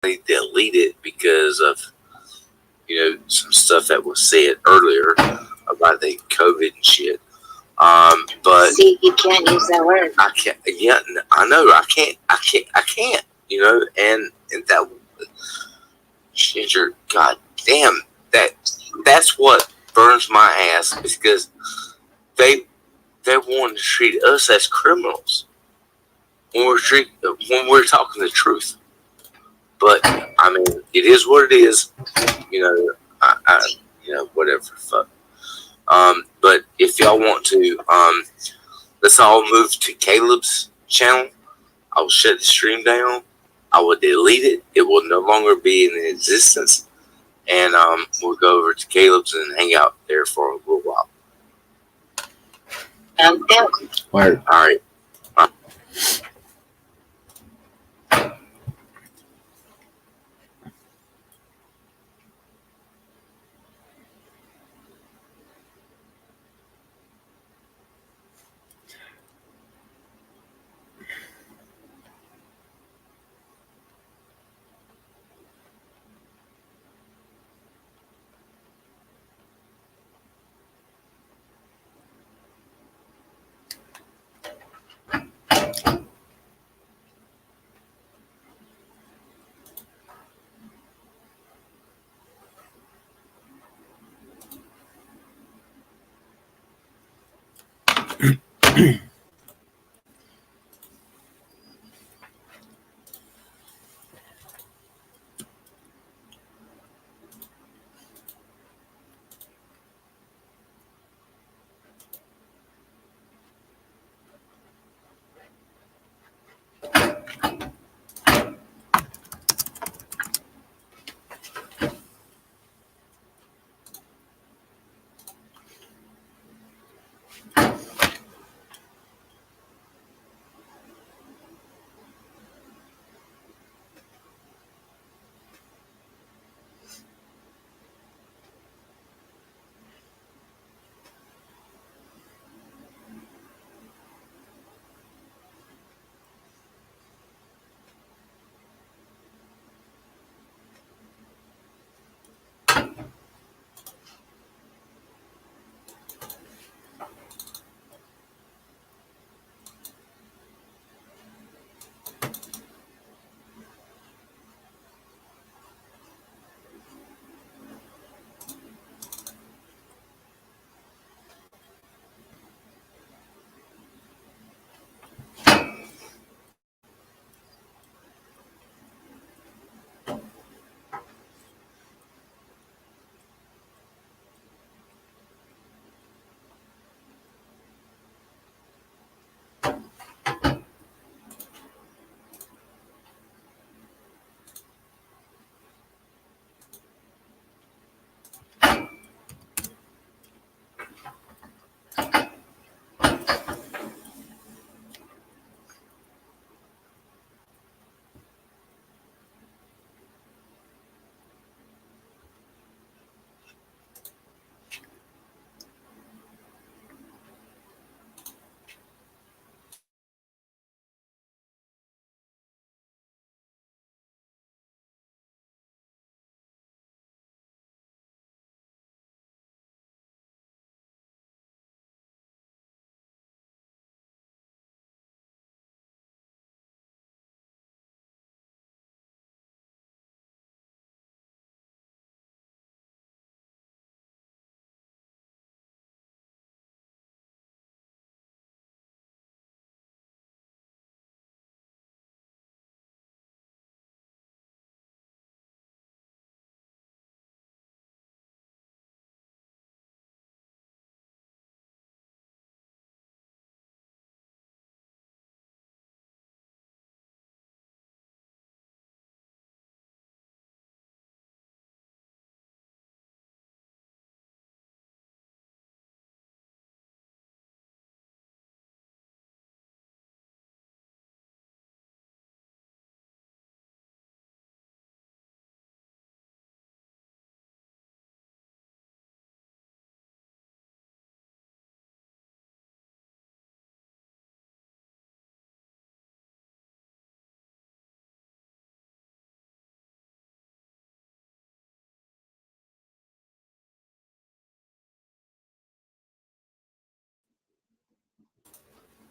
delete it because of some stuff that was said earlier about the COVID and shit. But See, you can't use that word. I can't. Yeah, I know. I can't. I can't. And that ginger. God damn. That's what burns my ass because they they want to treat us as criminals when we're talking the truth. But I mean, it is what it is. You know, whatever. Fuck. But if y'all want to, let's all move to Caleb's channel. I will shut the stream down. I will delete it. It will no longer be in existence. And we'll go over to Caleb's and hang out there for a little while. Word. All right.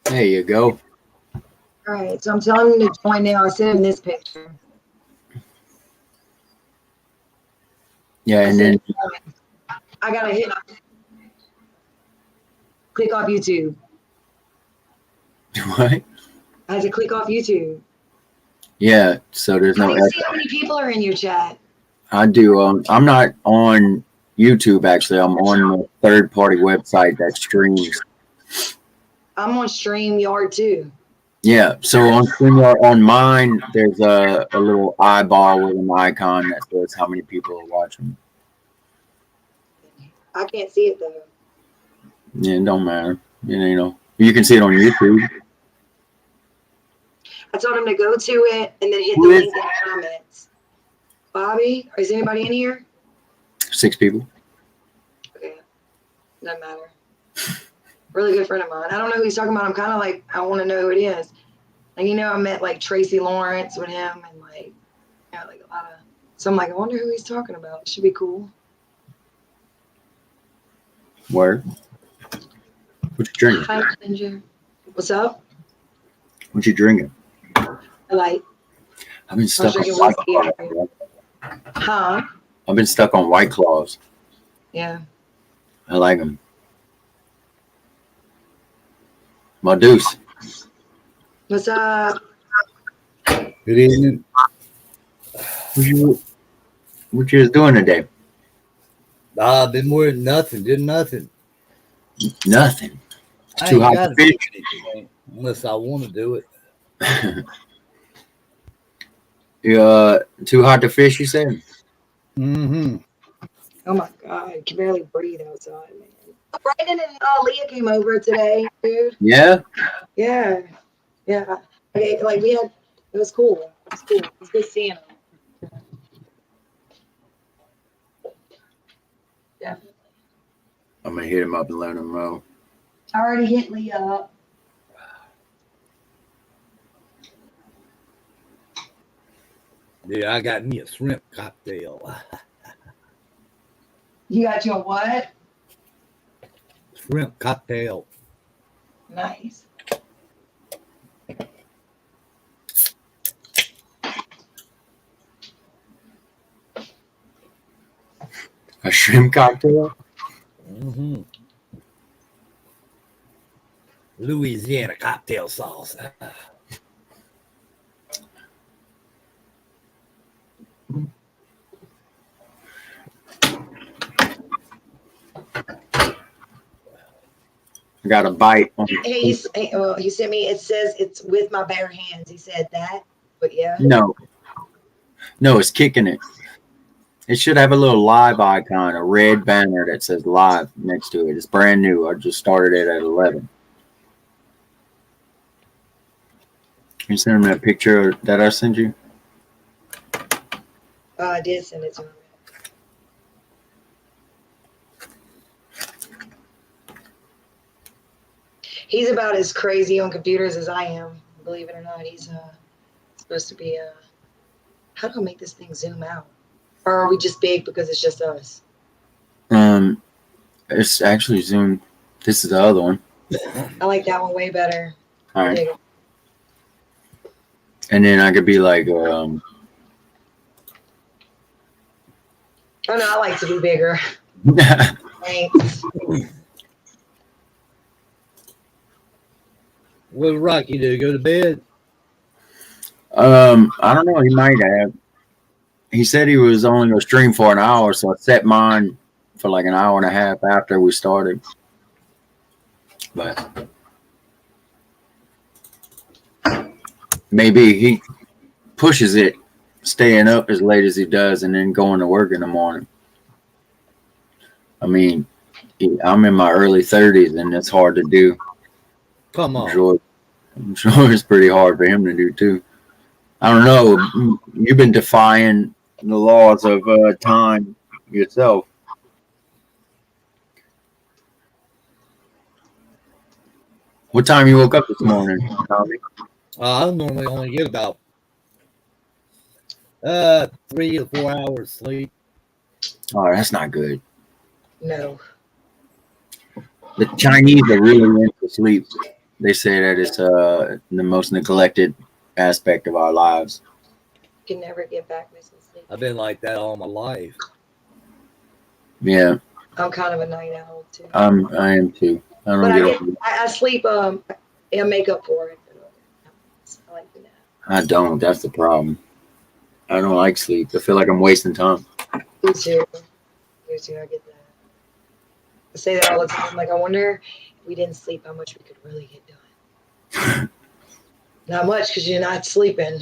There you go. All right, so I'm telling him to join now. I sent him this picture. Yeah, and then I gotta hit click off YouTube. what? I had to click off YouTube. Yeah, so there's How no. do you see how many people are in your chat? I do. I'm not on YouTube actually. I'm on a third-party website that streams. I'm on StreamYard too. Yeah, so on StreamYard, on mine, there's a little eyeball with an icon that says how many people are watching. I can't see it though. Yeah, it don't matter. You know, you can see it on YouTube. I told him to go to it and then hit Who the is link in the comments. Bobby, is anybody in here? 6 people. Okay, doesn't matter. Really good friend of mine. I don't know who he's talking about. I'm kind of like, I want to know who it is. And you know, I met like Tracy Lawrence with him and like, you know, like a lot of. So I'm like, I wonder who he's talking about. Should be cool. Word. What you drinking? Hi, Ginger. What's up? What you drinking? I like. I've been stuck on drinking White whiskey. Claws. Huh? I've been stuck on White Claws. Yeah. I like them. My deuce. What's up? Good evening. What you was doing today? Been more than nothing. Did nothing. Nothing. It's I too ain't hot got to to do fish. anything unless I want to do it. Too hot to fish, you said? Mm-hmm. Oh my God, I can barely breathe outside, man. Brandon and Leah came over today, dude. Yeah? Yeah. Yeah. Okay, like we had, it was cool. It was cool. It was good seeing them. Definitely. I'm going to hit him up and let him know. I already hit Leah up. Yeah, I got me a shrimp cocktail. You got you a what? Shrimp cocktail. Nice. A shrimp cocktail? Mm-hmm. Louisiana cocktail sauce. I got a bite. Hey, he sent me, it says it's with my bare hands. He said that, but yeah. No, it's kicking it. It should have a little live icon, a red banner that says live next to it. It's brand new. I just started it at 11. Can you send him that picture that I sent you? I did send it to him. He's about as crazy on computers as I am, believe it or not. He's supposed to be how do I make this thing zoom out? Or are we just big because it's just us? It's actually zoomed. This is the other one. I like that one way better. All right. And then I could be like, oh no, I like to be bigger. Thanks. What did Rocky do? Go to bed? I don't know. He might have. He said he was only going to stream for an hour, so I set mine for like an hour and a half after we started. But maybe he pushes it, staying up as late as he does, and then going to work in the morning. I mean, I'm in my early 30s, and it's hard to do. Come on. I'm sure it's pretty hard for him to do, too. I don't know. You've been defying the laws of time yourself. What time you woke up this morning, Tommy? I normally only get about 3 to 4 hours sleep. Oh, that's not good. No. The Chinese are really into sleep. They say that it's the most neglected aspect of our lives. Can never get back missing sleep. I've been like that all my life. Yeah, I'm kind of a night owl too. I am too. I don't But get I sleep and make up for it. I like to nap. I don't. That's the problem. I don't like sleep. I feel like I'm wasting time. Me too. Me too. I get that. I say that all the time. Like, I wonder if we didn't sleep, how much we could really get done. Not much, because you're not sleeping.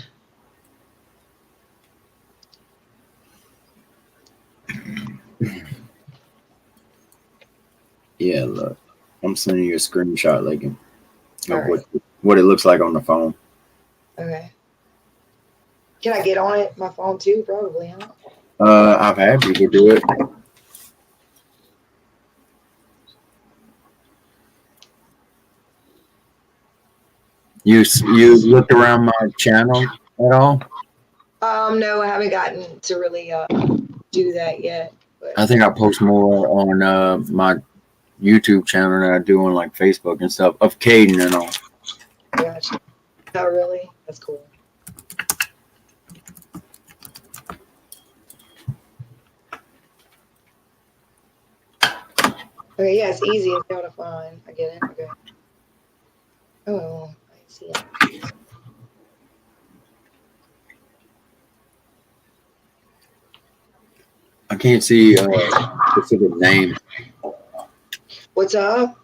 Yeah, look. I'm sending you a screenshot, like All of right. what it looks like on the phone. Okay. Can I get on it? My phone too, probably, huh? I've had people do it. You looked around my channel at all? No, I haven't gotten to really do that yet. But I think I post more on my YouTube channel than I do on like Facebook and stuff of Caden and all. gotcha. Oh, really? That's cool. Okay, yeah, it's easy. It's hard to find. I get it. Okay. Oh, I see it. I can't see a specific name. What's up?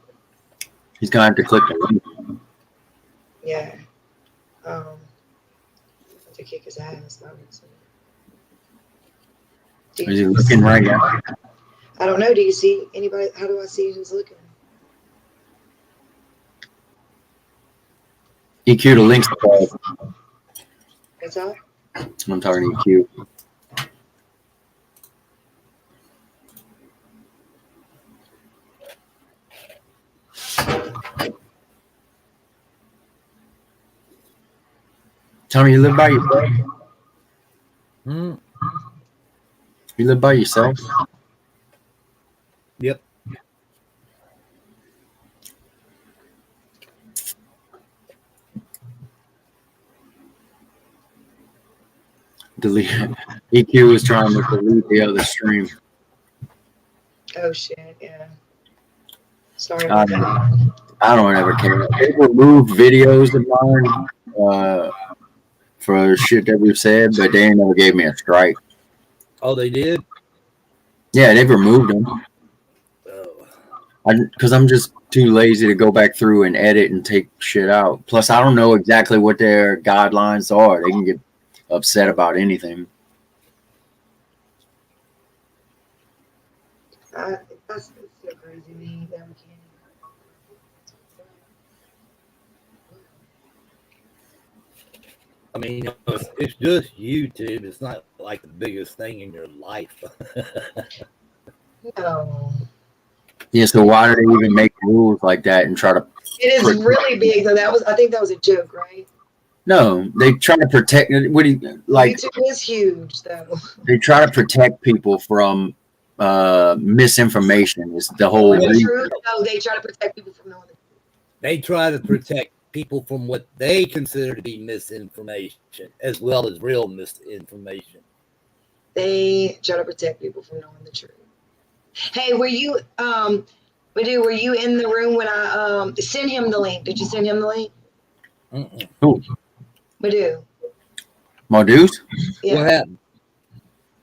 He's gonna have to click the link. Yeah. To kick his ass, obviously. Is he looking right now? I don't know. Do you see anybody? How do I see who's looking? EQ the links above. What's up? I'm talking to EQ. Tell me, you live by yourself? Hmm. You live by yourself? Yep. Delete. EQ is trying to delete the other stream. Oh shit! Yeah. Sorry I about that. don't ever care. They removed videos of mine for shit that we've said, but they ain't never gave me a strike. Oh, they did? Yeah, they've removed them. Oh. Because I'm just too lazy to go back through and edit and take shit out. Plus, I don't know exactly what their guidelines are. They can get upset about anything. That's still crazy to me that we can't. I mean, it's just YouTube. It's not like the biggest thing in your life. No. Yeah, so why do they even make rules like that and try to? It is really big though. I think that was a joke, right? No, they try to protect. What do you like? YouTube is huge though. They try to protect people from misinformation. Is the whole The reason. truth, no, they try to protect people from knowing the truth. They try to protect people from what they consider to be misinformation, as well as real misinformation. They try to protect people from knowing the truth. Hey, were you were you in the room when I sent him the link? Did you send him the link? Who? Madhu. Modus? Yeah. What happened?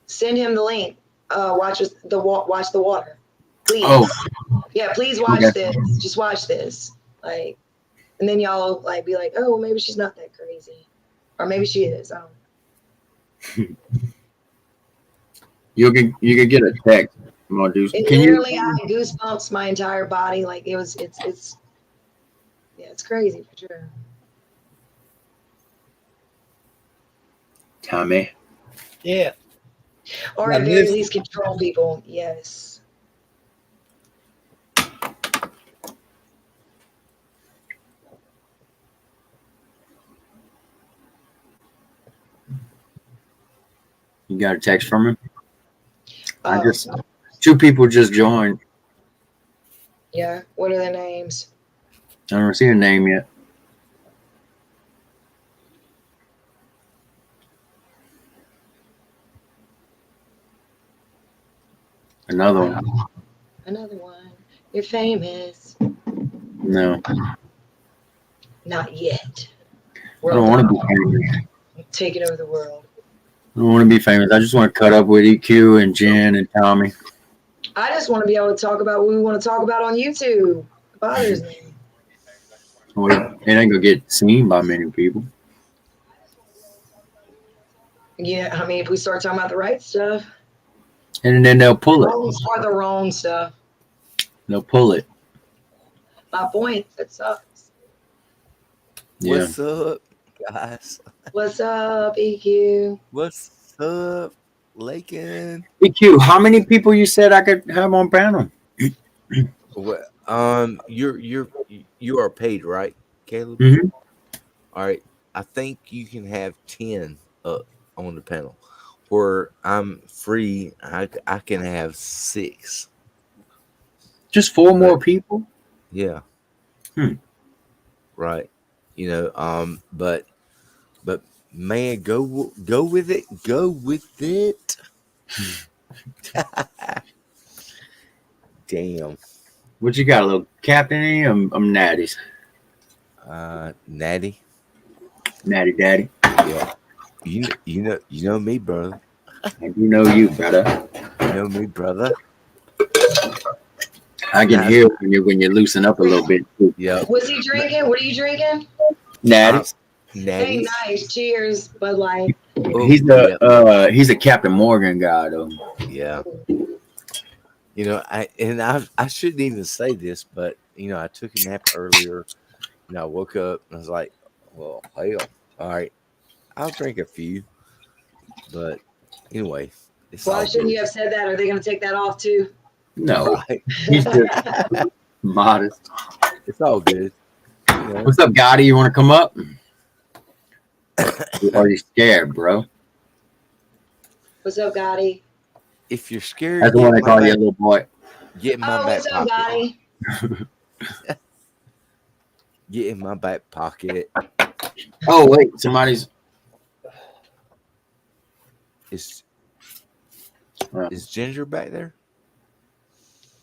Send him the link. Watch the water. Please. Oh. Yeah, please watch Okay. this. Just watch this. Like, and then y'all like be like, oh, maybe she's not that crazy. Or maybe she is. I don't know. You can get a text, Modus. It Can literally you? I had goosebumps my entire body. Like it's crazy for sure. Tommy. Yeah. Or at very least control people. Yes. You got a text from him? Oh, Two people just joined. yeah. What are their names? I don't see a name yet. Another one. Another one. You're famous. No, Not yet. I don't want to be famous. Taking over the world. I don't want to be famous. I just want to cut up with EQ and Jen and Tommy. I just want to be able to talk about what we want to talk about on YouTube. It bothers me. Well, it ain't gonna get seen by many people. Yeah, I mean, if we start talking about the right stuff, And then they'll pull it. or the wrong stuff. They'll pull it. My point. It sucks. Yeah. What's up, guys? What's up, EQ? What's up, Lakin? EQ, how many people you said I could have on panel? Well, you are paid, right, Caleb? Mm-hmm. All right. I think you can have 10 up on the panel. Where I'm free, I can have 6. Just 4 more people? Yeah. Hmm. Right. But man, go with it. Go with it. Damn. What you got, a little captain in you? I'm Natty's. Natty. Natty Daddy. Yeah. You know me, brother. I do know you, brother. You know me, brother. I can hear when you loosen up a little bit. Yeah. Was he drinking? What are you drinking? Natty's. Hey, Natty. nice. Cheers, Bud Light. He's a Captain Morgan guy though. Yeah. I shouldn't even say this, but I took a nap earlier. I woke up and I was like, well, hell, all right, I'll drink a few. But anyway, Why shouldn't you have said that? Are they going to take that off too? No, right. he's just modest. It's all good. What's up, Gotti? You want to come up? Are you scared, bro? What's up, Gotti? If you're scared, That's the one I call you, little boy. Get in my back what's up, pocket. Gotti? Get in my back pocket. Oh wait, somebody's. Is Ginger back there?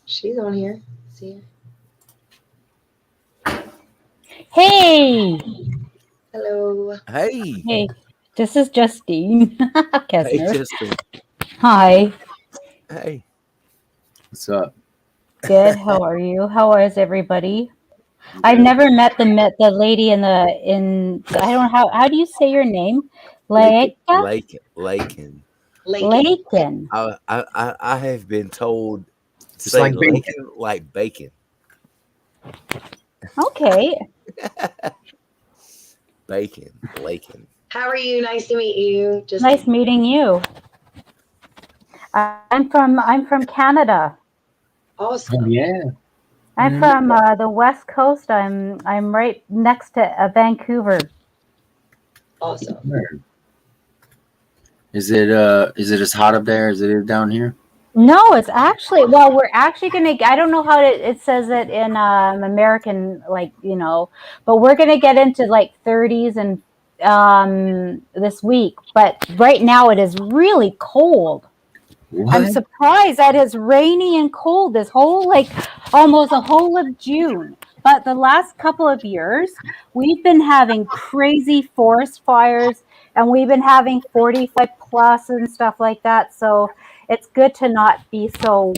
She's on here. See her. Hey, Hello. Hey. hey, this is Justine Hey, Kessner. Justin. Hi, Hey. What's up? good. How are you? How is everybody? I've never met the lady in I don't know how do you say your name? Laika? Lakin. Lakin. I have been told Just say like bacon. Lakin like bacon. Okay. Bacon. Lakin. How are you? Nice to meet you. Just Nice meeting you. I'm from Canada. awesome. Oh yeah. I'm from the West Coast. I'm right next to Vancouver. Awesome. Is it as hot up there as it is down here? No, it's actually we're actually gonna. I don't know how it says it in American, but we're gonna get into like 30s and this week. But right now it is really cold. What? I'm surprised that it's rainy and cold this whole almost a whole of June. But the last couple of years, we've been having crazy forest fires and we've been having 45 plus and stuff like that. So it's good to not be so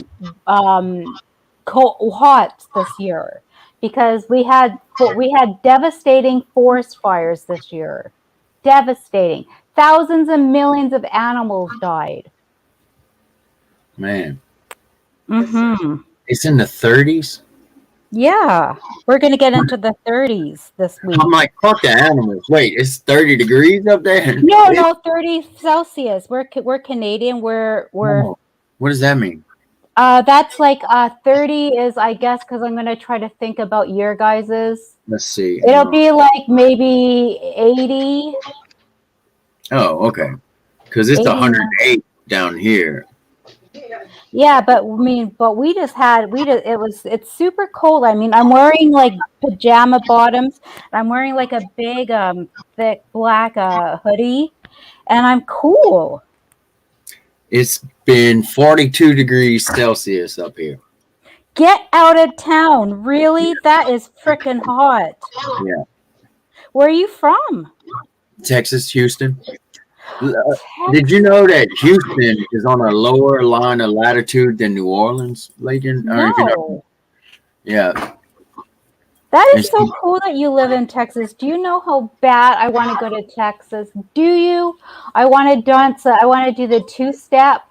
hot this year because we had devastating forest fires this year. Devastating. Thousands and millions of animals died. Man, Mm-hmm. it's in the 30s. Yeah, we're gonna get into the 30s this week. I'm like, fuck the animals. Wait, it's 30 degrees up there? No, 30 Celsius. We're Canadian. Oh, what does that mean? That's 30 is, I guess, because I'm gonna try to think about your guys's. Let's see. It'll be like maybe 80. Oh, okay. Because it's 80. 108 down here. Yeah, but I mean, but it's super cold. I mean, I'm wearing like pajama bottoms, and I'm wearing like a big thick black hoodie, and I'm cool. It's been 42 degrees Celsius up here. Get out of town. Really? That is freaking hot. Yeah. Where are you from? Texas, Houston. Did you Texas. know that Houston is on a lower line of latitude than New Orleans, Lincoln? I don't know if you know. No. Yeah. That is It's, so cool that you live in Texas. Do you know how bad I want to go to Texas? Do you? I want to dance. I want to do the two-step.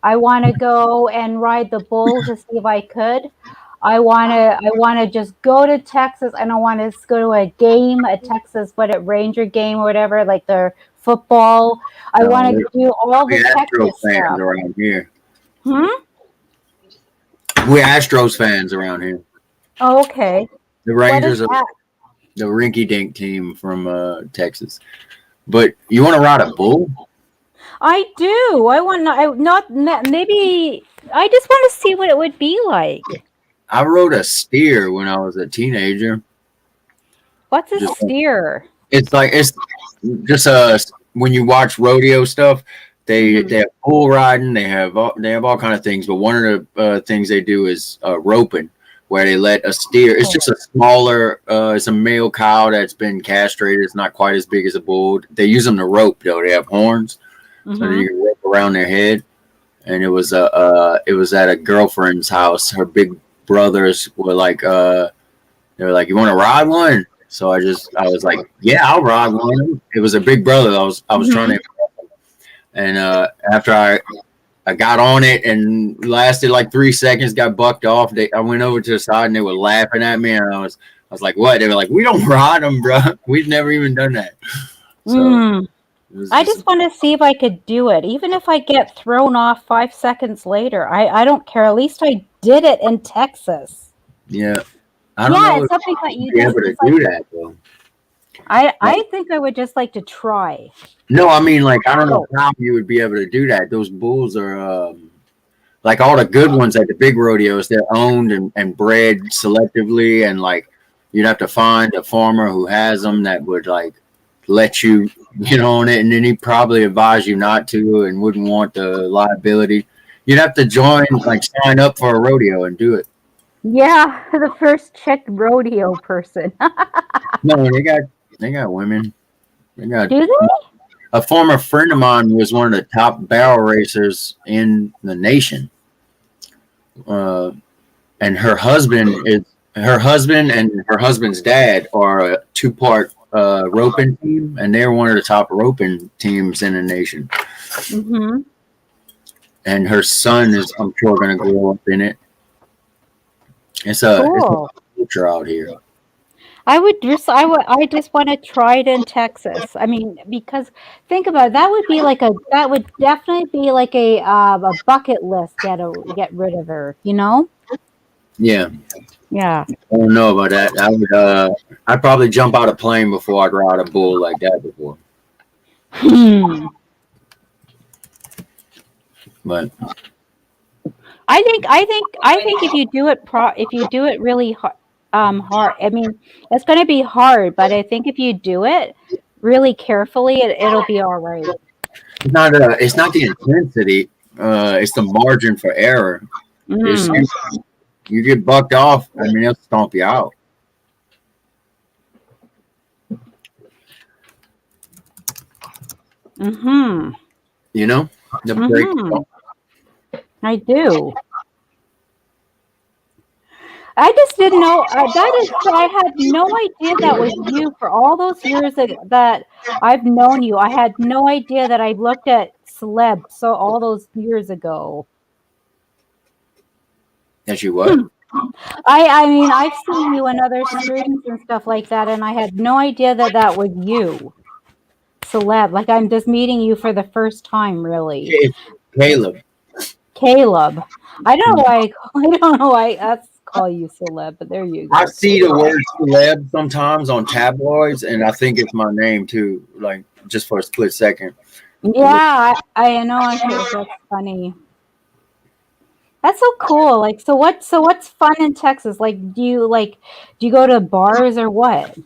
I want to go and ride the bull to see if I could. I want to just go to Texas and I want to go to a game, a Texas, Ranger game or whatever, like their football. I want to do all the we're Astros Texas fans stuff. around here. Hmm? We're Astros fans around here. Oh, okay. The What Rangers is are that? the rinky-dink team from Texas. But you want to ride a bull? I do. I want maybe I just want to see what it would be like. I rode a steer when I was a teenager. What's a Just steer? it's just when you watch rodeo stuff, they have bull riding, they have all kind of things. But one of the things they do is roping, where they let a steer. It's just a smaller. It's a male cow that's been castrated. It's not quite as big as a bull. They use them to rope though. They have horns, so that you can rope around their head. And it was at a girlfriend's house. Her big brothers were like, they were like, "You want to ride one?" So I was like, "Yeah, I'll ride one." It was a big brother. I was trying to, and after I got on it and lasted like 3 seconds, got bucked off. I went over to the side and they were laughing at me, and I was like, "What?" They were like, "We don't ride them, bro. We've never even done that." So I just want to see if I could do it, even if I get thrown off 5 seconds later. I don't care. At least I did it in Texas. yeah. I don't know it's if something that you'd you be just. able to It's do like that though. I think I would just like to try. No, I mean, like, I don't know how you would be able to do that. Those bulls are like all the good ones at the big rodeos. They're owned and bred selectively, and like you'd have to find a farmer who has them that would like let you get on it, and then he'd probably advise you not to and wouldn't want the liability. You'd have to sign up for a rodeo and do it. Yeah, the first chick rodeo person. No, they got women. They got Do they? a former friend of mine was one of the top barrel racers in the nation. And her husband and her husband's dad are a two-part roping team, and they're one of the top roping teams in the nation. And her son is, I'm sure, going to grow up in it. It's a culture out here. I just want to try it in Texas. I mean, because think about it, that would definitely be like a bucket list get rid of her, you know? Yeah. Yeah. I don't know about that. I'd probably jump out a plane before I'd ride a bull like that before. But I think if you do it really hard, I mean, it's going to be hard, but I think if you do it really carefully, it'll be all right. it's not the intensity. It's the margin for error. You get bucked off, I mean, they'll stomp you out. You know? I do. I just didn't know. I had no idea that was you for all those years that I've known you. I had no idea that I looked at Celeb all those years ago. That you what? I mean, I've seen you in other streams and stuff like that, and I had no idea that was you, Celeb. Like I'm just meeting you for the first time, really. Caleb. I don't know why that's call you Celeb, but there you go. I see the word celeb sometimes on tabloids, and I think it's my name too, like just for a split second. Yeah, I know. I think that's funny. That's so cool. Like, so what's fun in Texas? Like, do you go to bars or what?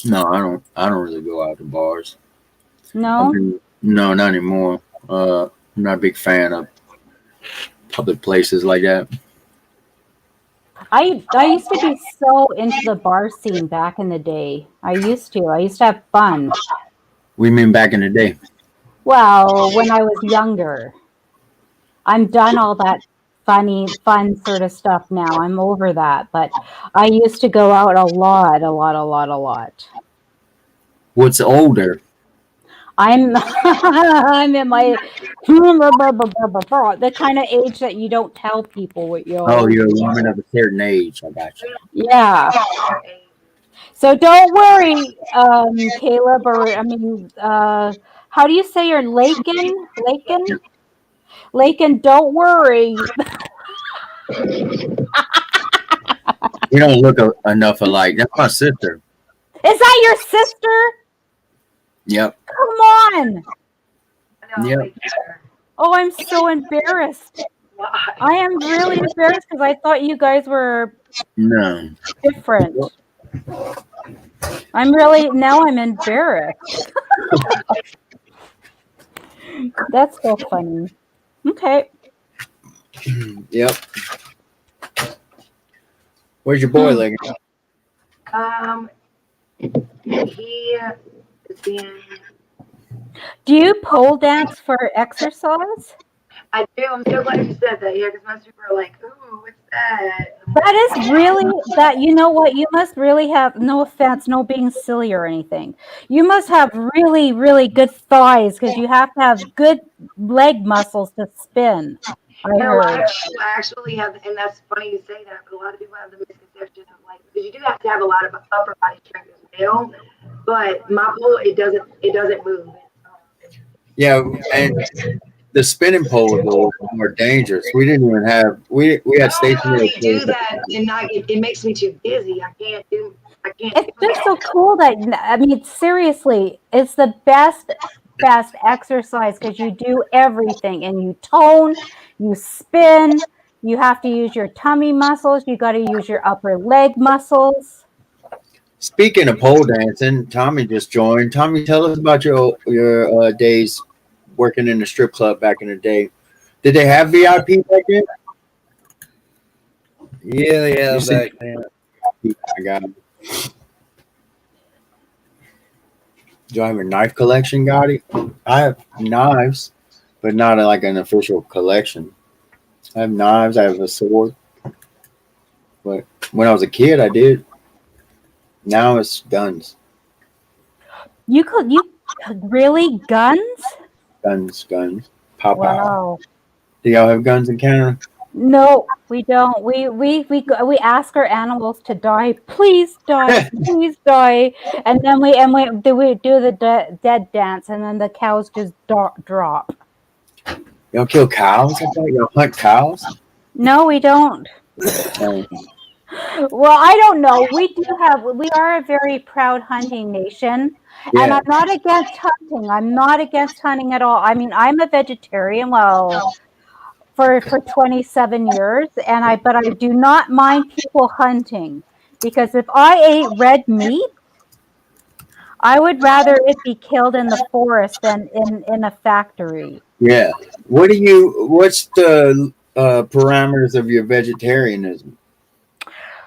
No, I don't really go out to bars. I No? mean, no, not anymore. I'm not a big fan of public places like that. I used to be so into the bar scene back in the day. I used to have fun. We mean back in the day. Well, when I was younger. I'm done all that fun sort of stuff now. I'm over that. But I used to go out a lot, a lot, a lot, a lot. What's older? I'm I'm in my the kind of age that you don't tell people what Oh, you're. you're a woman of a certain age. I got you. Yeah. So don't worry, Caleb, or I mean, how do you say your Lakin? Lakin? Lakin, don't worry. We don't look enough alike. That's my sister. Is that your sister? Yep. Come on. Yep. Oh, I'm so embarrassed. I am really embarrassed because I thought you guys were No. different. Now I'm embarrassed. That's so funny. Okay. Yep. Where's your boy, Leggett? He is being. Do you pole dance for exercise? I do. I'm so glad you said that. Yeah, because most people are like, "Ooh, what's that?" That is really that you know what you must really have no offense, no being silly or anything. You must have really, really good thighs because you have to have good leg muscles to spin. I No, heard. I actually have, and that's funny you say that, but a lot of people have the misconception of like, because you do have to have a lot of upper body strength as well. But my pole, it doesn't move. Yeah, and the spinning pole was a little more dangerous. We didn't even have we had I don't know how stationary you poles. do that, and not it makes me too dizzy. I can't It's do just that. so cool that I mean, seriously, it's the best exercise because you do everything and you tone, you spin, you have to use your tummy muscles, you got to use your upper leg muscles. Speaking of pole dancing, Tommy just joined. Tommy, tell us about your days working in the strip club back in the day. Did they have VIP back then? Yeah, You said back then. I got. Do I have a knife collection, Gotti? I have knives, but not like an official collection. I have knives. I have a sword. But when I was a kid, I did. Now it's guns, You really guns? guns. Pow pow. Wow. Do y'all have guns in Canada? No, we don't. We ask our animals to die. Please die, and then we do the dead dance, and then the cows just drop. Y'all kill cows? I thought y'all hunt cows. No, we don't. Um, Well, I don't know. We are a very proud hunting nation, and yeah, I'm not against hunting. I'm not against hunting at all. I mean, I'm a vegetarian. Well, for 27 years, but I do not mind people hunting because if I ate red meat, I would rather it be killed in the forest than in a factory. yeah. What's the parameters of your vegetarianism?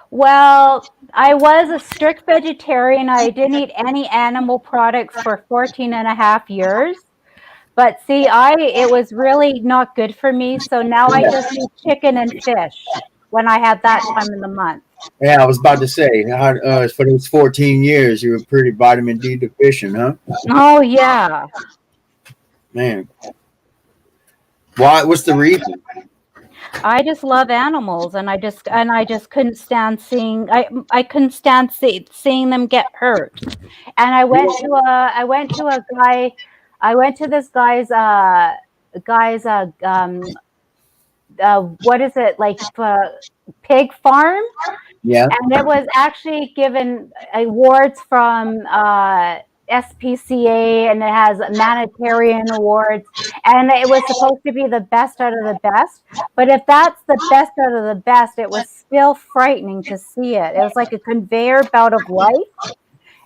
Well, I was a strict vegetarian. I didn't eat any animal products for 14 and a half years. But see, it was really not good for me. So now I Yeah, just eat chicken and fish when I have that time in the month. yeah. I was about to say, for those 14 years, you were pretty vitamin D deficient, huh? Oh yeah. Man, why? What's the reason? I just love animals, and I just couldn't stand I couldn't stand seeing them get hurt. And I went to this guy's what is it like pig farm, Yeah, and it was actually given awards from SPCA, and it has humanitarian awards, and it was supposed to be the best out of the best. But if that's the best out of the best, it was still frightening to see it. It was like a conveyor belt of life,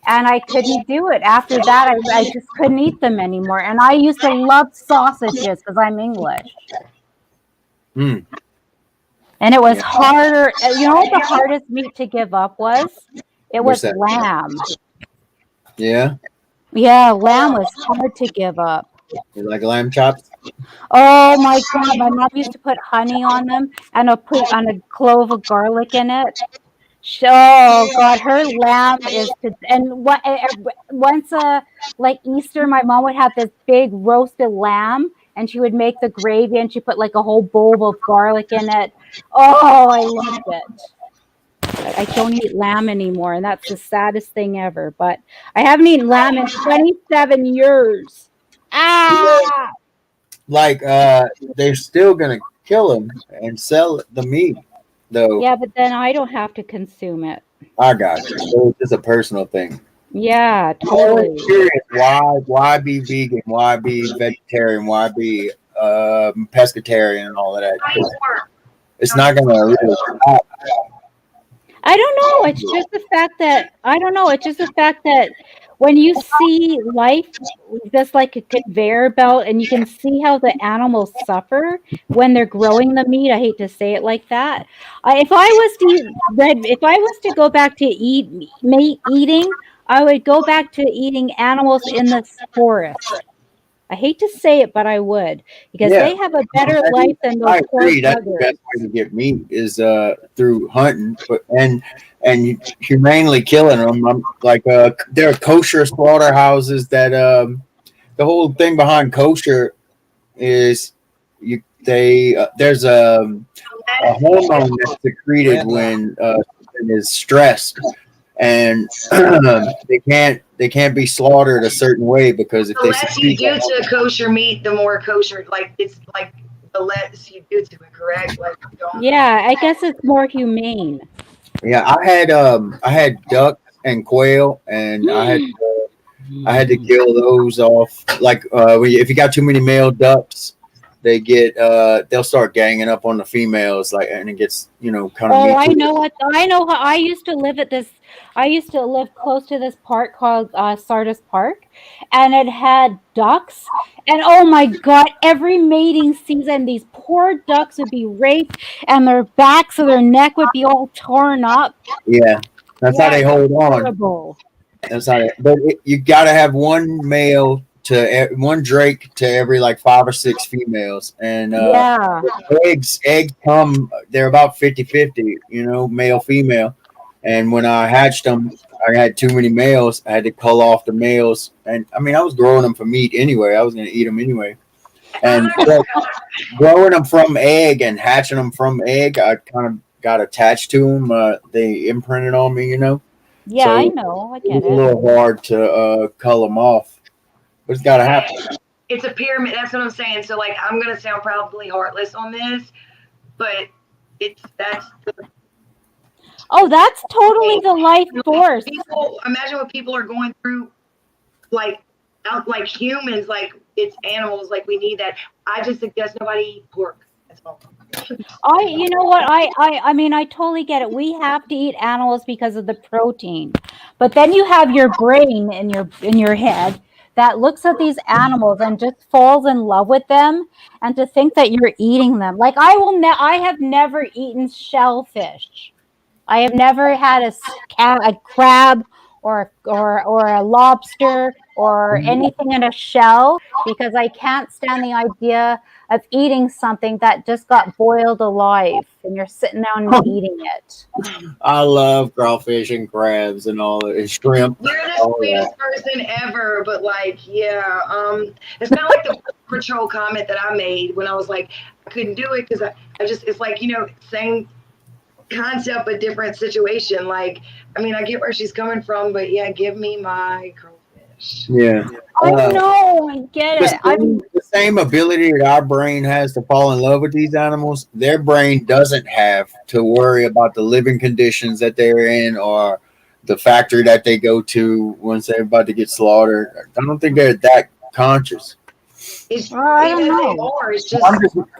and I couldn't do it. After that, I just couldn't eat them anymore. And I used to love sausages because I'm English. Mm. And it was harder. You know what the hardest meat to give up was? It was lamb. Yeah. Yeah, lamb was hard to give up. You like lamb chops? Oh my God, my mom used to put honey on them and put on a clove of garlic in it. Oh God, her lamb is and what once like Easter, my mom would have this big roasted lamb, and she would make the gravy, and she put like a whole bowl of garlic in it. Oh, I loved it. But I don't eat lamb anymore, and that's the saddest thing ever. But I haven't eaten lamb in 27 years. Ah! Like they're still gonna kill them and sell the meat, though. Yeah, but then I don't have to consume it. I got you. So it's just a personal thing. Yeah, I'm totally. curious, why be vegan? Why be vegetarian? Why be pescatarian and all of that? It's not gonna really stop. I don't know. It's just the fact that I don't know. It's just the fact that when you see life just like a conveyor belt, and you can see how the animals suffer when they're growing the meat. I hate to say it like that. If I was to eat red, if I was to go back to meat eating, I would go back to eating animals in the forest. I hate to say it, but I would, because Yeah. they have a better life than those I poor agree. That's the buggers. best way to get meat is through hunting, and humanely killing them. Like there are kosher slaughterhouses that the whole thing behind kosher is there's a hormone that's secreted when something is stressed, and they can't be slaughtered a certain way, because if The they less you do to kosher meat, the more kosher. Like it's like the less you do to it, correct? Like Yeah, I guess it's more humane. yeah, I had duck and quail, and I had to kill those off. Like if you got too many male ducks, they get they'll start ganging up on the females, like, and it gets kind of. Oh, I know what I know. How I used to live at this. I used to live close to this park called Sardis Park, and it had ducks. And oh my God, every mating season, these poor ducks would be raped, and their backs or their neck would be all torn up. Yeah, that's how they hold on. Horrible. That's how. But you got to have one male to one drake to every like 5 or 6 females, and Yeah. eggs come. They're about 50-50, male female. And when I hatched them, I had too many males. I had to cull off the males, and I mean I was growing them for meat anyway. I was going to eat them anyway, and growing them from egg and hatching them from egg, I kind of got attached to them. They imprinted on me, Yeah, So I know. I get it's a it. little hard to cull them off, but it's got to happen. it's a pyramid. That's what I'm saying. So like I'm gonna sound probably heartless on this, but that's the Oh, that's totally the life force. people. Imagine what people are going through, like out like humans, like it's animals. Like we need that. I just suggest nobody eat pork. That's all. You know what? I mean, I totally get it. We have to eat animals because of the protein, but then you have your brain in your head that looks at these animals and just falls in love with them, and to think that you're eating them. Like I have never eaten shellfish. I have never had a crab or a lobster or anything in a shell, because I can't stand the idea of eating something that just got boiled alive and you're sitting down and eating it. I love crawfish and crabs and all that, and shrimp. You're the sweetest person ever, but like, yeah, it's kind of like the patrol comment that I made when I was like, I couldn't do it because I just, it's like, same concept but different situation. Like, I mean, I get where she's coming from, but yeah, give me my crawfish. Yeah. I know, I get it. The same ability that our brain has to fall in love with these animals, their brain doesn't have to worry about the living conditions that they're in, or the factory that they go to once they're about to get slaughtered. I don't think they're that conscious. It's, Well, I you don't know, they know. are. It's just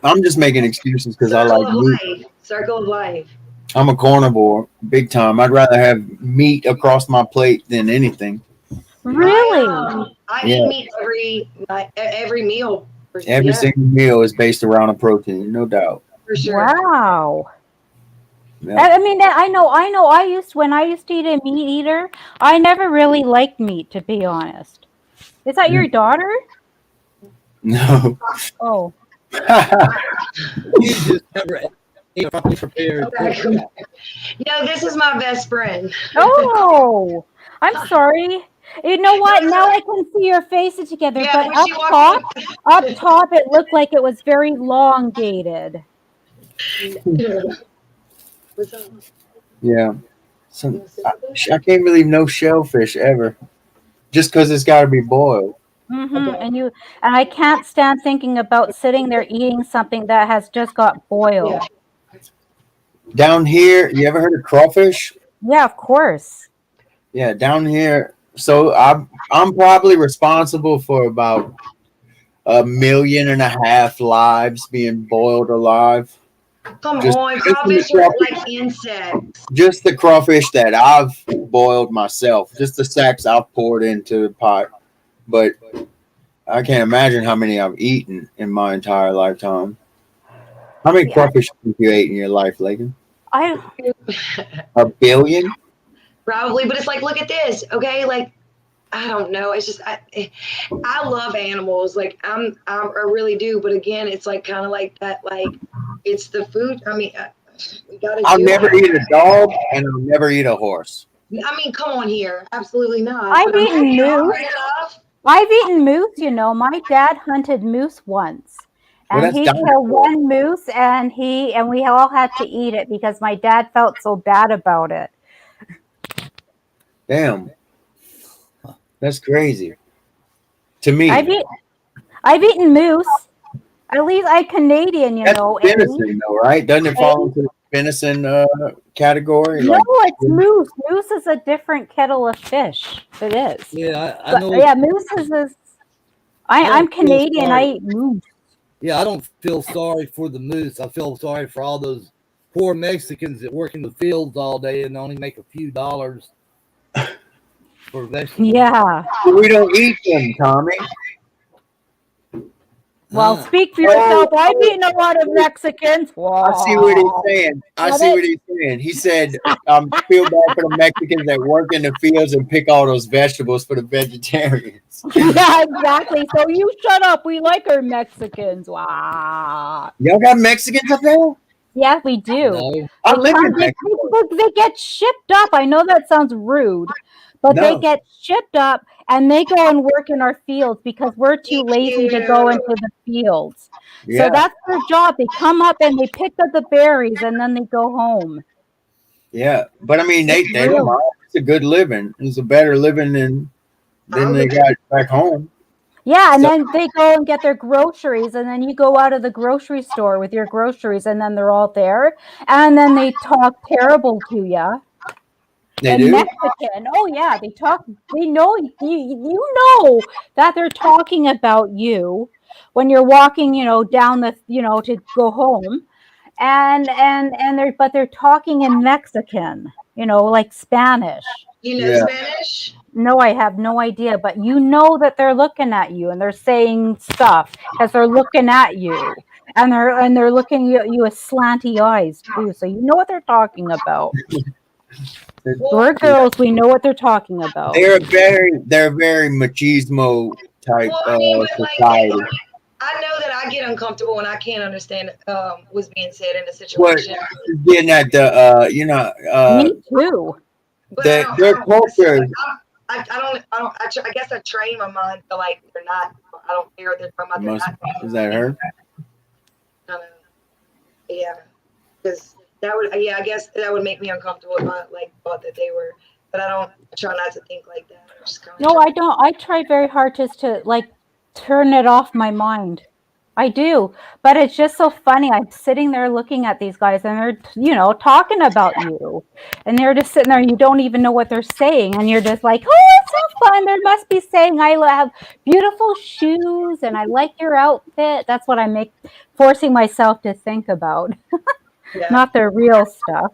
I'm just making excuses because I circle like of meat. life. Circle of life. I'm a carnivore, big time. I'd rather have meat across my plate than anything. Really? I Yeah. eat meat every meal. Every single meal is based around a protein, no doubt. For sure. Wow. Yeah. I mean, I know. When I used to eat a meat eater, I never really liked meat, to be honest. Is that your daughter? No. Oh. You just never ate properly prepared. No, this is my best friend. Oh, I'm sorry. You know what? Now I can see your faces together, Yeah, but when up she walked top, it looked like it was very elongated. What's up? Yeah. I can't believe no shellfish ever. Just because it's got to be boiled. And I can't stand thinking about sitting there eating something that has just got boiled. Yeah. Down here, you ever heard of crawfish? Yeah, of course. Yeah, down here. So I'm probably responsible for about 1.5 million lives being boiled alive. Come Just- on, just crawfish the are crawfish. like insects. Just the crawfish that I've boiled myself, just the sacks I've poured into the pot. But I can't imagine how many I've eaten in my entire lifetime. How many crawfish have you ate in your life, Lakin? 1 billion? Probably, but it's like, look at this, okay? Like, I don't know. It's just I love animals. Like I really do. But again, it's like kind of like that. Like it's the food. I mean, we gotta. I'll never eat a dog, and I'll never eat a horse. I mean, come on here. Absolutely not. I've But I'm eaten saying, moose. hungry enough. I've eaten moose, you know. My dad hunted moose once. Well, And that's he dinosaur. killed one moose and we all had to eat it because my dad felt so bad about it. Damn. That's crazy. To me. I've eaten moose. At least I'm Canadian, you That's know. venison, though, right? Doesn't it fall into the venison category? No, it's moose. Moose is a different kettle of fish. It is. Yeah, I know. Yeah, moose is. I'm Canadian. I eat moose. Yeah, I don't feel sorry for the moose. I feel sorry for all those poor Mexicans that work in the fields all day and only make a few dollars for vegetables. Yeah. We don't eat them, Tommy. Well, speak for yourself. I've eaten a lot of Mexicans. Whoa. I see what he's saying. He said, feel bad for the Mexicans that work in the fields and pick all those vegetables for the vegetarians. Yeah, exactly. So you shut up. We like our Mexicans. Wow. Y'all got Mexicans up there? Yeah, we do. No. I live in Mexico. They get shipped up. I know that sounds rude, but they get shipped up and they go and work in our fields because we're too lazy to go into the fields. Yeah. So that's their job. They come up and they pick up the berries and then they go home. Yeah, but I mean, they don't mind. It's a good living. It's a better living than they got back home. Yeah, and then they go and get their groceries, and then you go out of the grocery store with your groceries, and then they're all there, and then they talk terrible to you. They do? Mexican. Oh yeah, they talk. They know you know that they're talking about you when you're walking, down the, to go home, and they're talking in Mexican, like Spanish. You know Spanish? No, I have no idea, but you know that they're looking at you and they're saying stuff because they're looking at you and they're looking at you with slanty eyes too, so you know what they're talking about. We're girls, we know what they're talking about. They're very machismo type society. I know that I get uncomfortable when I can't understand what's being said in a situation. Getting at Me too. Their culture. I guess I train my mind to like they're not. I don't care. They're talking about. Is that her? Yeah, because that would. Yeah, I guess that would make me uncomfortable if I thought that they were. But I try not to think like that. No, I don't. I try very hard just to turn it off my mind. I do, but it's just so funny. I'm sitting there looking at these guys, and they're, talking about you, and they're just sitting there. You don't even know what they're saying, and you're just like, "Oh, it's so fun." There must be saying, "I have beautiful shoes, and I like your outfit." That's what I'm forcing myself to think about, Yeah. not their real stuff.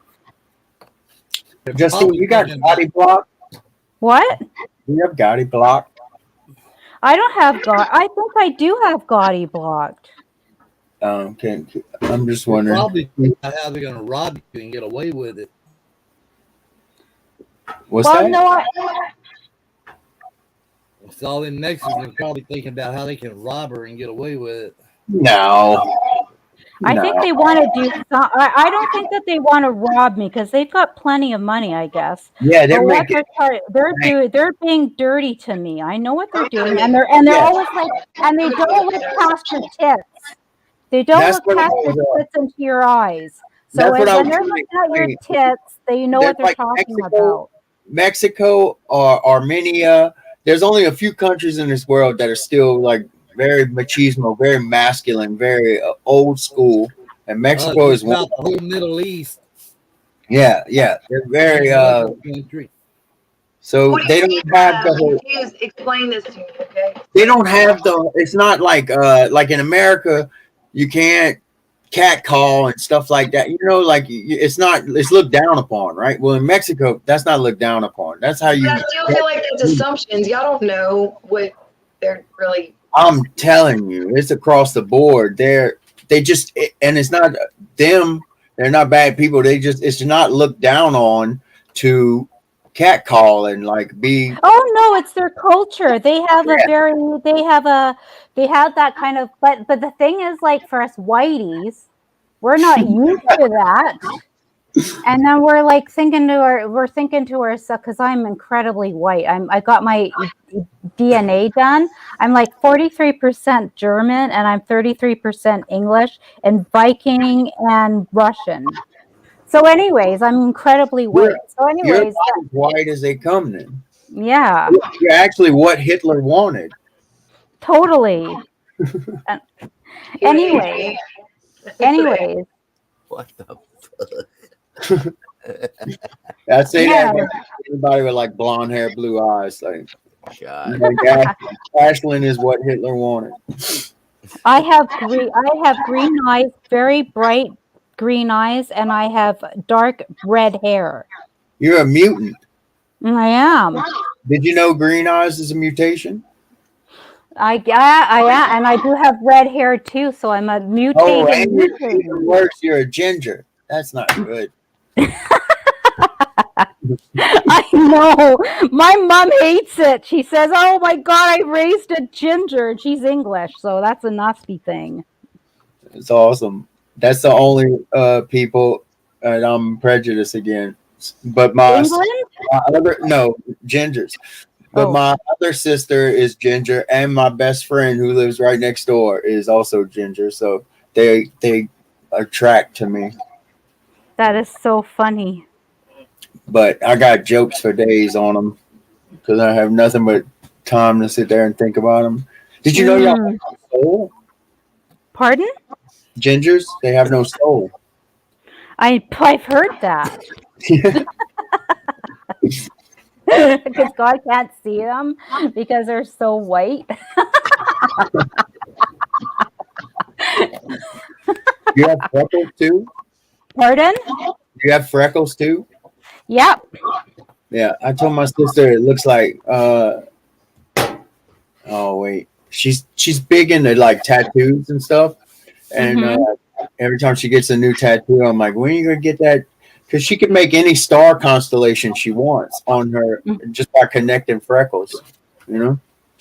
Justine, you got Gotti block? What? Do you have Gotti block? I don't have God. I think I do have Gotti blocked. Okay, I'm just You're wondering. probably how they're going to rob you and get away with it. What's Well, that? no, So all them Mexicans are probably thinking about how they can rob her and get away with it. No. I think they want to do some. I don't think that they want to rob me because they've got plenty of money, I guess. Yeah, they're But what making. they're being dirty to me. I know what they're doing, and they're Yeah. always like, and they don't look past your tits. They don't That's look what I past your was. tits into your eyes. So That's what I when was they're trying to looking at your explain. tits, they know They're what they're like talking about. Mexico or Armenia. There's only a few countries in this world that are still like very machismo, very masculine, very old school, and Mexico is one. About the whole Middle East. Yeah, they're very. Country. So What do they you don't mean have by the that? whole. Confused. Explain this to me, okay? They don't have the. It's not like in America, you can't catcall and stuff like that. Like it's not. It's looked down upon, right? Well, in Mexico, that's not looked down upon. That's how But you. I still feel like that's assumptions. Y'all don't know what they're really. I'm telling you, it's across the board. They just, and it's not them. They're not bad people. It's not looked down on to catcall and like be. Oh no, it's their culture. They have they have that kind of, but the thing is, like, for us whiteys, we're not used to that. And then we're thinking to ourselves, because I'm incredibly white. I got my DNA done. I'm like 43% German, and I'm 33% English and Viking and Russian. So anyways, I'm incredibly white. So You're anyways, not as white as they come then. yeah. You're actually what Hitler wanted. Totally. Anyways, What the I say yeah. that to anybody with like blonde hair, blue eyes. Like God? Ashlyn is what Hitler wanted. I have green eyes, very bright green eyes, and I have dark red hair. You're a mutant. I am. Did you know green eyes is a mutation? I am, and I do have red hair too, so I'm a mutated. And even worse, you're a ginger. That's not good. I know. My mom hates it. She says, "Oh my God, I raised a ginger," and she's English, so that's a nasty thing. It's awesome. That's the only people, and I'm prejudiced again. But my other gingers. But my other sister is ginger, and my best friend who lives right next door is also ginger. So they attract to me. That is so funny. But I got jokes for days on them because I have nothing but time to sit there and think about them. Did you know y'all have no soul? Pardon? Gingers, they have no soul. I've heard that. Because God can't see them because they're so white. You have freckles too? Pardon? You have freckles too? Yep. Yeah, I told my sister it looks like oh wait. She's big into like tattoos and stuff. And every time she gets a new tattoo, I'm like, when are you gonna get that? Because she can make any star constellation she wants on her just by connecting freckles,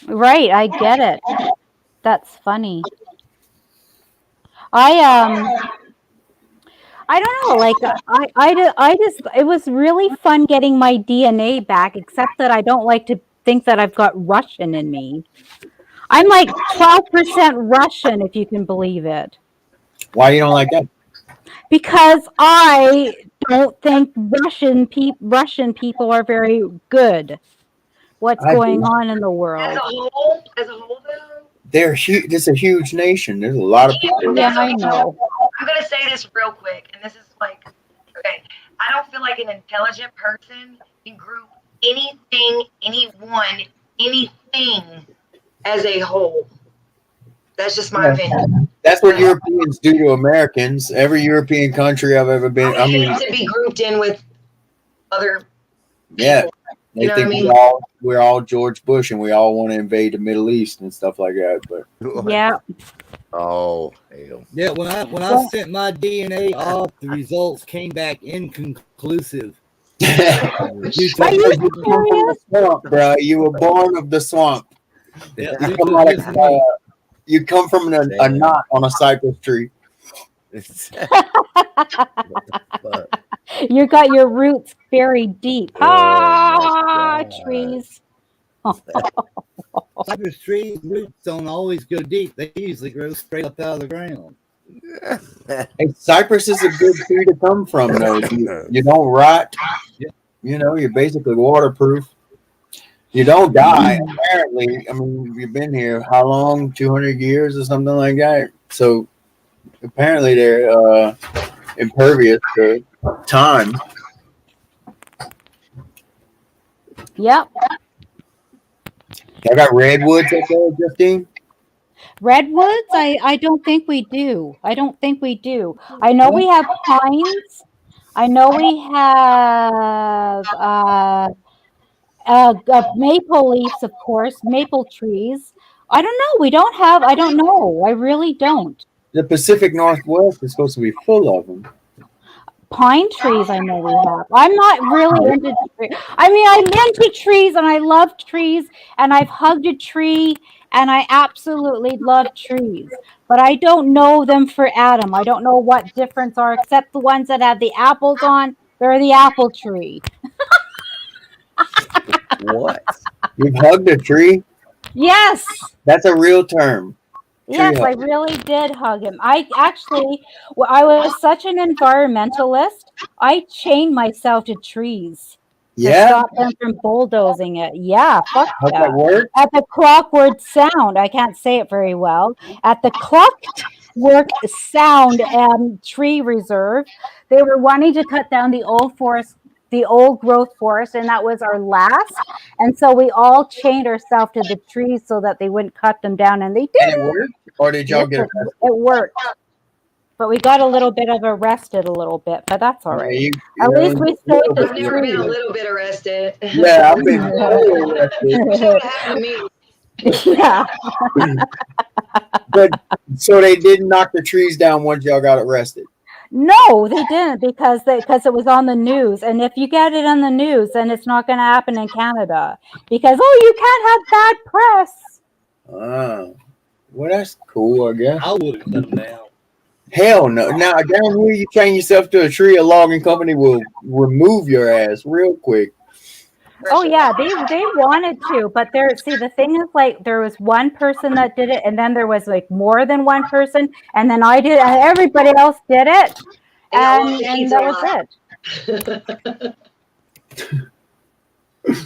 Right, I get it. That's funny. I don't know, like I just it was really fun getting my DNA back, except that I don't like to think that I've got Russian in me. I'm like 12% Russian, if you can believe it. Why you don't like that? Because I don't think Russian people are very good. What's going on in the world? As a whole, though? they're huge. It's a huge nation. There's a lot of people. Yeah, I know. I'm gonna say this real quick, and this is like, okay, I don't feel like an intelligent person can group anything, anyone, anything as a whole. That's just my opinion. That's what Europeans do to Americans. Every European country I've ever been. I mean, hate to be grouped in with other. yeah, they You know think what I mean? we're all George Bush and we all want to invade the Middle East and stuff like that. But Yeah. Oh hell. Yeah, when I sent my DNA off, the results came back inconclusive. you Are you serious? swamp, bro. You were born of the swamp. Yeah, You come out of, you come from a knot on a cypress tree. But You got your roots buried deep. Oh, my God. Trees. cypress trees roots don't always go deep. They usually grow straight up out of the ground. Hey, cypress is a good tree to come from, though. You don't rot. You know, you're basically waterproof. You don't die. Apparently, I mean, you've been here how long? 200 years or something like that. So apparently, they're impervious to time. Yep. I got redwoods up there, Justine. Redwoods? I don't think we do. I don't think we do. I know we have pines. I know we have maple leaves, of course, maple trees. I don't know. We don't have. I don't know. I really don't. The Pacific Northwest is supposed to be full of them. Pine trees, I know we have. I'm not really into trees. I mean, I'm into trees and I love trees and I've hugged a tree and I absolutely love trees. But I don't know them for Adam. I don't know what difference are except the ones that have the apples on. They're the apple tree. what? You've hugged a tree? Yes. That's a real term. Yes, I really did hug him. I was such an environmentalist. I chained myself to trees to stop them from bulldozing it. Yeah, fuck How's yeah. that work? At the Clockwork Sound, I can't say it very well. At the Clockwork Sound Tree Reserve, they were wanting to cut down the old forest, the old growth forest, and that was our last. And so we all chained ourselves to the trees so that they wouldn't cut them down, and they did. And it worked? Or did y'all get arrested? It worked. But we got a little bit of arrested a little bit, but that's all right. You At least we saved the I've never been a trees. little bit arrested. Yeah, I've been totally arrested. That happened to me. Yeah. But so they didn't knock the trees down once y'all got arrested. No, they didn't because it was on the news. And if you get it on the news, then it's not going to happen in Canada because you can't have bad press. Well, that's cool, I guess. I would have cut them down. Hell no. Now, down here, you chain yourself to a tree, a logging company will remove your ass real quick. Oh yeah, they wanted to, but the thing is, like, there was one person that did it, and then there was like more than one person, and then I did, and everybody else did it, and that was it.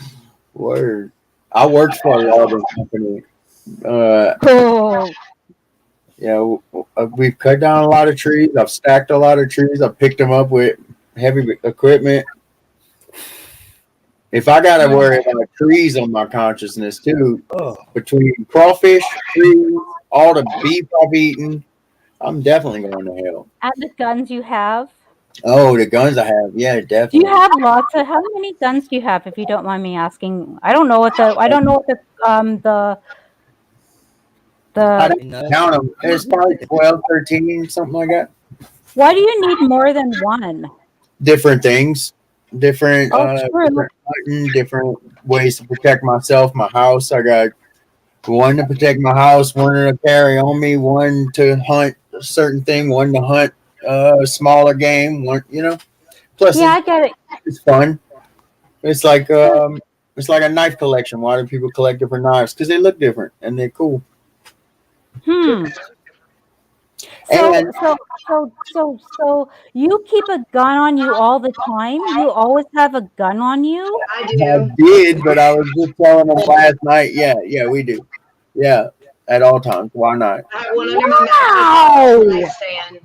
Word. I worked for a logging company. Cool. Yeah, we've cut down a lot of trees. I've stacked a lot of trees. I've picked them up with heavy equipment. If I got to worry about trees on my consciousness too, between crawfish, trees, all the beef I've eaten, I'm definitely going to hell. And the guns you have? Oh, the guns I have, yeah, definitely. Do you have lots of? How many guns do you have, if you don't mind me asking? I don't know what the. I don't know what I didn't count them. It's probably 12, 13, something like that. Why do you need more than one? Different things. Different different ways to protect myself, my house. I got one to protect my house, one to carry on me, one to hunt a certain thing, one to hunt smaller game, one, Plus, I get it. It's fun. It's like a knife collection. Why do people collect different knives? Because they look different and they're cool. So you keep a gun on you all the time? You always have a gun on you? I do. I did, but I was just telling them last night. Yeah, we do. Yeah. at all times. Why not? I have one under my Wow! nightstand.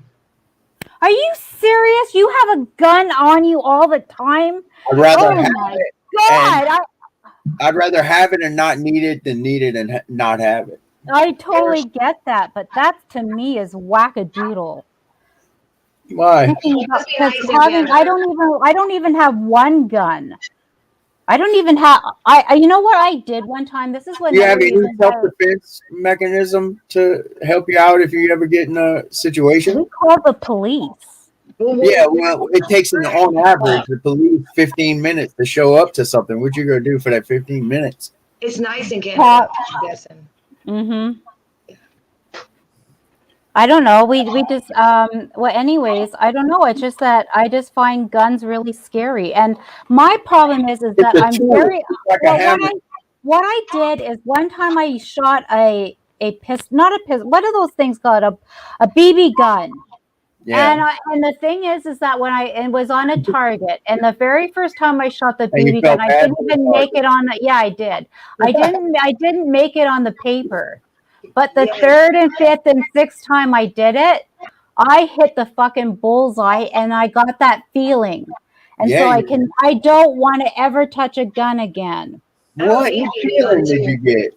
Are you serious? You have a gun on you all the time? I'd rather Oh have my it, god! and I'd rather have it and not need it than need it and not have it. I totally get that, but that to me is whackadoodle. Why? Thinking about, Must be because nice and having, I don't even have one gun. I don't even have. You know what I did one time? This is Do you another have any reason self-defense mechanism to help you out if you ever get in a situation? we call the police. Yeah, well, it takes on average the police 15 minutes to show up to something. What you gonna do for that 15 minutes? It's nice in Canada, I'm guessing. Mm-hmm. I don't know. We just well anyways, I don't know. It's just that I just find guns really scary. And my problem is It's that a I'm tool. very It's like a well hammer. what I did is one time I shot a pistol, not a pistol. What are those things called? A BB gun. Yeah, And the thing is that when it was on a target, and the very first time I shot the and you BB gun, felt I bad didn't for the even make target. it on the. Yeah, I did. I didn't make it on the paper. But the Yeah. third and fifth and sixth time I did it, I hit the fucking bullseye, and I got that feeling. And Yeah, so you, I don't want to ever touch a gun again. I have a what BB gun feeling did you too. get?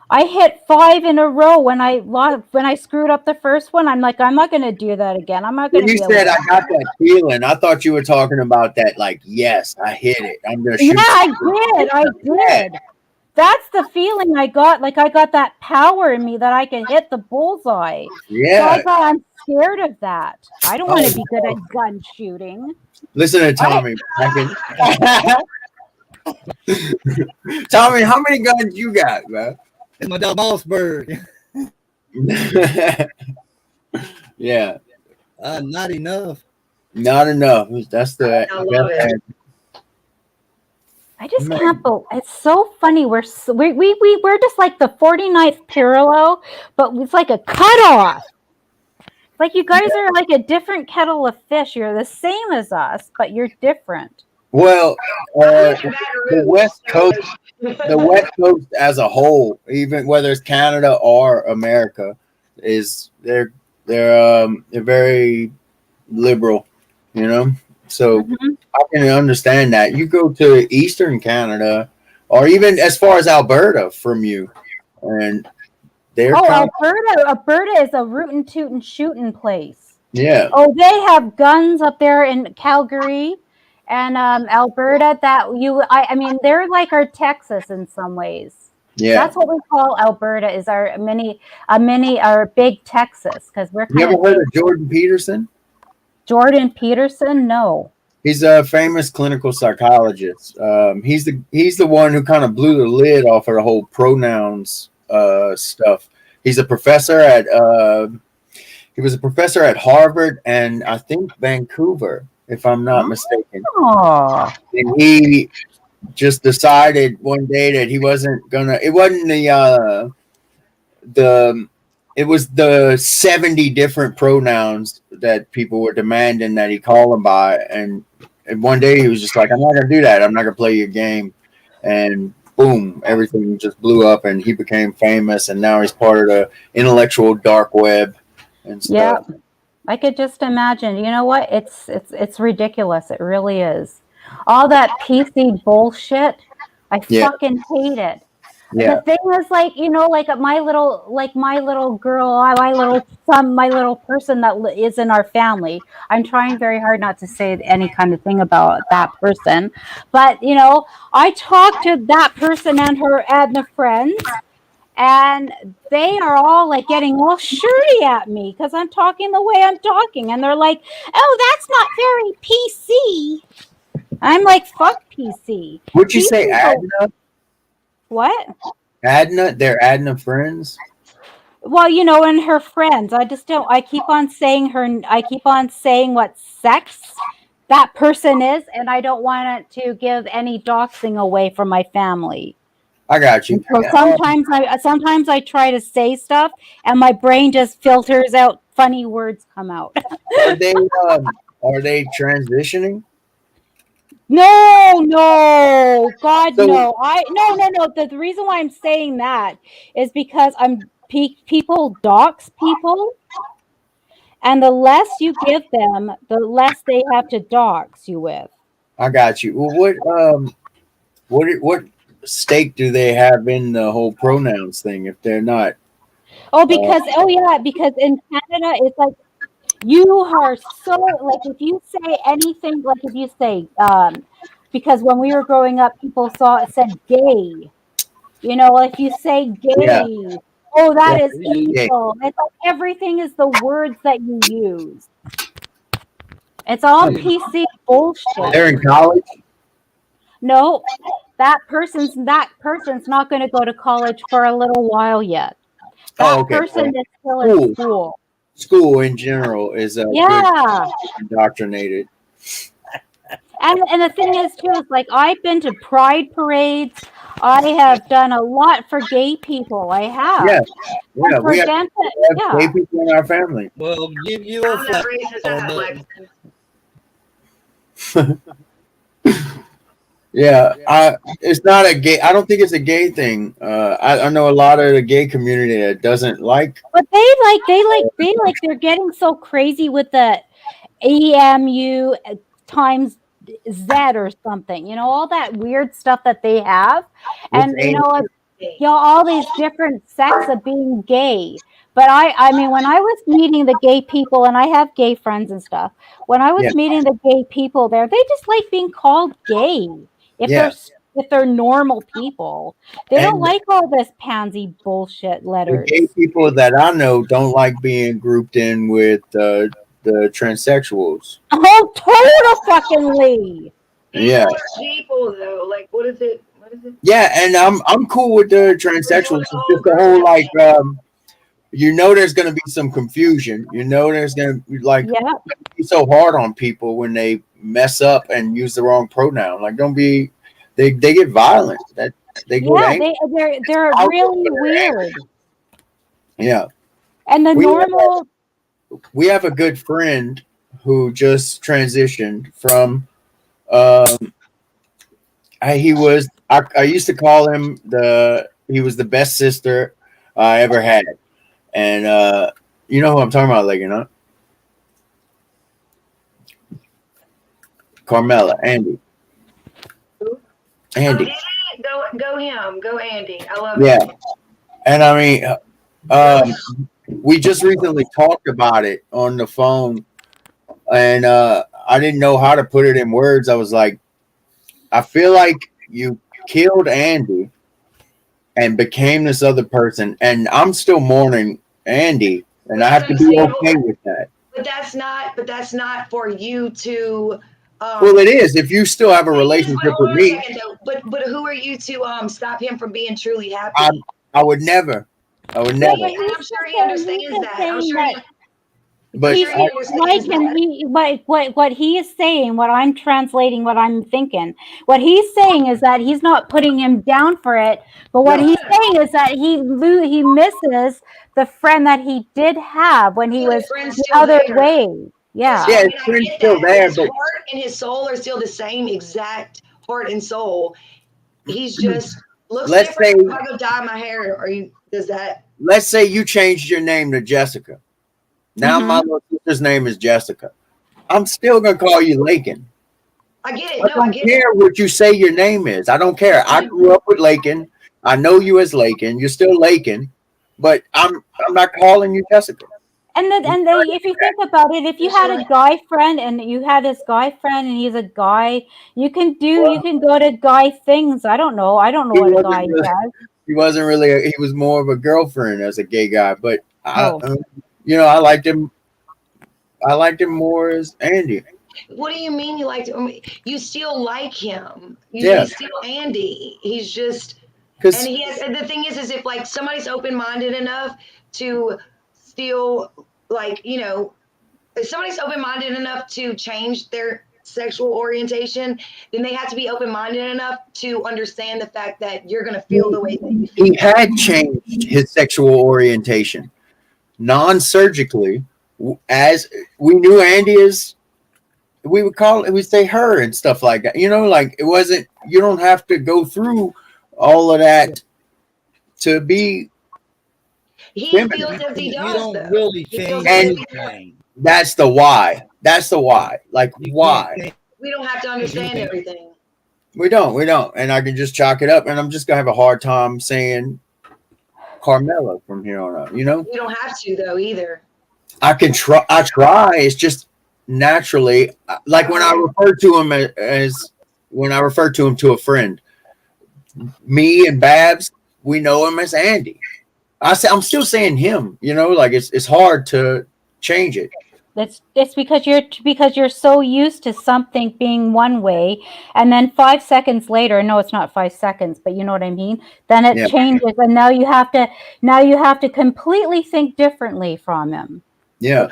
I hit 5 in a row when I screwed up the first one. I'm like, I'm not going to do that again. I'm not going When to you be able said to. I got that feeling, I thought you were talking about that. Like, yes, I hit it. I'm gonna Yeah, shoot. I did. I did. That's the feeling I got. Like I got that power in me that I could hit the bullseye. So Yeah. I'm scared of that. I don't want Oh, to be good at gun shooting. listen to I Tommy. Tommy, how many guns you got, man? In my Mossberg. Yeah, Not enough. not enough. That's the. I love it. I just Man. can't believe it's so funny. We're just like the 49th parallel, but it's like a cutoff. Like you guys are like a different kettle of fish. You're the same as us, but you're different. Well, I live the in Baton West Rouge, Coast, so- the West Coast as a whole, even whether it's Canada or America, is they're very liberal, you know. So Mhm. I can understand that. You go to Eastern Canada, or even as far as Alberta from you, and they're Oh, kind of, Alberta is a rootin' tootin' shooting place. yeah, Oh, they have guns up there in Calgary and Alberta I mean they're like our Texas in some ways. yeah. That's what we call Alberta is our big Texas because we're You kind ever of heard big. of Jordan Peterson? Jordan Peterson, no. He's a famous clinical psychologist. He's the one who kind of blew the lid off of the whole pronouns stuff. He's a professor at he was a professor at Harvard and I think Vancouver, if I'm not mistaken. Oh, And he just decided one day that he wasn't gonna. It wasn't the it was the 70 different pronouns that people were demanding that he call them by, and one day he was just like, I'm not gonna do that, I'm not gonna play your game, and boom, everything just blew up and he became famous, and now he's part of the intellectual dark web and yeah. stuff. I could just imagine. You know what? It's ridiculous. It really is. All that PC bullshit. I Yeah, fucking hate it. The yeah. thing is, like, like my little girl, my little son, my little person that is in our family. I'm trying very hard not to say any kind of thing about that person, but I talk to that person and the friends, and they are all like getting all shirty at me because I'm talking the way I'm talking, and they're like, "Oh, that's not very PC." I'm like, "Fuck PC." Would you say PC. Adna? What? Adna? They're Adna friends? Well, and her friends. I just don't. I keep on saying I keep on saying what sex that person is, and I don't want it to give any doxing away from my family. I got you. So sometimes I try to say stuff, and my brain just filters out funny words come out. Are they transitioning? No, God, So no. No. The reason why I'm saying that is because people dox people, and the less you give them, the less they have to dox you with. I got you. Well, what stake do they have in the whole pronouns thing if they're not? Oh yeah, because in Canada it's like you are so like if you say anything like if you say because when we were growing up people said gay. You know, if you say Yeah, gay, oh, yeah, that is yeah. evil. It's like everything is the words that you use. It's all Dude, PC bullshit. They're in college. No, that person's not going to go to college for a little while yet. Oh, That okay. person Well, is still in school, school. school in general is good Yeah. indoctrinated. And the thing is too, is like I've been to pride parades. I have done a lot for gay people. I Yeah, have. And yeah. for them to, We have yeah. gay people in our family. well, you a I'm not flat racist on at that. Lexington. Yeah, it's not a gay. I don't think it's a gay thing. I know a lot of the gay community that doesn't like. But they're getting so crazy with the EMU times Z or something, all that weird stuff that they have. What's And, A? all these different sects of being gay. But I mean, when I was meeting the gay people, and I have gay friends and stuff, when I Yeah, was meeting the gay people there, they just like being called gay. If they're yeah. if they're normal people, they don't And like all this pansy bullshit the gay letters. people that I know don't like being grouped in with the transsexuals. Oh, total fucking Yeah, People are people though. Like what is it? What is it? yeah, and I'm cool with the transsexuals. It's just the whole like there's gonna be some confusion. There's gonna be like Yeah, be so hard on people when they mess up and use the wrong pronoun. Like don't be they get violent. That they get yeah, angry. they're Powerful really when they're angry. weird. Yeah. And the We normal, we have a good friend who just transitioned from um I used to call him he was the best sister I ever had. And you know who I'm talking about, like, Carmela, Andy. Who? Andy. Go him. Go Andy. I love Yeah. him. And I mean we just recently talked about it on the phone and I didn't know how to put it in words. I was like, I feel like you killed Andy and became this other person, and I'm still mourning Andy, and I have to be okay with that. But that's not for you to. Well, it is if you still have a relationship with me. Second, though, but who are you to stop him from being truly happy? I would never. I would never. yeah, I'm sure he understands that. I'm sure he. But he's sure he like understands him. that. What he is saying, what I'm translating, what I'm thinking, what he's saying is that he's not putting him down for it, but what he's saying is that he misses the friend that he did have when he was the other way. Yeah. Yeah, his friend's still there, his but heart and his soul are still the same exact heart and soul. He's just looks let's different. say If I go dye my hair, does that? let's say you changed your name to Jessica. Now my little sister's name is Jessica. I'm still gonna call you Lakin. I get it. I don't care what you say your name is. I don't care. I grew up with Lakin. I know you as Lakin. You're still Lakin, but I'm not calling you Jessica. And if you think about it, if you had a guy friend and you had this guy friend and he's a guy, you can go to guy things. I don't know what a guy does. He wasn't really. He was more of a girlfriend as a gay guy, but Oh. I liked him. I liked him more as Andy. What do you mean you liked him? You still like him. Yeah. He's still Andy. He's just. And the thing is if like somebody's open-minded enough to still like, if somebody's open-minded enough to change their sexual orientation, then they have to be open-minded enough to understand the fact that you're going to feel the way that you feel. He had changed his sexual orientation non-surgically, as we knew Andy we would call it, we say her and stuff like that. You know, like it wasn't. You don't have to go through all of that to be He feminine. feels as he You does, don't though. really He feels change as if anything. That's the why. That's the why. Like You can't why? change we don't have to understand everything. We don't. We don't. And I can just chalk it up, and I'm just gonna have a hard time saying Carmela from here on out. You know, You don't have to though either. I can try. I try. It's just naturally like when I refer to him as when I refer to him to a friend. Me and Babs, we know him as Andy. I'm still saying him. You know, like it's hard to change it. It's because you're so used to something being one way, and then 5 seconds later, no, it's not 5 seconds, but you know what I mean. Then it Yeah. changes, and now you have to completely think differently from him. Yeah.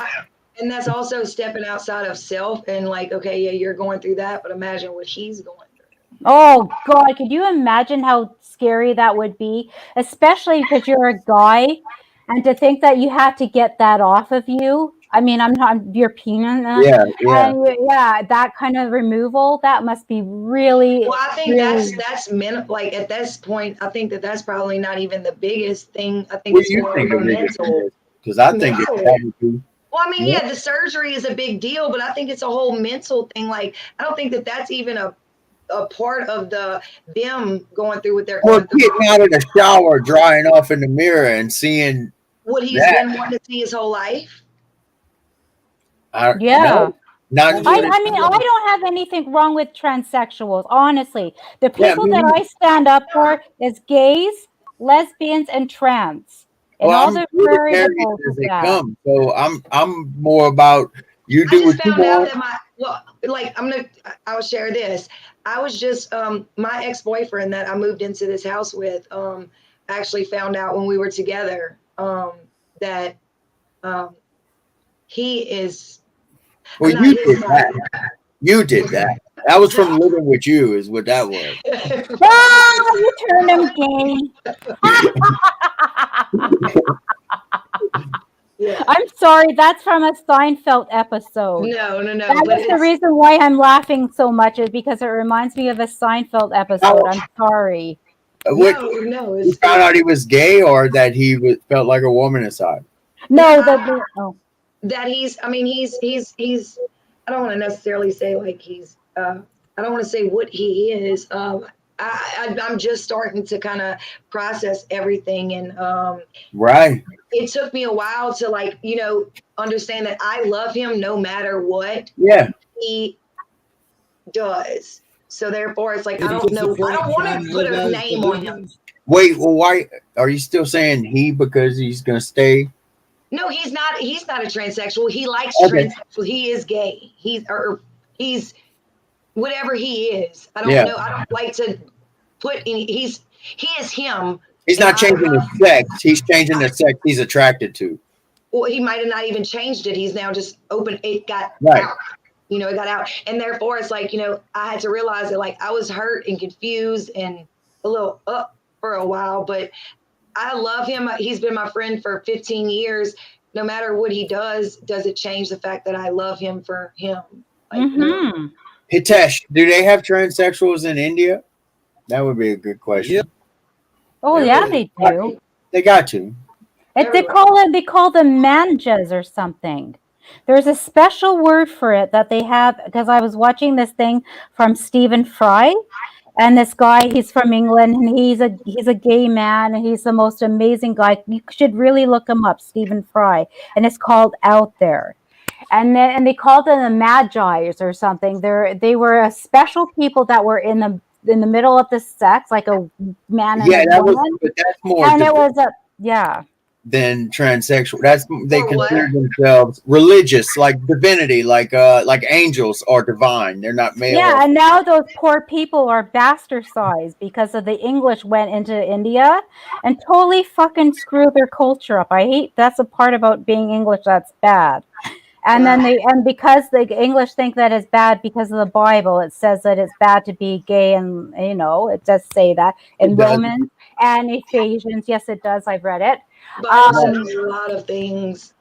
And that's also stepping outside of self and like, okay, yeah, you're going through that, but imagine what he's going through. Oh God, could you imagine how scary that would be? Especially because you're a guy, and to think that you had to get that off of you. I mean, I'm not your penis, Yeah. Yeah. and yeah, that kind of removal that must be really, Well, I think really. that's like at this point, I think that's probably not even the biggest thing. I think What it's do you more think of the a biggest thing mental. is? Because I think Mental. that would be. Well, I mean, yeah, the surgery is a big deal, but I think it's a whole mental thing. Like, I don't think that's even a part of them going through what they're Well, going through. getting out of the shower, drying off in the mirror, and seeing What he's that. been wanting to see his whole life. Yeah. No, not I mean, I don't have anything wrong with transsexuals, honestly. The Yeah, people me that neither. I stand up for is gays, lesbians, and trans. And Well, all I'm the libertarian variables as of they that. come, so I'm more about you I do just what you found out want. that I'll share this. I was just my ex-boyfriend that I moved into this house with actually found out when we were together that he is Well, I'm not you his did type. that. You did that. That was from living with you, is what that was. Ah, you turned him gay. Yeah. I'm sorry, that's from a Seinfeld episode. No. That But is the reason why I'm laughing so much, is because it reminds me of a Seinfeld episode. I'm sorry. What no. you found out he was gay, or that he felt like a woman inside. No, that he's. I mean, he's. I don't want to necessarily say like he's. I don't want to say what he is. I'm just starting to kind of process everything, and Right. it took me a while to understand that I love him no matter what Yeah. he does. So therefore, it's like Is I he don't know. just I don't want trying to to put live a out his name on him. delusions? Wait. Well, why are you still saying he, because he's gonna stay? No, he's not. He's not a transsexual. He likes Okay. transsexual. He is gay. He's whatever he is. I don't Yeah. know. I don't like to put any. He is him. He's And not changing his sex. He's changing the sex he's attracted to. Well, he might have not even changed it. He's now just open. It got Right. out. It got out, and therefore it's like I had to realize that like I was hurt and confused and a little up for a while, but I love him. He's been my friend for 15 years. No matter what he does it change the fact that I love him for him? Like, Hitesh, do they have transsexuals in India? That would be a good question. Yep. Oh yeah, they do. They got to. They call them manjas or something. There's a special word for it that they have, because I was watching this thing from Stephen Fry, and this guy, he's from England, and he's a gay man, and he's the most amazing guy. You should really look him up, Stephen Fry, and it's called Out There. And they called them the Magi's or something. They were a special people that were in the middle of the sex, like a man and a woman. But that's more. And it was than transsexual. That's they Or consider themselves religious, like divinity, like angels are divine. They're not male. Yeah, and now those poor people are bastardized because of the English went into India and totally fucking screwed their culture up. I hate that's a part about being English that's bad. And then because the English think that it's bad because of the Bible, it says that it's bad to be gay, and it does say that in Romans and Ephesians. Yes, it does. I've read it. Bible says a lot of things.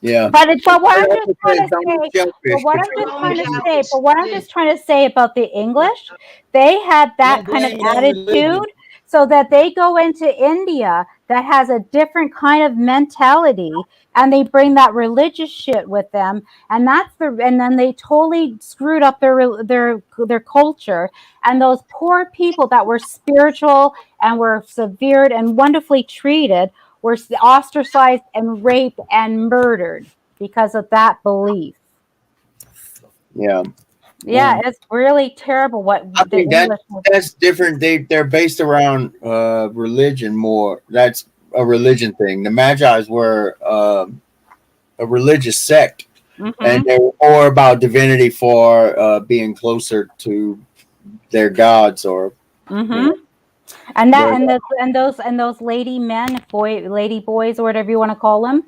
Yeah. But what It I'm just also trying says to don't eat say, shellfish, but just you Roman trying to can eat. say, Catholics. but what I'm just trying to say about the English, they had that Don't kind of blame it on religion. attitude, so that they go into India that has a different kind of mentality, and they bring that religious shit with them, and and then they totally screwed up their culture, and those poor people that were spiritual and were severed and wonderfully treated were ostracized and raped and murdered because of that belief. Yeah. Yeah, it's really terrible what I the think that English was. that's different. They're based around religion more. That's a religion thing. The Magi's were a religious sect, and Mm-hmm, they were more about divinity for being closer to their gods, or you mm-hmm. know, And that their, and those lady men, lady boys, or whatever you want to call them,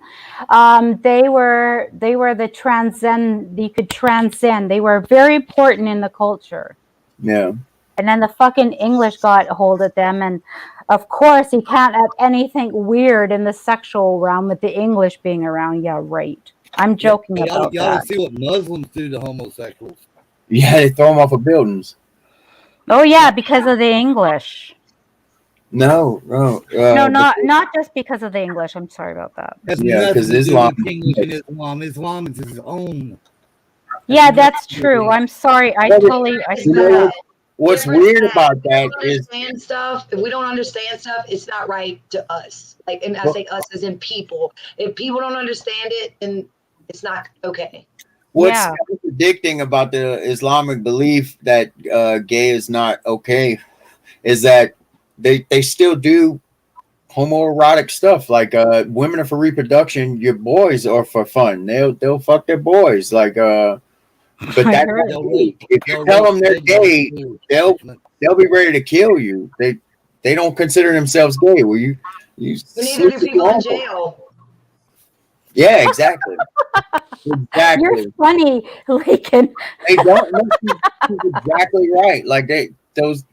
they were the transcend. You could transcend. They were very important in the culture. yeah. And then the fucking English got a hold of them, and of course you can't have anything weird in the sexual realm with the English being around. Yeah, right. I'm Yeah, joking about you ought to that. see what Muslims do to homosexuals. Yeah, they throw them off of buildings. Oh yeah, because of the English. No, no. No, not just because of the English. I'm sorry about that. Has Yeah, nothing because to do Islam. with English and Islam. Islam is his own. Has Yeah, nothing that's to do with true. English. I'm sorry. I But totally I It's you stood know up. that what's difference weird that about if we that don't is, understand stuff, if we don't understand stuff, it's not right to us. Like, and I well, say us as in people. If people don't understand it, then it's not okay. what's Yeah. contradicting about the Islamic belief that gay is not okay is that they still do homoerotic stuff. Like women are for reproduction, your boys are for fun. They'll fuck their boys. Like but I that's heard. not They'll gay. rape. If you They'll tell rape them they're pregnant gay, too. they'll they'll be ready to kill you. They don't consider themselves gay. Well, you But neither sleep do with your people in uncle. jail. Yeah, exactly. You're Exactly. funny, Lincoln. They don't. No, she's exactly right. Like those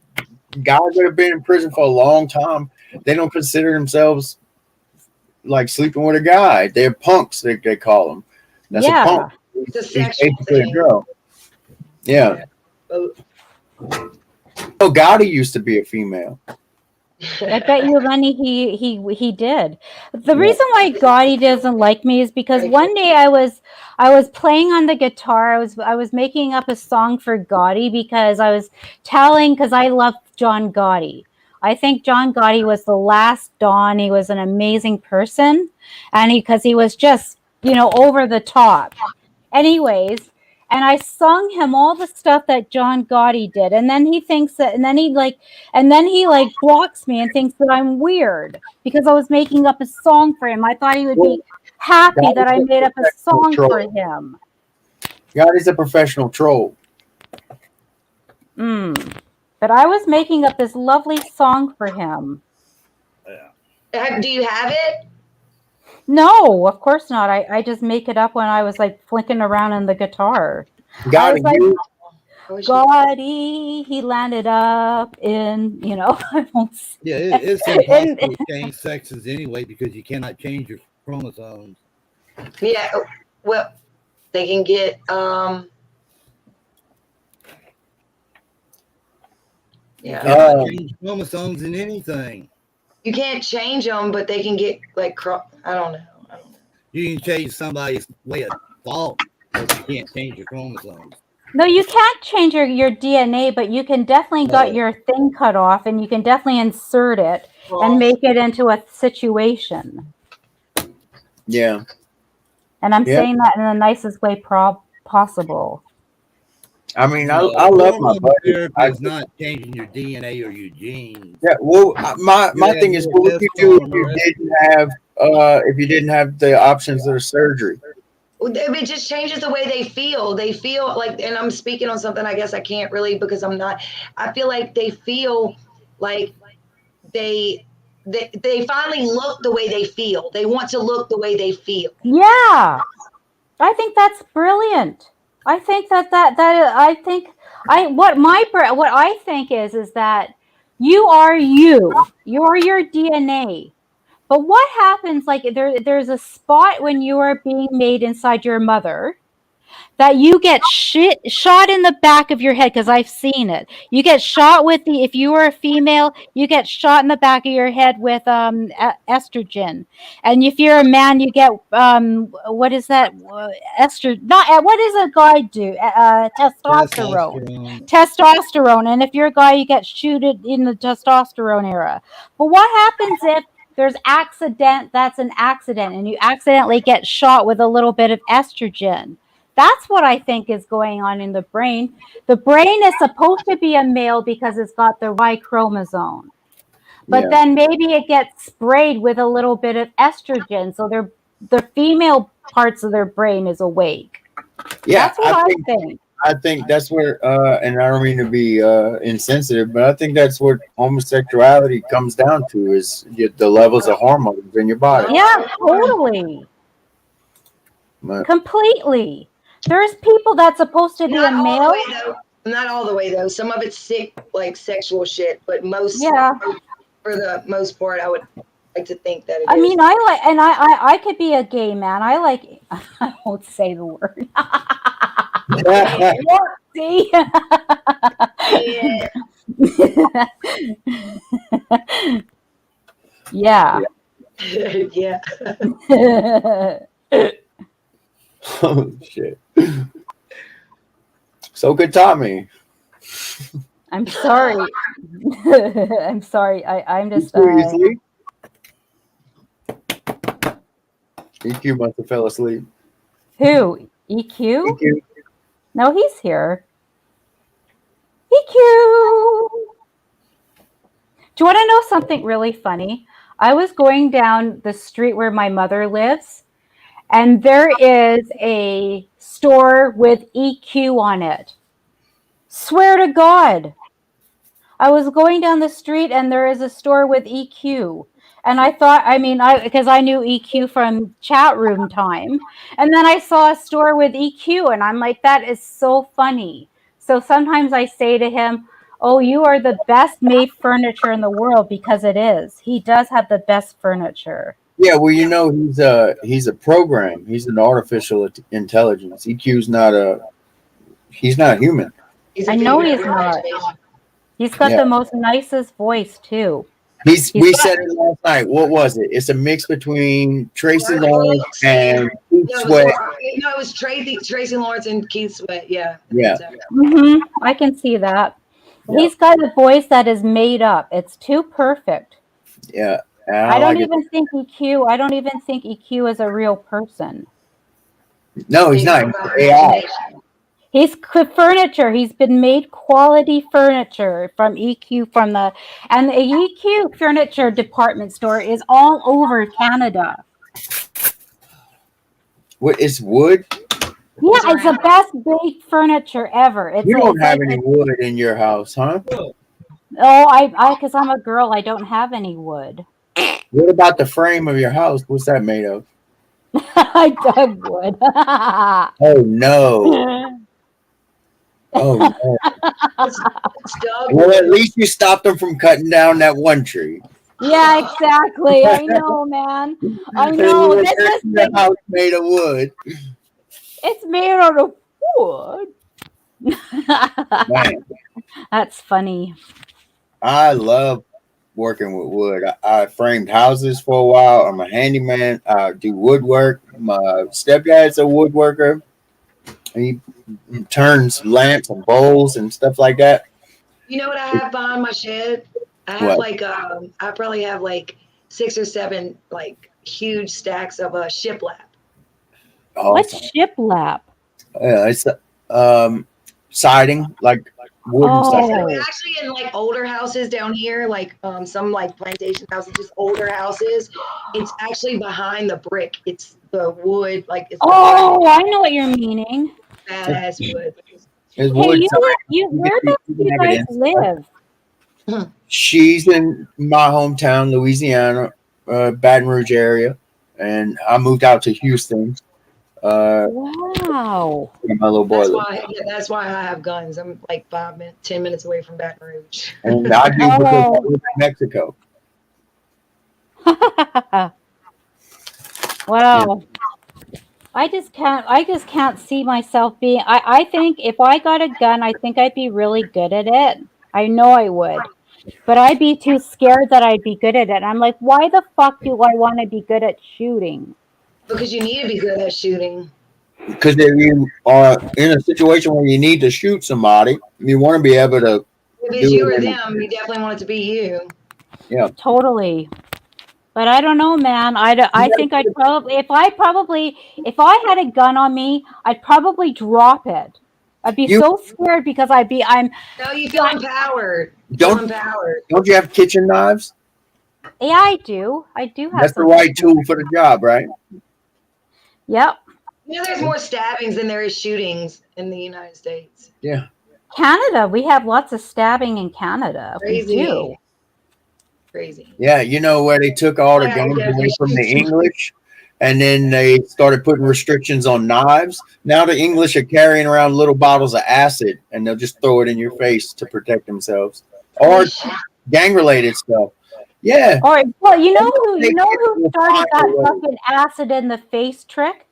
guys that have been in prison for a long time, they don't consider themselves like sleeping with a guy. They're punks. They call them. That's a punk. Yeah. It's a He's sexual basically a thing. girl. Yeah. Yeah. But Oh, Gotti used to be a female. I bet you money he did. The Yeah. reason why Gotti doesn't like me is because Right. one day I was playing on the guitar. I was making up a song for Gotti because I was telling because I love John Gotti. I think John Gotti was the last Don. He was an amazing person, and because he was just over the top. Anyways, and I sung him all the stuff that John Gotti did, and then he thinks that, and then he like blocks me and thinks that I'm weird because I was making up a song for him. I thought he would Well, be happy that Gotti's I a made up a professional song for troll. him. Gotti's a professional troll. But I was making up this lovely song for him. do you have it? No, of course not. I just make it up when I was like flicking around on the guitar. I was Gotti, like, I wish you- Gotti, he landed up in, I won't say Yeah, it. it's impossible to change sexes anyway because you cannot change your chromosomes. Yeah. Well, they can get You yeah. cannot change chromosomes in anything. You can't change them, but they can get like I don't know. You can change somebody's way of thought, but you can't change your chromosomes. No, you can't change your DNA, but you can definitely got No. your thing cut off and you can definitely insert it and make it into a situation. yeah. And I'm Yeah. saying that in the nicest way possible. I mean, No, I love my hormone buddy. therapy is not changing your DNA or your genes. Yeah. Well, my You thing have is, more what would you do testosterone or if you didn't have the options of surgery? It just changes the way they feel. They feel like, and I'm speaking on something I guess I can't really because I'm not. I feel like they feel like they finally look the way they feel. They want to look the way they feel. Yeah. I think that's brilliant. I think that I think what I think is that you are you. You're your DNA. But what happens, like there's a spot when you are being made inside your mother that you get shot in the back of your head, because I've seen it. You get shot with if you are a female, you get shot in the back of your head with estrogen, and if you're a man, you get what is that? Not what does a guy do? Testosterone. Testosterone, and if you're a guy, you get shooted in the testosterone era. But what happens if there's that's an accident, and you accidentally get shot with a little bit of estrogen? That's what I think is going on in the brain. The brain is supposed to be a male because it's got the Y chromosome. But then maybe it gets sprayed with a little bit of estrogen, so the female parts of their brain is awake. Yeah, that's what I think. I think that's where, and I don't mean to be insensitive, but I think that's what homosexuality comes down to is the levels of hormones in your body. Yeah, totally. Completely. There's people that's supposed to be a male. Not all the way though. Some of it's sick, like sexual shit, but most, for the most part, I would like to think that. I mean, I could be a gay man. I won't say the word. See? Yeah. Yeah. Oh shit. So good, Tommy. I'm sorry. I'm sorry. I'm just. EQ must have fell asleep. Who? EQ? EQ. No, he's here. EQ. Do you want to know something really funny? I was going down the street where my mother lives, and there is a store with EQ on it. Swear to God. I was going down the street and there is a store with EQ. And I thought, because I knew EQ from chat room time. And then I saw a store with EQ and I'm like, that is so funny. So sometimes I say to him, oh, you are the best made furniture in the world, because it is. He does have the best furniture. Yeah, well, he's a program. He's an artificial intelligence. EQ's he's not human. I know he's not. He's got the most nicest voice too. We said it last night. What was it? It's a mix between Tracy Lawrence and Keith Sweat. No, it was Tracy Lawrence and Keith Sweat. Yeah. Yeah. I can see that. Yeah. He's got a voice that is made up. It's too perfect. Yeah. I don't even think EQ is a real person. No, he's not. AI. He's furniture. He's been made quality furniture from EQ and the EQ furniture department store is all over Canada. What is wood? Yeah, it's the best baked furniture ever. You don't have any wood in your house, huh? Oh, because I'm a girl, I don't have any wood. What about the frame of your house? What's that made of? I dug wood. Oh no. Oh no. Well, at least you stopped them from cutting down that one tree. Yeah, exactly. I know, man. I know. This is the house made of wood. It's made out of wood. That's funny. I love working with wood. I framed houses for a while. I'm a handyman. I do woodwork. My stepdad's a woodworker. He turns lamps and bowls and stuff like that. You know what I have behind my shed? I have I probably have like 6 or 7 like huge stacks of a shiplap. What's shiplap? It's siding, like wooden siding. Actually, in like older houses down here, like some like plantation houses, just older houses, it's actually behind the brick. It's the wood, like. It's I know what you're meaning. Badass wood. It's wood. Where do you guys live? She's in my hometown, Louisiana, Baton Rouge area, and I moved out to Houston. Wow. My little boy. That's why I have guns. I'm like 10 minutes away from Baton Rouge. And I do because I live in Mexico. Wow. I just can't see myself being I think if I got a gun, I think I'd be really good at it. I know I would. But I'd be too scared that I'd be good at it. I'm like, why the fuck do I want to be good at shooting? Because you need to be good at shooting. Because if you are in a situation where you need to shoot somebody, you want to be able to If it's do you or it. them, you definitely want it to be you. Yeah. Totally. But I don't know, man. I think I'd probably if I had a gun on me, I'd probably drop it. I'd be You so scared because No, you feel empowered. You feel don't empowered. don't you have kitchen knives? yeah, I do. I do have That's the some right kitchen. tool for the job, right? Yep. You know, there's more stabbings than there is shootings in the United States. Yeah. Canada, we have lots of stabbing in Canada. We do. Crazy. Crazy. Yeah, you know where they took all the Yeah, I would guns away definitely from the shoot you. English, and then they started putting restrictions on knives. Now the English are carrying around little bottles of acid, and they'll just throw it in your face to protect themselves, or gang-related stuff. Yeah, Or well, they you know who will started find a that way. fucking acid in the face trick?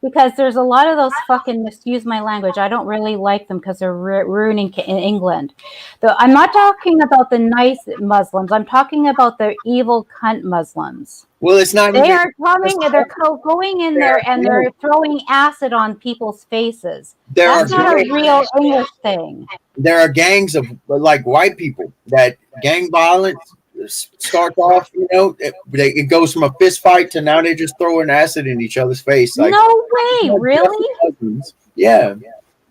Because there's a lot of those fucking, excuse my language, I don't really like them because they're ruining in England. I'm not talking about the nice Muslims. I'm talking about the evil cunt Muslims. Well, it's not They even. are coming, they're going in there and they're throwing acid on people's faces. There are That's not a gangs, real English thing. there are gangs of like white people that gang violence starts off. It goes from a fist fight to now they're just throwing acid in each other's face. Like, No way, really? yeah,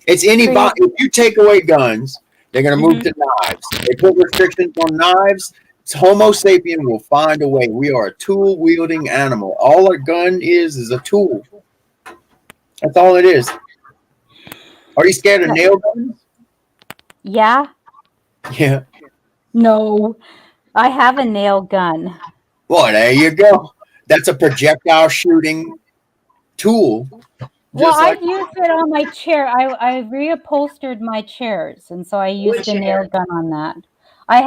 it's anybody. Crazy. If you take away guns, they're gonna move to knives. They put restrictions on knives. Homo sapien will find a way. We are a tool wielding animal. All a gun is a tool. That's all it is. Are you scared of nail guns? Yeah. Yeah. No. I have a nail gun. Well, there you go. That's a projectile shooting tool. Well, Just I like used it on my chair. I reupholstered my chairs, and so I used a nail gun on that. I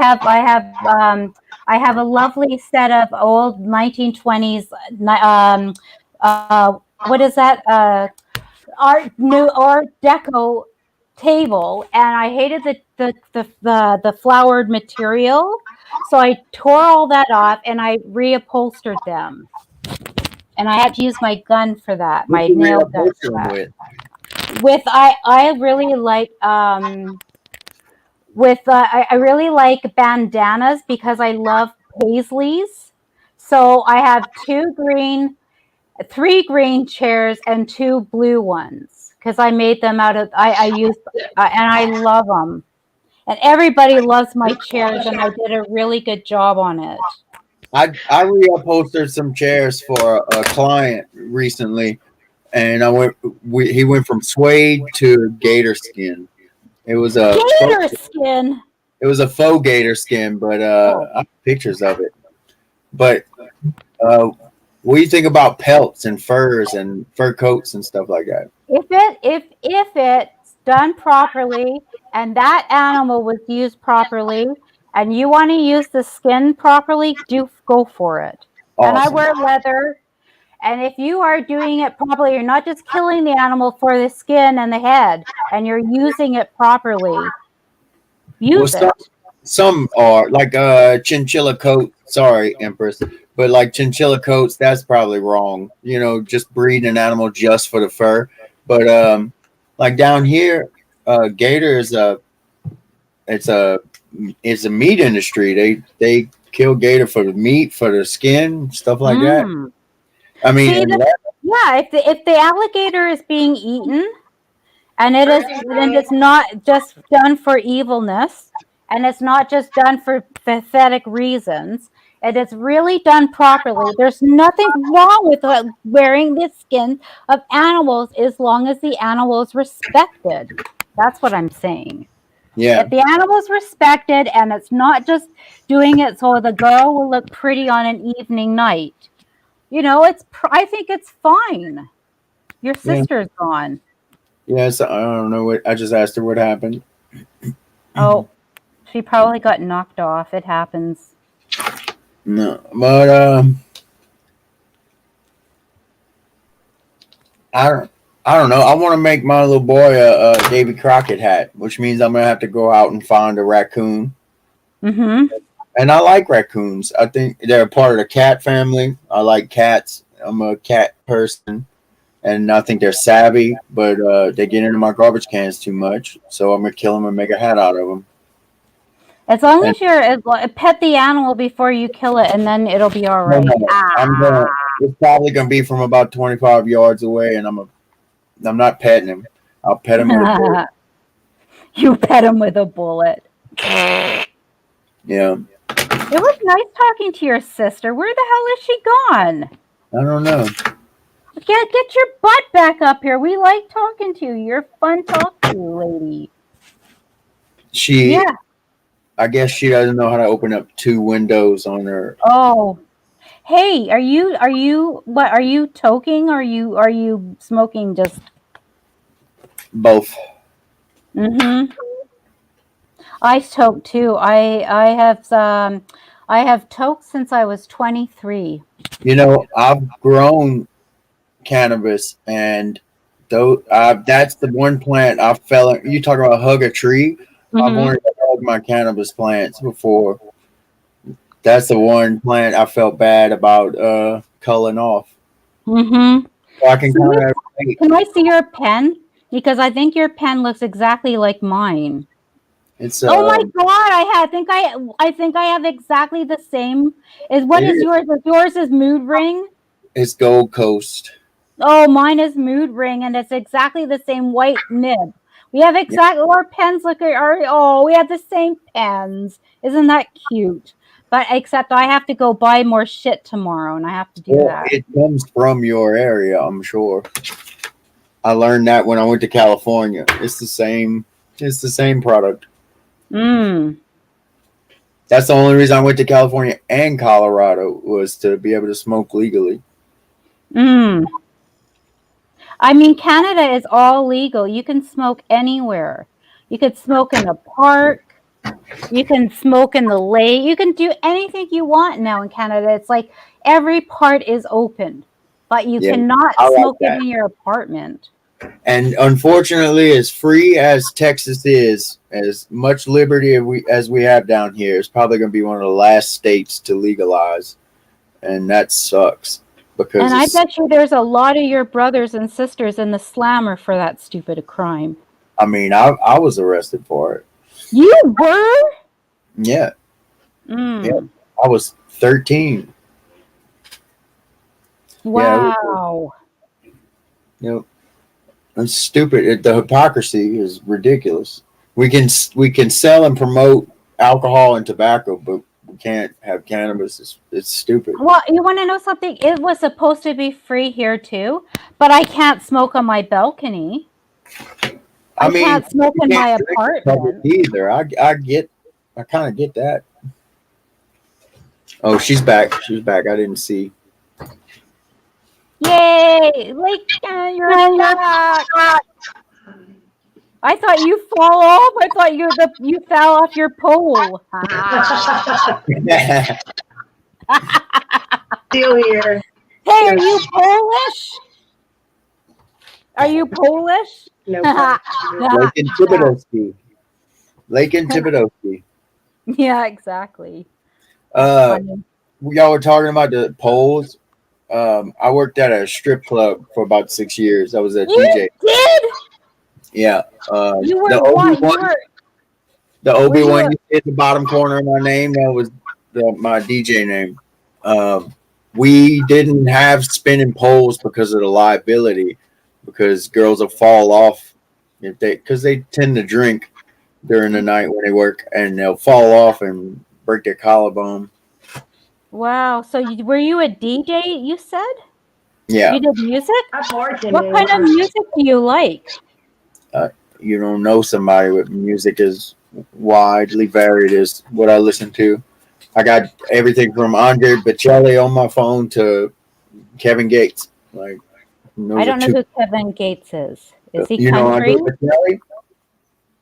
have a lovely set of old 1920s what is that art deco table, and I hated the flowered material, so I tore all that off and I reupholstered them. And I had to use my gun for that, what my you nail gun reupholster for them that. with. I really like I really like bandanas because I love paisleys. So I have three green chairs and two blue ones because I made them out of I used and I love them. And everybody loves my chairs, and I did a really good job on it. I reupholstered some chairs for a client recently, and he went from suede to gator skin. It was a Gator skin. it was a faux gator skin, but Oh. I have pictures of it. But what do you think about pelts and furs and fur coats and stuff like that? If it's done properly and that animal was used properly and you want to use the skin properly, go for it. And I Awesome. wear leather. And if you are doing it properly, you're not just killing the animal for the skin and the head, and you're using it properly. Use Well, it. some are like chinchilla coat. Sorry, Empress, but like chinchilla coats, that's probably wrong. Just breeding an animal just for the fur. But like down here, gator is it's a it's a meat industry. They kill gator for the meat, for the skin, stuff like that. I mean, See, yeah, if the alligator is being eaten and it's not just done for evilness and it's not just done for pathetic reasons, and it's really done properly, there's nothing wrong with wearing the skin of animals as long as the animal is respected. That's what I'm saying. yeah, If the animal is respected and it's not just doing it so the girl will look pretty on an evening night, I think it's fine. Your yeah, sister's gone. yes. I don't know what. I just asked her what happened. Oh, she probably got knocked off. It happens. No, but I don't. I don't know. I want to make my little boy a Davy Crockett hat, which means I'm gonna have to go out and find a raccoon. Mm-hmm. And I like raccoons. I think they're a part of the cat family. I like cats. I'm a cat person, and I think they're savvy, but they get into my garbage cans too much. So I'm gonna kill them and make a hat out of them. As long And as pet the animal before you kill it, and then it'll be all no, right. no, I'm gonna. It's probably gonna be from about 25 yards away, and I'm not petting him. I'll pet him with a bullet. You pet him with a bullet. Yeah, It was nice talking to your sister. Where the hell is she gone? I don't know. Get your butt back up here. We like talking to you. You're a fun talk to, lady. She, Yeah. I guess she doesn't know how to open up two windows on her. Oh. Hey, are you toking? Are you smoking just Both. mm-hmm. I toke too. I have toked since I was 23. You know, I've grown cannabis, and though that's the one plant I fell. You talk about hug a tree. I've Mm-hmm. wanted to hug my cannabis plants before. That's the one plant I felt bad about culling off. Mm-hmm. So I can kind of relate. Can I see your pen? Because I think your pen looks exactly like mine. It's Oh my god! I think I have exactly the same. What is yours? Yours is Mood Ring. it's Gold Coast. Oh, mine is Mood Ring, and it's exactly the same white nib. We have Yeah. exactly our pens look like our. Oh, we have the same pens. Isn't that cute? But except I have to go buy more shit tomorrow, and I have to do Well, that. it comes from your area, I'm sure. I learned that when I went to California. It's the same. It's the same product. Mm. That's the only reason I went to California and Colorado was to be able to smoke legally. Mm. I mean, Canada is all legal. You can smoke anywhere. You could smoke in the park. You can smoke in the lake. You can do anything you want now in Canada. It's like every part is open, but you Yeah, cannot I like smoke it that. in your apartment. And unfortunately, as free as Texas is, as much liberty as we have down here, it's probably going to be one of the last states to legalize, and that sucks because And I bet you there's a lot of your brothers and sisters in the slammer for that stupid crime. I mean, I was arrested for it. You were? Yeah, Mm. yeah. I was 13. Wow. You know, it's stupid. The hypocrisy is ridiculous. We can sell and promote alcohol and tobacco, but we can't have cannabis. It's stupid. Well, you want to know something? It was supposed to be free here too, but I can't smoke on my balcony. I mean, can't smoke you in can't my drink in public apartment. either. I kind of get that. Oh, she's back. She's back. I didn't see. Yay! Like you're back. I thought you fall off. I thought you fell off your pole. Still here. Hey, are you Polish? Are you Polish? No. Lake and Thibodeau. Lake and Thibodeau. Yeah, exactly. Y'all were talking about the polls. I worked at a strip club for about 6 years. I was a You DJ. did? Yeah. You were the what? Obi-Wan, the Obi-Wan you see at the bottom corner of my name, that was my DJ name. We didn't have spinning poles because of the liability, because girls will fall off because they tend to drink during the night when they work, and they'll fall off and break their collarbone. Wow. So were you a DJ, you said? Yeah. You did music? I've bartended. What kind of music do you like? You don't know somebody with music as widely varied as what I listen to. I got everything from Andre Bocelli on my phone to Kevin Gates. Like, I don't know who Kevin Gates is. Is he you know country? Andre Bocelli?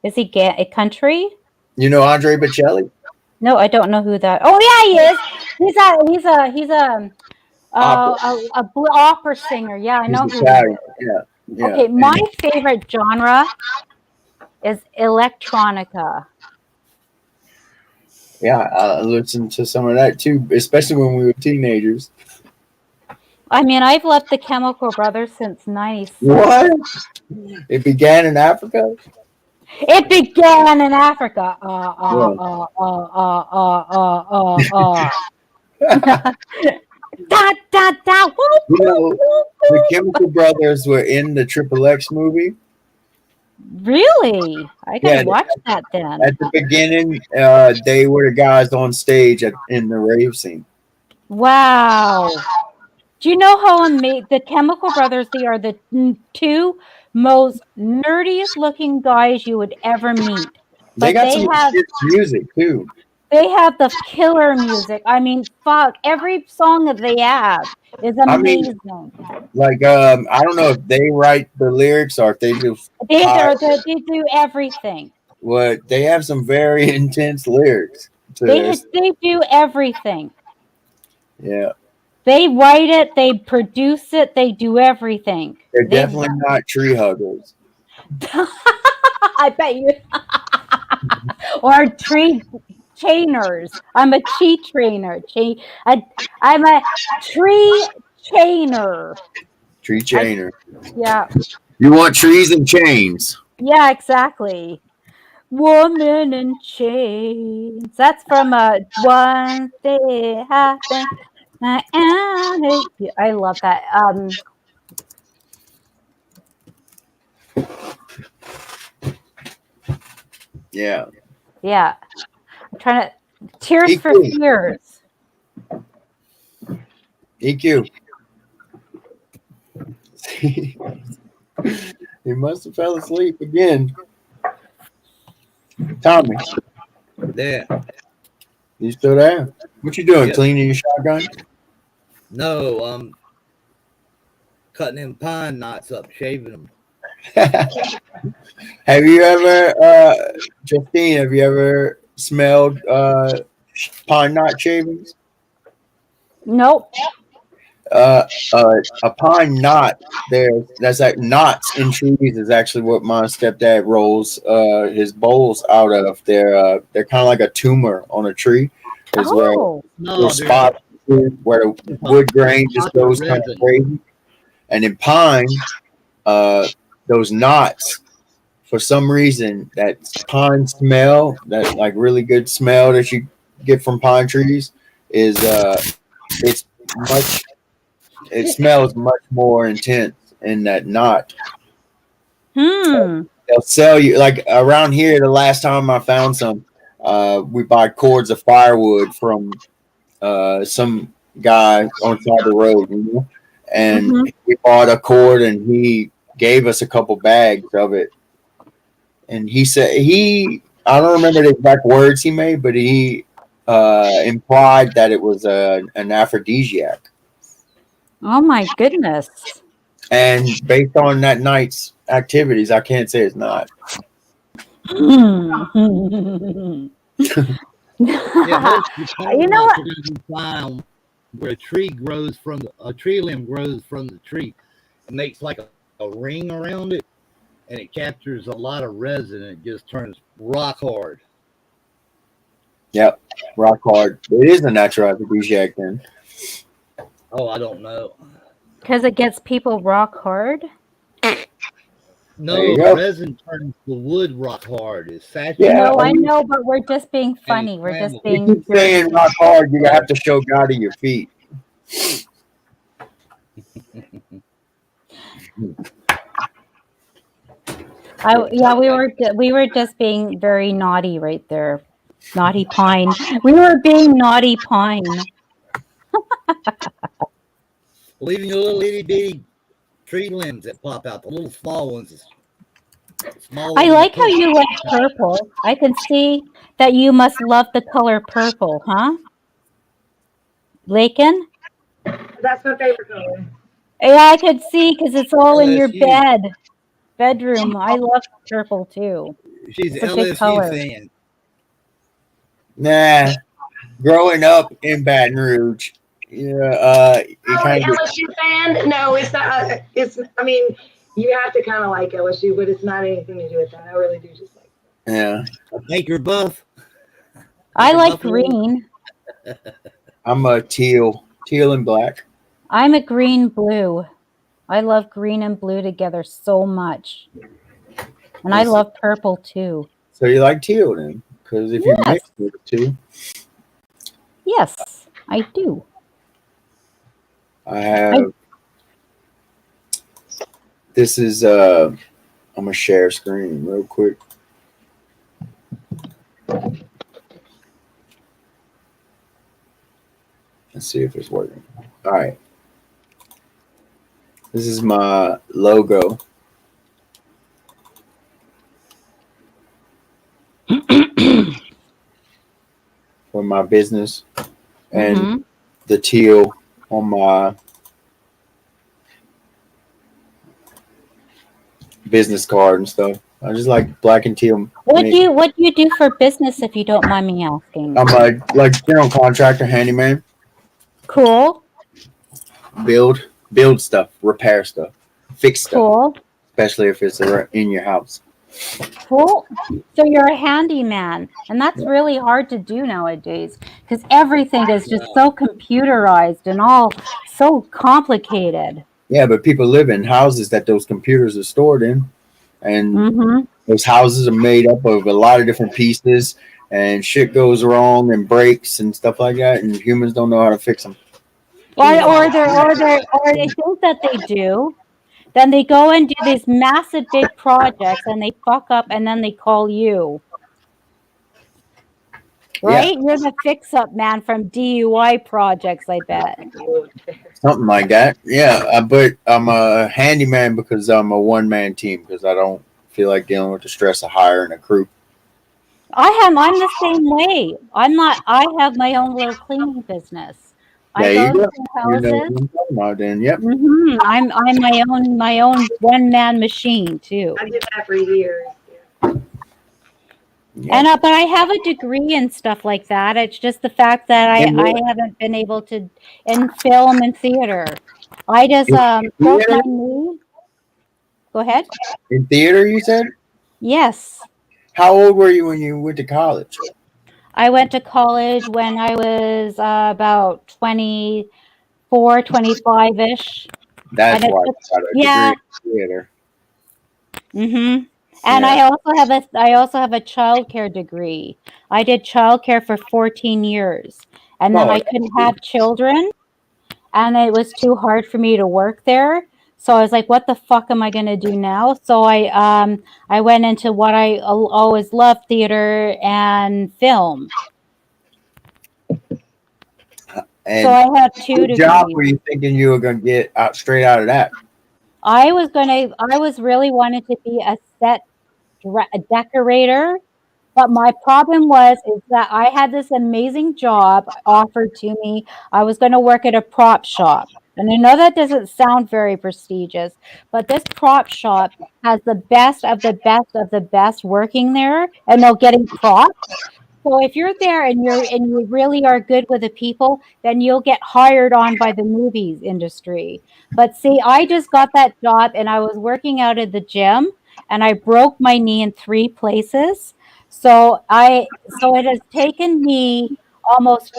Is he a country? You know Andre Bocelli? No, I don't know who that. Oh yeah, he is. opera singer. Yeah, I He's know who he Italian. is. Yeah. Okay, my favorite genre is electronica. Yeah, I listened to some of that too, especially when we were teenagers. I mean, I've loved the Chemical Brothers since '96. What? It began in Africa? It began in Africa. Yeah. Da da da. Whoop, You whoop, know, whoop, the whoop. Chemical Brothers were in the Triple X movie. Really? I gotta Yeah, watch that then. at the beginning, they were the guys on stage in the rave scene. Wow. Do you know how the Chemical Brothers? They are the two most nerdiest looking guys you would ever meet. They But got some shit music too. they have the killer music. I mean, fuck, every song that they have is I mean, amazing. like, I don't know if they write the lyrics or if they just They do everything. what they have some very intense lyrics to this. They do everything. Yeah, They write it, they produce it, they do everything. they're definitely not tree huggers. I bet you. Or tree chainers. I'm a tree trainer. I'm a tree chainer. Tree chainer. Yeah. You want trees and chains. Yeah, exactly. Woman in chains. That's from One Thing Happened. I love that. Yeah. Yeah. I'm trying to Tears for EQ. Fears. EQ. He must have fell asleep again. Tommy, Yeah. you still there? What you doing? Yep. Cleaning your shotgun? No, cutting them pine knots up, shaving them. Have you ever, Justine? Have you ever smelled pine knot shavings? Nope. A pine knot that's like knots in trees is actually what my stepdad rolls his bowls out of. They're kind of like a tumor on a tree. Is where No, spot where the wood grain just goes kind of crazy. And in pine, those knots, for some reason, that pine smell, that like really good smell that you get from pine trees, is it's much. It smells much more intense in that knot. They'll sell you like around here. The last time I found some, we buy cords of firewood from some guy on side of the road, you know? And we bought a cord, and he gave us a couple bags of it. And he said I don't remember the exact words he made, but he implied that it was an aphrodisiac. Oh my goodness. And based on that night's activities, I can't say it's not. Yeah, You know what? Where a tree limb grows from the tree, it makes like a ring around it, and it captures a lot of resin, and it just turns rock hard. Yep, rock hard. It is a natural aphrodisiac then. Oh, I don't know. Because it gets people rock hard? No, resin turns the wood rock hard. It's saturated. Yeah, no, I know, but we're just being funny. We're just being. You keep saying rock hard, you have to show God to your feet. We were just being very naughty right there. Naughty Pine. We were being naughty Pine. Leaving the little itty bitty tree limbs that pop out, the little small ones. I like how you like purple. I can see that you must love the color purple, huh? Lakin? That's my favorite color. Yeah, I could see because it's all in your bedroom. I love purple too. She's It's a an good color. LSU fan. Nah, growing up in Baton Rouge, it kind of LSU fan? No, it's not. It's. I mean, you have to kind of like LSU, but it's not anything to do with that. I really do just like. yeah. A Baker buff. I like Buffalo. green. I'm a teal and black. I'm a green blue. I love green and blue together so much. And I love purple too. So you like teal then? Because if you Yes. mix the two, Yes, I do. I have. This is I'm gonna share screen real quick. Let's see if it's working. All right. This is my logo. For my business, and Mhm. the teal on my business card and stuff. I just like black and teal. What do you do for business, if you don't mind me asking? I'm a general contractor, handyman. Cool. Build stuff, repair stuff, fix stuff, Cool. especially if it's in your house. Cool. So you're a handyman, and that's really hard to do nowadays because everything is just so computerized and all so complicated. Yeah, but people live in houses that those computers are stored in, and Mm-hmm. those houses are made up of a lot of different pieces, and shit goes wrong and breaks and stuff like that, and humans don't know how to fix them. Or they think that they do. Then they go and do these massive big projects and they fuck up and then they call you. Right? You're the fix-up man from DUI projects, I bet. Something like that. Yeah, but I'm a handyman because I'm a one-man team because I don't feel like dealing with the stress of hiring a crew. I'm the same way. I have my own little cleaning business. I There you go go. to You know houses. what I'm talking about then. Yep. I'm my own one-man machine too. I did that for years. Yeah. And but I have a degree and stuff like that. It's just the fact that I haven't been able to in film and theater. I just broke my knee. Go ahead. In theater, you said? Yes. How old were you when you went to college? I went to college when I was about 24, 25-ish. That's And why I got a degree in theater. Mm-hmm. And I also have a childcare degree. I did childcare for 14 years. And then I couldn't have children, and it was too hard for me to work there. So I was like, what the fuck am I going to do now? So I went into what I always loved, theater and film. And so I have two what degrees. job were you thinking you were going to get out straight out of that? I was really wanted to be a set decorator, but my problem is that I had this amazing job offered to me. I was going to work at a prop shop. And I know that doesn't sound very prestigious, but this prop shop has the best of the best of the best working there, and they're getting props. So if you're there and you really are good with the people, then you'll get hired on by the movies industry. But see, I just got that job and I was working out at the gym and I broke my knee in 3 places. So it has taken me almost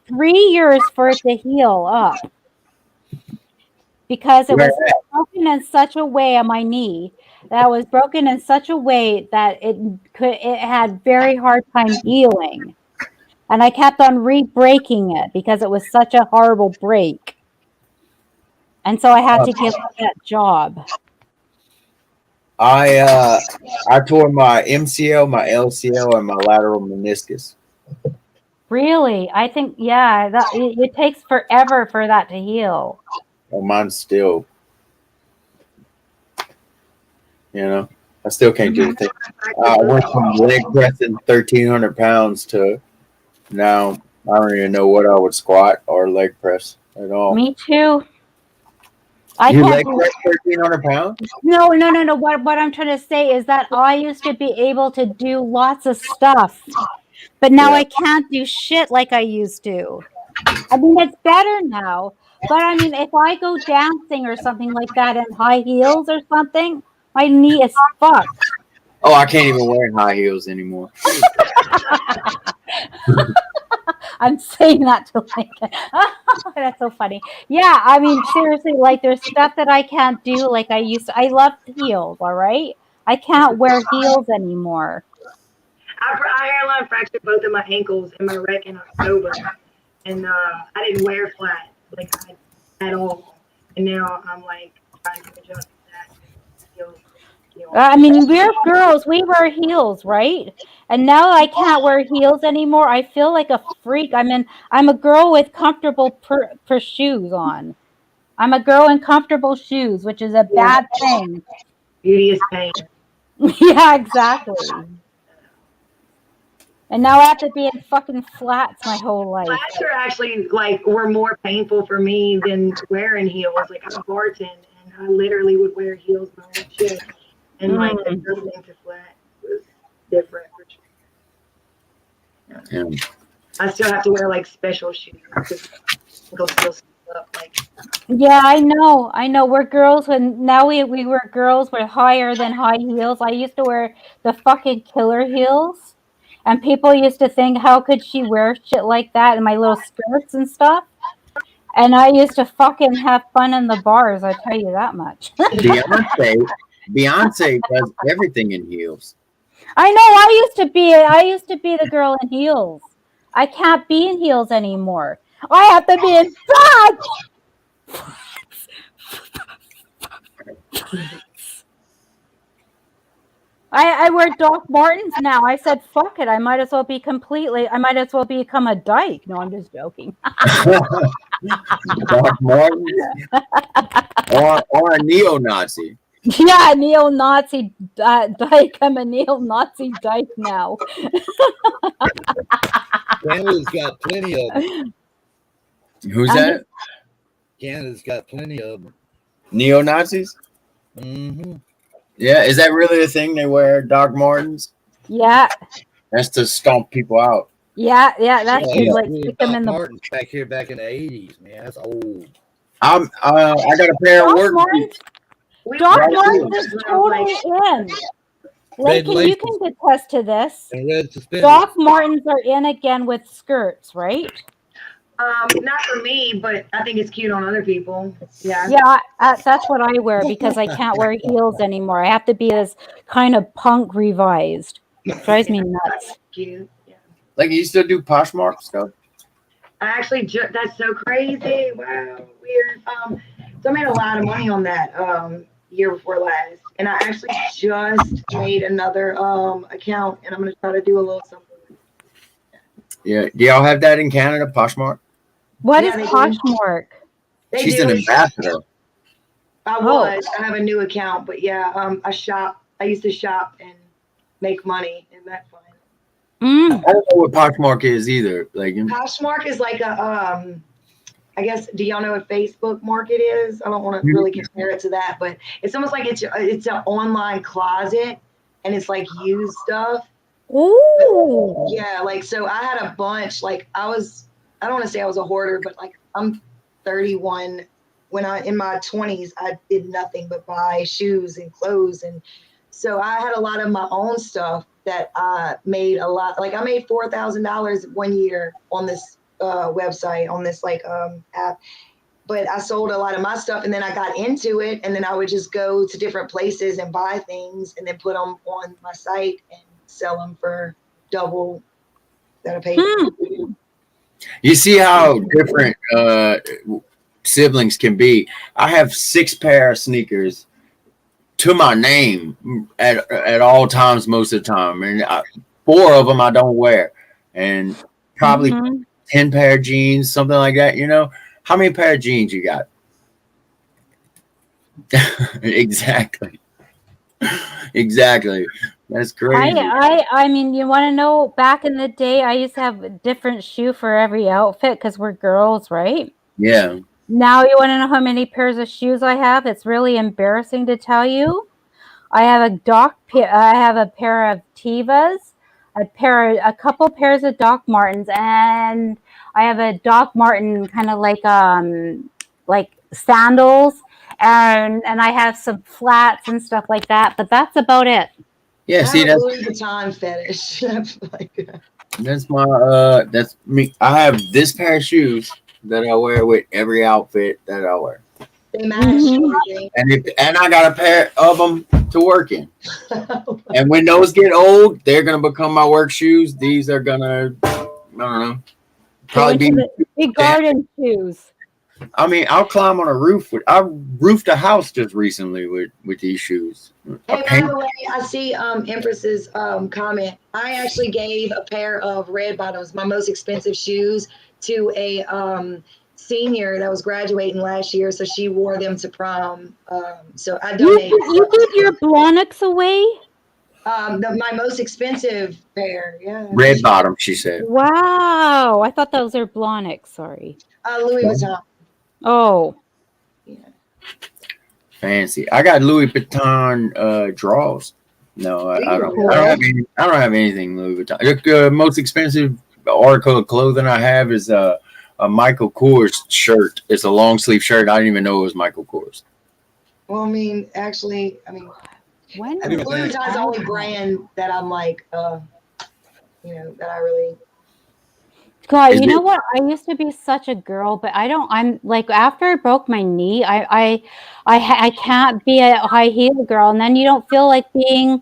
3 years for it to heal up. Because it was broken in such a way on my knee that was broken in such a way that it had very hard time healing. And I kept on re-breaking it because it was such a horrible break. And so I had to give up that job. I tore my MCL, my LCL, and my lateral meniscus. Really? I think, it takes forever for that to heal. Well, mine's still, I still can't do anything. I went from leg pressing 1,300 pounds to now I don't even know what I would squat or leg press at all. Me too. You leg press 1,300 pounds? No. What I'm trying to say is that I used to be able to do lots of stuff. But now Yeah. I can't do shit like I used to. I mean, it's better now. But I mean, if I go dancing or something like that in high heels or something, my knee is fucked. Oh, I can't even wear high heels anymore. I'm saying that to Lincoln. That's so funny. Yeah, I mean, seriously, like there's stuff that I can't do like I used to. I love heels, all right? I can't wear heels anymore. I hairline fractured both of my ankles in my wreck in October, and I didn't wear flat like at all. And now I'm like trying to adjust to that. Heels, heels. I mean, we're girls, we wear heels, right? And now I can't wear heels anymore. I feel like a freak. I'm a girl with comfortable per shoes on. I'm a girl in comfortable shoes, which is a Yeah, bad thing. beauty is pain. Yeah, exactly. And now I have to be in fucking flats my whole life. Flats are actually like were more painful for me than wearing heels. Like I bartend and I literally would wear heels my whole shit, and like adjusting to flat was different for sure. Yeah. Yeah. I still have to wear like special shoes because ankles still slip up. Like Yeah, I know. We're girls when now we were girls with higher than high heels. I used to wear the fucking killer heels. And people used to think, how could she wear shit like that in my little skirts and stuff? And I used to fucking have fun in the bars, I tell you that much. Beyonce does everything in heels. I know I used to be the girl in heels. I can't be in heels anymore. I have to be in flats. I wear Doc Martens now. I said, fuck it. I might as well become a dyke. No, I'm just joking. Doc Martens or a neo-Nazi. Yeah, neo-Nazi dyke. I'm a neo-Nazi dyke now. Canada's got plenty of them. Who's that? Canada's got plenty of them. Neo-Nazis? Mm-hmm. Yeah, is that really a thing? They wear Doc Martens? Yeah. That's to stomp people out. Yeah, that's Yeah, like stick them in the Martins back here back in the 80s, man. That's old. I got a pair of Doc work Martens. we Doc were Martens is like totally in. Lincoln, you laces. can attest to this. And red suspenders. Doc Martens are in again with skirts, right? not for me, but I think it's cute on other people. Yeah. Yeah, that's what I wear because I can't wear heels anymore. I have to be this kind of punk revised. It drives me nuts. Cute. Yeah. Like, you still do Poshmark stuff? I actually that's so crazy. Wow, weird. So I made a lot of money on that year before last, and I actually just made another account, and I'm gonna try to do a little something. Yeah. Do y'all have that in Canada, Poshmark? What Yeah, is they do. Poshmark? They She's do. an ambassador. I was. I have a new account, but yeah, I shop. I used to shop and make money, and that's fine. I don't know what Poshmark is either. Like, Poshmark is like a I guess, do y'all know what Facebook Market is? I don't want to really compare it to that, but it's almost like it's an online closet, and it's like used stuff. Ooh. Yeah, like so I had a bunch. Like I don't want to say I was a hoarder, but like I'm 31. When in my 20s, I did nothing but buy shoes and clothes, and so I had a lot of my own stuff that I made a lot. Like I made $4,000 one year on this website, on this like app. But I sold a lot of my stuff, and then I got into it, and then I would just go to different places and buy things, and then put them on my site and sell them for double that I paid. you see how different siblings can be. I have 6 pair of sneakers to my name at all times, most of the time, and 4 of them I don't wear, and probably 10 pair of jeans, something like that. You know, how many pair of jeans you got? Exactly. That's crazy. I mean, you want to know? Back in the day, I used to have a different shoe for every outfit because we're girls, right? Yeah. Now you want to know how many pairs of shoes I have? It's really embarrassing to tell you. I have a pair of Tevas. a couple pairs of Doc Martens, and I have a Doc Marten kind of like sandals, and I have some flats and stuff like that. But that's about it. Yeah, I see, have a Louis Vuitton fetish. that's me. I have this pair of shoes that I wear with every outfit that I wear, They match Mhm. everything. and I got a pair of them to work in. And when those get old, they're gonna become my work shoes. These are gonna, I don't know, Go probably into be. the big garden shoes. I mean, I'll climb on a roof with. I roofed a house just recently with these shoes. Hey, by the way, I see Empress's comment. I actually gave a pair of red bottoms, my most expensive shoes, to a senior that was graduating last year, so she wore them to prom. So I donated. You gave your Blonics away? My most expensive pair, yeah. Red bottom, she said. Wow, I thought those were Blonics. Sorry. Louis Vuitton. Oh, Yeah. Fancy. I got Louis Vuitton drawers. No, I don't. Cool. I don't have anything Louis Vuitton. The most expensive article of clothing I have is a Michael Kors shirt. It's a long sleeve shirt. I didn't even know it was Michael Kors. Well, I mean, actually, when Louis Vuitton's the only brand that I'm like, that I really. God, you know what? I used to be such a girl, but I don't. I'm like after I broke my knee, I can't be a high heel girl, and then you don't feel like getting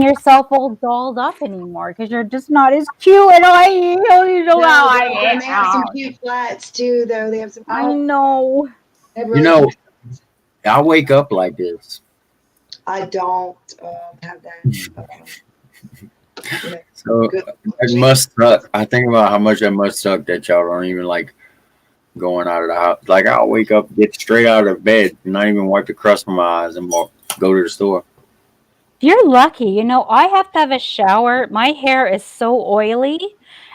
yourself all dolled up anymore because you're just not as cute in a high heel. You know how I And they have some cute flats too, though. They have some. I know. They have really cute. I wake up like this. I don't have that. So it must suck. I think about how much that must suck that y'all don't even like going out of the house. Like I'll wake up, get straight out of bed, not even wipe the crust from my eyes, and go to the store. You're lucky. You know, I have to have a shower. My hair is so oily.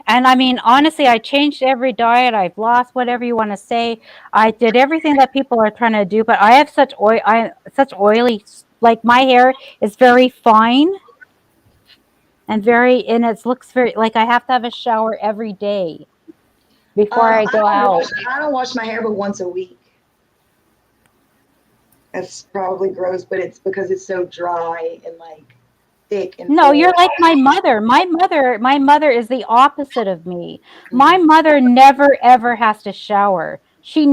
And I mean, honestly, I changed every diet. I've lost whatever you want to say. I did everything that people are trying to do, but I have such oily, like my hair is very fine and it looks very, like I have to have a shower every day before I go out. I don't wash my hair but once a week. That's probably gross, but it's because it's so dry and like thick. And no, you're like my mother. My mother is the opposite of me. My mother never ever has to shower. She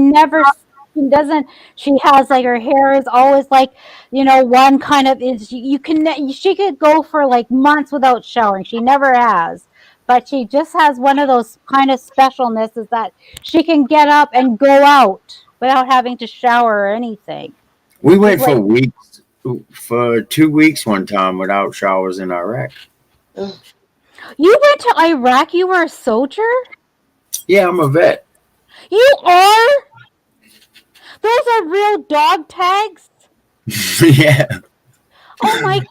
doesn't. She has like her hair is always like, one kind of is. She could go for like months without showering. She never has. But she just has one of those kind of specialnesses that she can get up and go out without having to shower or anything. We went for 2 weeks one time without showers in Iraq. Ugh. You went to Iraq? You were a soldier? Yeah, I'm a vet. You are? Those are real dog tags? Yeah. Oh my God!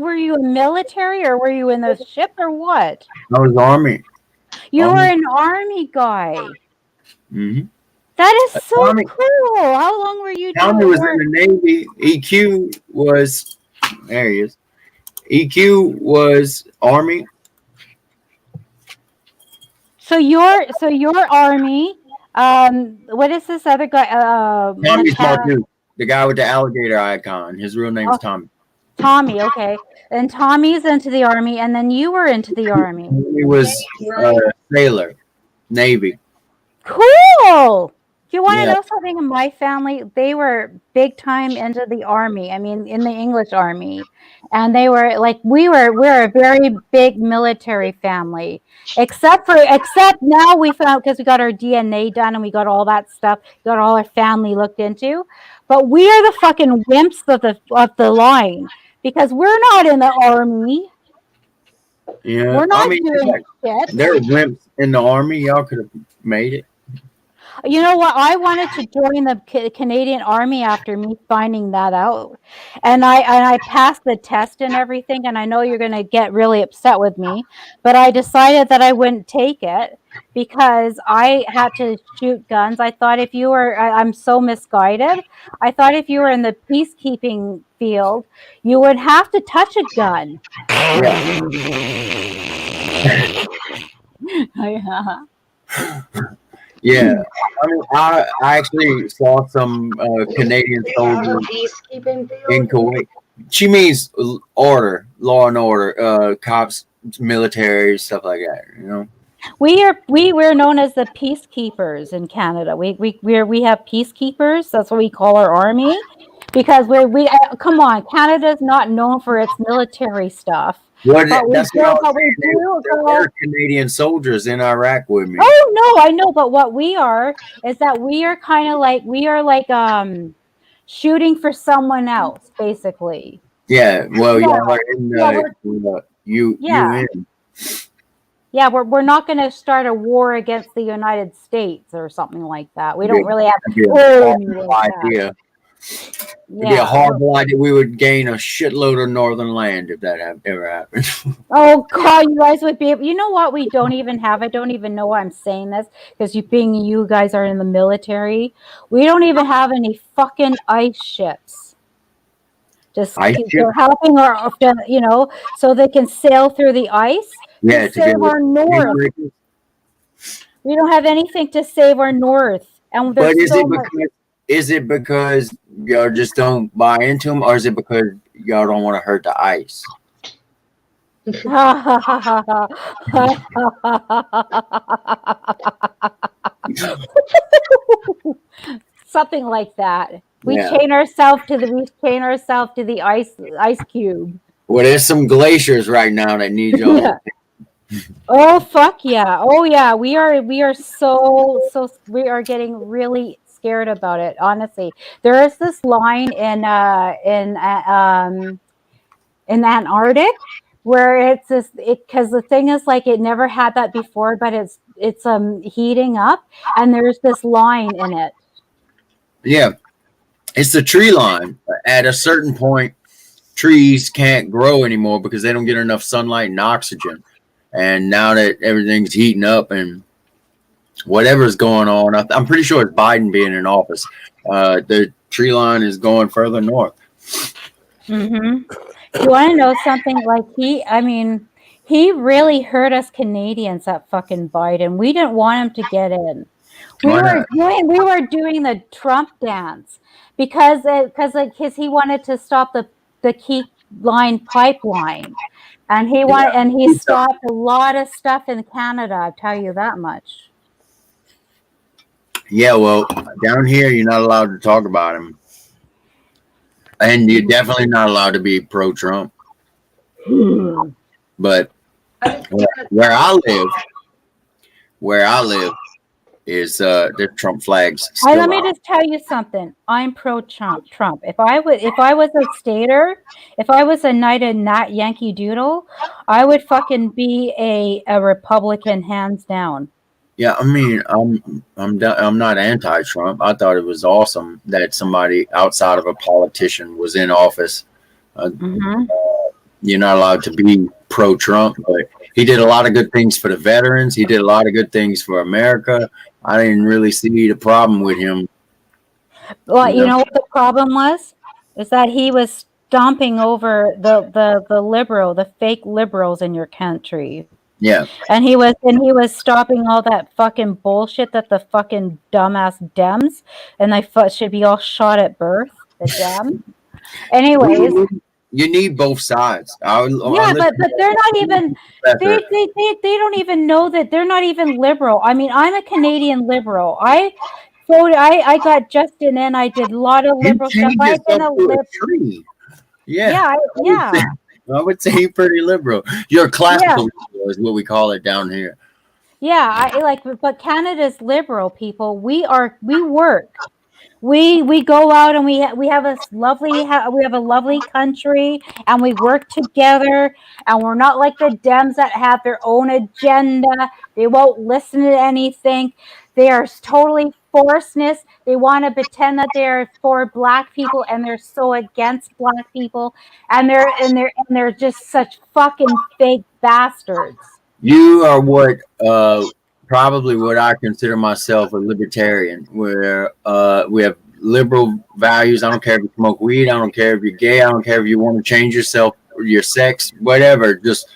Were you a military or were you in the ship or what? I was Army. You were an Army guy. Mm-hmm. That is so cool. How long were you doing? Tommy was in the Navy. EQ was there. He is. EQ was Army. So you're Army. What is this other guy? Tommy's the guy with the alligator icon. His real name's Tommy. Tommy, okay. And Tommy's into the Army, and then you were into the Army. He was sailor, Navy. Cool. Do you want to know something? In my family, they were big time into the Army. I mean, in the English Army, and they were like we're a very big military family. Except now we found, because we got our DNA done and we got all that stuff, got all our family looked into. But we are the fucking wimps of the line because we're not in the Army. Yeah, we're not doing shit. There are wimps in the Army. Y'all could have made it. You know what? I wanted to join the Canadian Army after me finding that out, and I passed the test and everything. And I know you're going to get really upset with me, but I decided that I wouldn't take it because I had to shoot guns. I thought if you were, I'm so misguided. I thought if you were in the peacekeeping field, you would have to touch a gun. Yeah. Yeah, I mean, I actually saw some Canadian They have a soldiers peacekeeping in field. Kuwait. She means order, law and order, cops, military, stuff like that. You know. We were known as the peacekeepers in Canada. We have peacekeepers. That's what we call our army, because we come on. Canada's not known for its military stuff, What? but we That's what I do. was But we saying. do There go. were Canadian soldiers in Iraq with me. Oh no, I know. But what we are is that we are kind of like shooting for someone else, basically. Yeah, well, Yeah, y'all are in yeah, the yeah. UN. Yeah, we're not going to start a war against the United States or something like that. We don't really have That'd be a army horrible like that. idea. It'd be a Yeah. horrible idea. We would gain a shitload of northern land if that ever happened. Oh God, you guys would be able. You know what? We don't even have. I don't even know why I'm saying this because you guys are in the military. We don't even have any fucking ice ships. Just Ice they're helping our, so they can sail through the ice Yeah, to save our north. We don't have anything to save our north, and But there's so much. is it because y'all just don't buy into them, or is it because y'all don't want to hurt the ice? Something like that. We Yeah. chain ourselves to the ice cube. Well, there's some glaciers right now that need y'all. Yeah. Oh fuck yeah. Oh yeah. We are so we are getting really scared about it, honestly. There is this line in Antarctic where it's this because the thing is like it never had that before, but it's heating up and there's this line in it. Yeah, it's the tree line. At a certain point, trees can't grow anymore because they don't get enough sunlight and oxygen. And now that everything's heating up and whatever's going on, I'm pretty sure it's Biden being in office. The tree line is going further north. Mm-hmm. You want to know something? Like he really hurt us Canadians, that fucking Biden. We didn't want him to get in. We were doing the Trump dance because he wanted to stop the Key Line pipeline, and he stopped a lot of stuff in Canada. I'll tell you that much. Yeah, well, down here you're not allowed to talk about him, and you're definitely not allowed to be pro-Trump. But where I live is the Trump flags. Let me just tell you something. I'm pro Trump. If I was a stater, if I was a knight in that Yankee Doodle, I would fucking be a Republican hands down. Yeah, I mean, I'm not anti-Trump. I thought it was awesome that somebody outside of a politician was in office. You're not allowed to be pro-Trump, but he did a lot of good things for the veterans. He did a lot of good things for America. I didn't really see the problem with him. Well, you know what the problem was? Is that he was stomping over the fake liberals in your country. Yeah. And he was stopping all that fucking bullshit that the fucking dumbass Dems, and they should be all shot at birth, the Dems. Anyways. You need both sides. But they're not even. They don't even know that they're not even liberal. I mean, I'm a Canadian liberal. I got Justin in. I did a lot of liberal stuff. I've been a liberal. Yeah. I would say you're pretty liberal. You're a classical liberal, is what we call it down here. Yeah, but Canada's liberal people. We work. We go out and we have a lovely country, and we work together, and we're not like the Dems that have their own agenda. They won't listen to anything. They are totally forcedness. They want to pretend that they're for black people and they're so against black people, and they're just such fucking fake bastards. You are what probably what I consider myself a libertarian, where we have liberal values. I don't care if you smoke weed, I don't care if you're gay, I don't care if you want to change yourself or your sex, whatever. Just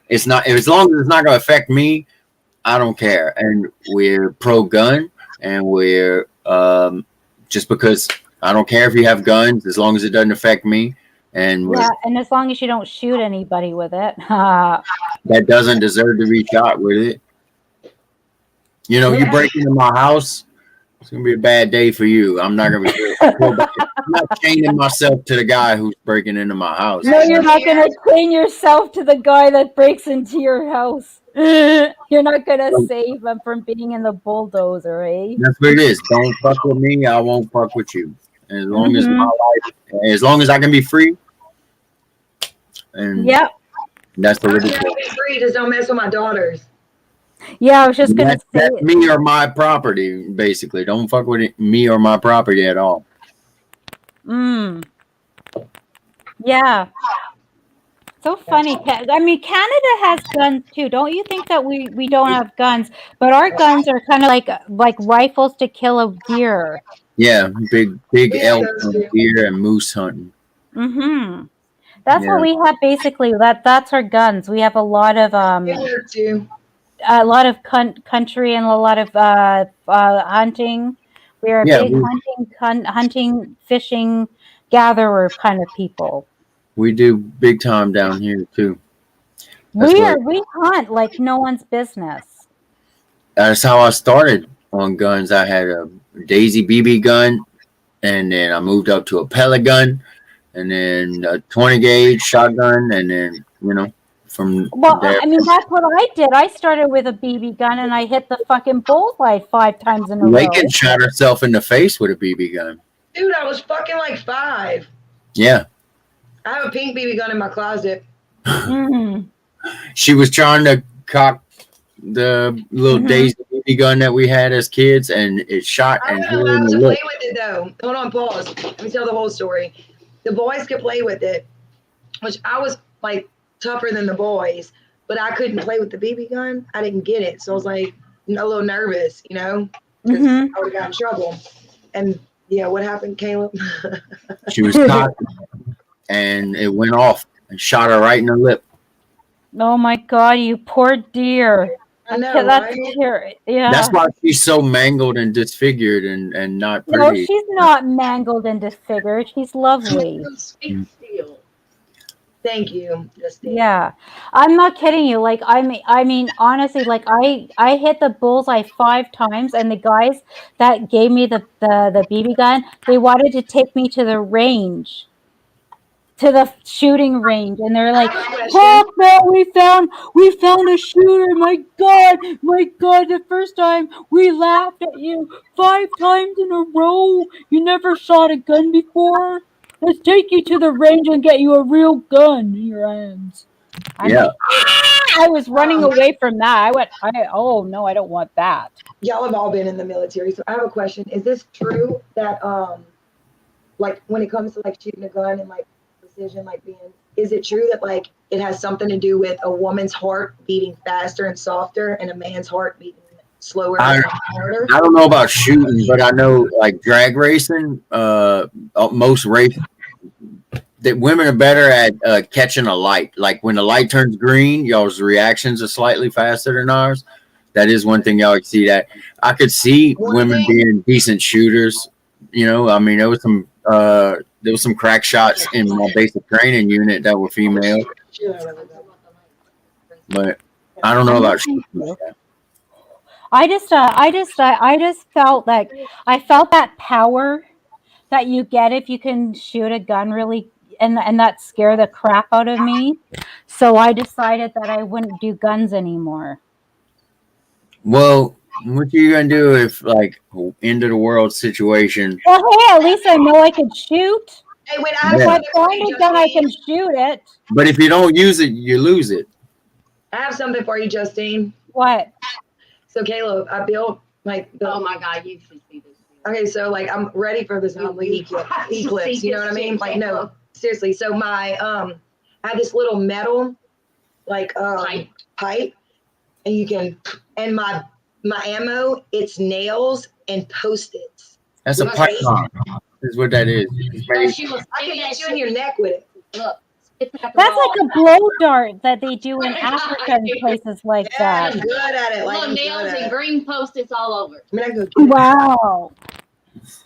it's not, as long as it's not going to affect me, I don't care. And we're pro gun, and we're just because I don't care if you have guns as long as it doesn't affect me. And Yeah, and as long as you don't shoot anybody with it. that doesn't deserve to be shot with it. You know, you break into my house, it's gonna be a bad day for you. I'm not gonna be. I'm not chaining myself to the guy who's breaking into my house. No, you're not going to chain yourself to the guy that breaks into your house. You're not going to save him from being in the bulldozer, eh? That's what it is. Don't fuck with me. I won't fuck with you. As long as my life, as long as I can be free. And Yep. that's the I'm liberty. trying to be free, just don't mess with my daughters. Yeah, I was just going to say That's me or my property, basically. Don't fuck with me or my property at all. Yeah. So funny. I mean, Canada has guns too. Don't you think that we don't have guns, but our guns are kind of like rifles to kill a deer. Yeah, big Yeah, elk those two. deer and moose hunting. That's Yeah. what we have basically. That's our guns. We have a lot of It worked too. country and a lot of hunting. We are a Yeah, big hunting, fishing, gatherer kind of people. we do big time down here too. That's We hunt like no one's business. That's how I started on guns. I had a Daisy BB gun, and then I moved up to a pellet gun, and then a 20 gauge shotgun, and then from Well, there. I mean, that's what I did. I started with a BB gun and I hit the fucking bullseye 5 times in a row. Lincoln shot herself in the face with a BB gun. Dude, I was fucking like 5. Yeah, I have a pink BB gun in my closet. she was trying to cock the little Daisy BB gun that we had as kids, and it shot I and wasn't hit her in allowed the to lip. play with it though. Hold on, pause. Let me tell the whole story. The boys could play with it, which I was like tougher than the boys, but I couldn't play with the BB gun. I didn't get it, so I was like a little nervous, because I would have got in trouble. And yeah, what happened, Caleb? She was cocked, and it went off and shot her right in the lip. Oh my God, you poor deer. I know, Yeah, that's right? scary. Yeah. That's why she's so mangled and disfigured and not No, pretty. she's not mangled and disfigured. She's lovely. Sweet steel. Thank you, Justine. Yeah, I'm not kidding you. Like, I mean, honestly, like I hit the bullseye 5 times, and the guys that gave me the BB gun, they wanted to take me to the range, to the shooting range, and they're like, "Oh man, we found a shooter! My God, the first time we laughed at you 5 times in a row. You never shot a gun before. Let's take you to the range and get you a real gun in your hands." Yeah. I was running away from that. Oh no, I don't want that. Y'all have all been in the military, so I have a question. Is this true that like when it comes to like shooting a gun and like precision, like is it true that like it has something to do with a woman's heart beating faster and softer and a man's heart beating slower and harder? I don't know about shooting, but I know like drag racing, most race that women are better at catching a light. Like when the light turns green, y'all's reactions are slightly faster than ours. That is one thing y'all can see. That I could see women being decent shooters. I mean, there was some crack shots in my basic training unit that were female, but I don't know about shooting. I just felt like I felt that power that you get if you can shoot a gun really, and that scared the crap out of me. So I decided that I wouldn't do guns anymore. Well, what are you gonna do if like end of the world situation? Well, hey, at least I know I can shoot. Hey, wait, I have If I something for find you, a gun, I can Justine. shoot it. But if you don't use it, you lose it. I have something for you, Justine. What? So Caleb, I built Like Oh my God, you should see this. okay, so like I'm ready for this ugly eclipse. You know what I mean? Like no, seriously. So my I have this little metal like pipe, and you can and my ammo, it's nails and post-its. That's a Right? python. Is what that is. It's No, made- she was I can sticking that hit you in shit. your neck with it. Look, it's like That's like a blow dart that they do in Africa and places like Yeah, I'm that. good at it. Like little I'm nails good at and it. green post-its all over. I mean, I go get it. Wow.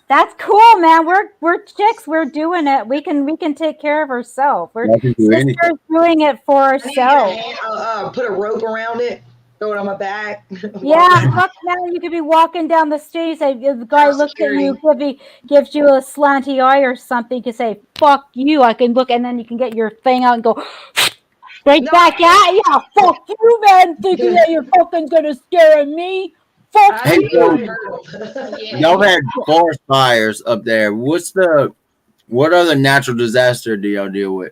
That's cool, man. We're chicks. We're doing it. We can take care of ourselves. We're I can do anything. sisters doing it for I need to get a ourselves. hand, put a rope around it, throw it on my back. Yeah, fuck man, you could be walking down the street, say the guy looks at you, gives you a slanty eye or something, you can say, fuck you, I can look, and then you can get your thing out and go right No, back at you. Yeah, fuck you, man, thinking that you're fucking gonna scare me. Fuck Hey, you. Yeah. Y'all had forest fires up there. What other natural disaster do y'all deal with?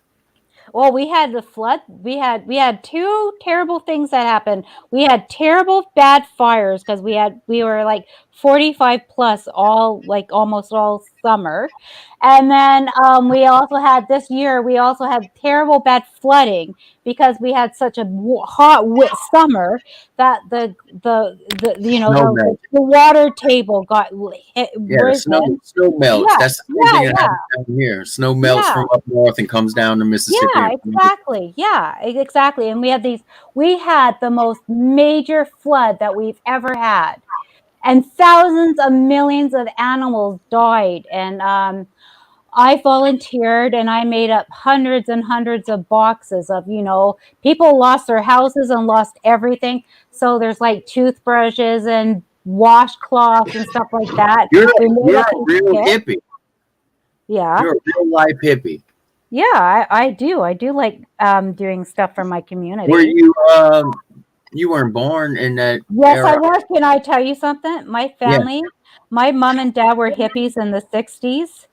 Well, we had the flood. We had two terrible things that happened. We had terrible bad fires because we were like 45 plus all like almost all summer, and then we also had this year. We also had terrible bad flooding because we had such a hot summer that the you know Snow melt. the water table got hit, Yeah, the risen. snow melts. Yeah, That's the same thing that happens down here. Snow melts from up north and comes down to Mississippi. Yeah, exactly. Yeah, exactly. And we had the most major flood that we've ever had. And thousands of millions of animals died. And I volunteered and I made up hundreds and hundreds of boxes of, people lost their houses and lost everything. So there's like toothbrushes and washcloths and stuff like that. You're a real hippie. Yeah. You're a real life hippie. Yeah, I do. I do like doing stuff for my community. Were you weren't born in that Yes, era? I was. Can I tell you something? My family, my mom and dad were hippies in the 60s,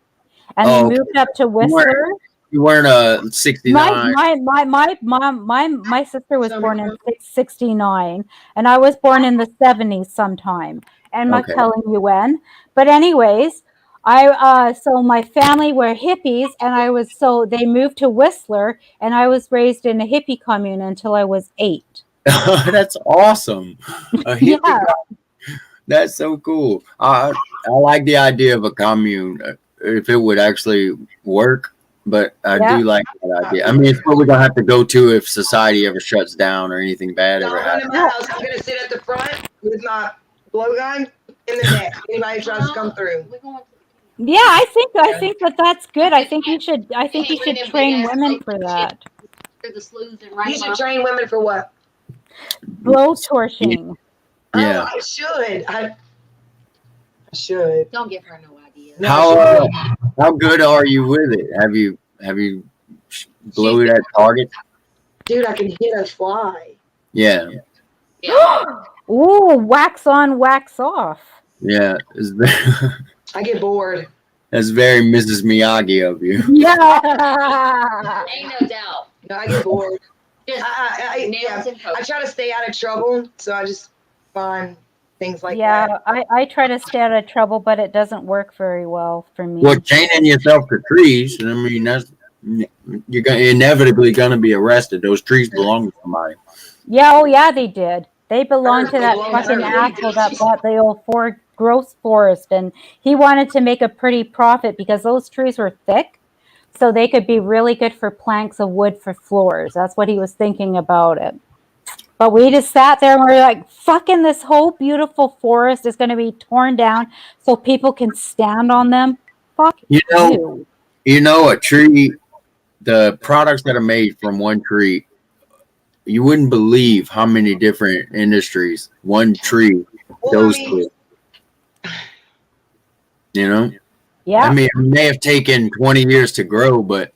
and they moved up to Whistler. You weren't 69. My sister was born in 69, and I was born in the 70s sometime. I'm not telling you when, but anyways, so my family were hippies, and they moved to Whistler, and I was raised in a hippie commune until I was 8. That's awesome. A hippie That's so cool. I like the idea of a commune if it would actually work, but I do like that idea. I mean, it's what we're gonna have to go to if society ever shuts down or anything bad ever happens. In my house, I'm gonna sit at the front with my blowgun in the neck. Anybody tries to come through. Yeah, I think that's good. I think you should train women for that. You should train women for what? Blow torching. Yeah. I should. I should. Don't give her no idea. How good are you with it? Have you blew that target? Dude, I can hit a fly. Yeah. Ooh, wax on, wax off. Yeah. I get bored. That's very Mrs. Miyagi of you. Yeah. Ain't no doubt. No, I get bored. I try to stay out of trouble, so I just find things like that. Yeah, I try to stay out of trouble, but it doesn't work very well for me. Well, chaining yourself to trees, I mean, you're inevitably going to be arrested. Those trees belong to somebody. Yeah, oh yeah, they did. They belonged to that fucking asshole that bought the old gross forest, and he wanted to make a pretty profit because those trees were thick, so they could be really good for planks of wood for floors. That's what he was thinking about it. But we just sat there and we were like, fucking this whole beautiful forest is going to be torn down so people can stand on them. Fuck you. A tree, the products that are made from one tree, you wouldn't believe how many different industries one tree goes through. Yeah. I mean, it may have taken 20 years to grow, but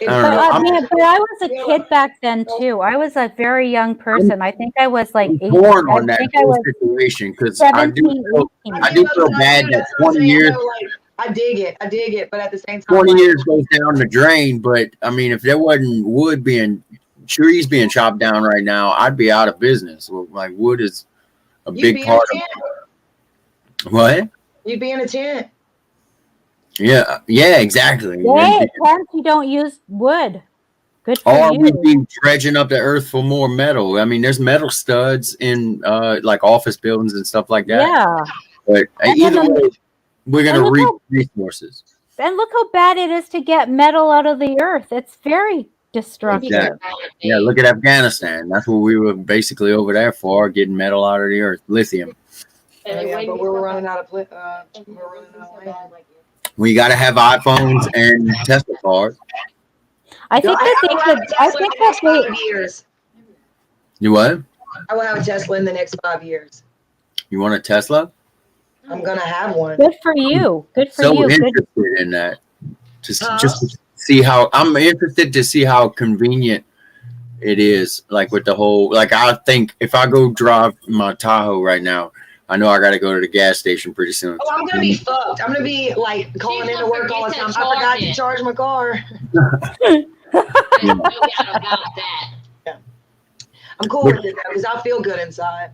I don't know. But I was a kid back then too. I was a very young person. I think I was like 8. Born on that situation because I do feel bad that 20 years. I dig it, but at the same time, 20 years goes down the drain. But I mean, if there wasn't trees being chopped down right now, I'd be out of business. Like wood is a big part of it. What? You'd be in a tent. Yeah, exactly. Yay, plants you don't use wood. Good for Or we'd you. be dredging up the earth for more metal. I mean, there's metal studs in like office buildings and stuff like that. Yeah. But And either then way, we're and gonna look reap how resources. and look how bad it is to get metal out of the earth. It's very destructive. Yeah, look at Afghanistan. That's what we were basically over there for, getting metal out of the earth, lithium. Yeah, but we're running out of we're running out of land. We got to have iPhones and Tesla cars. I think that they could. I think that they. 5 years. You what? I will have a Tesla in the next 5 years. You want a Tesla? I'm gonna have one. Good for you. Good for So you. Good. interested in that. Just to see how I'm interested to see how convenient it is. Like with the whole, like I think if I go drive my Tahoe right now, I know I got to go to the gas station pretty soon. Oh, I'm gonna be fucked. I'm gonna be like calling into work all the time. I forgot to charge my car. No doubt about that. I'm cool with it because I feel good inside.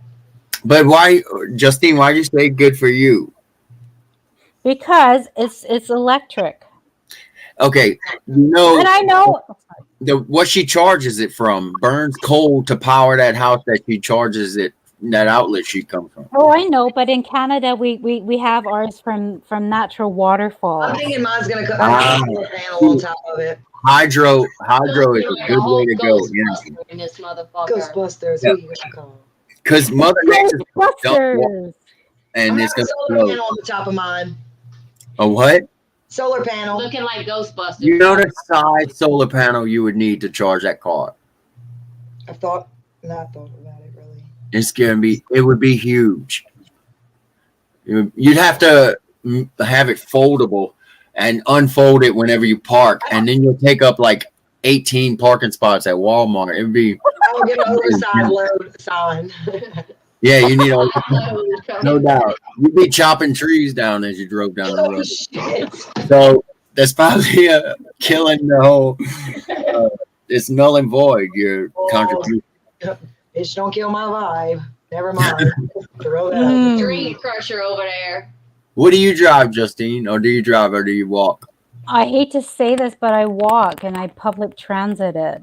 But why, Justine? Why you say good for you? Because it's electric. Okay, no. And I know What she charges it from burns coal to power that house that she charges it, that outlet she comes from. Oh, I know, but in Canada we have ours from natural waterfalls. I'm thinking mine's gonna cut a panel on top of it. Hydro is a good way to go. In this motherfucker. Ghostbusters. Yeah. Who you gonna call? Because Mother Nature Ghostbusters. and I'm it's having gonna a solar flow. panel on the top of mine. A what? Solar panel. Looking like Ghostbusters. You know the size solar panel you would need to charge that car. I thought about it really. It's gonna be. It would be huge. You'd have to have it foldable and unfold it whenever you park, and then you'll take up like 18 parking spots at Walmart. It'd be. I will get an oversized load sign. Yeah, you need all. No doubt. You'd be chopping trees down as you drove down the Oh road. shit! So that's probably killing the whole. It's null and void. Your contribution. Bitch, don't kill my vibe. Never mind. Throw that out. Dream crusher over there. What do you drive, Justine? Or do you drive or do you walk? I hate to say this, but I walk and I public transit it.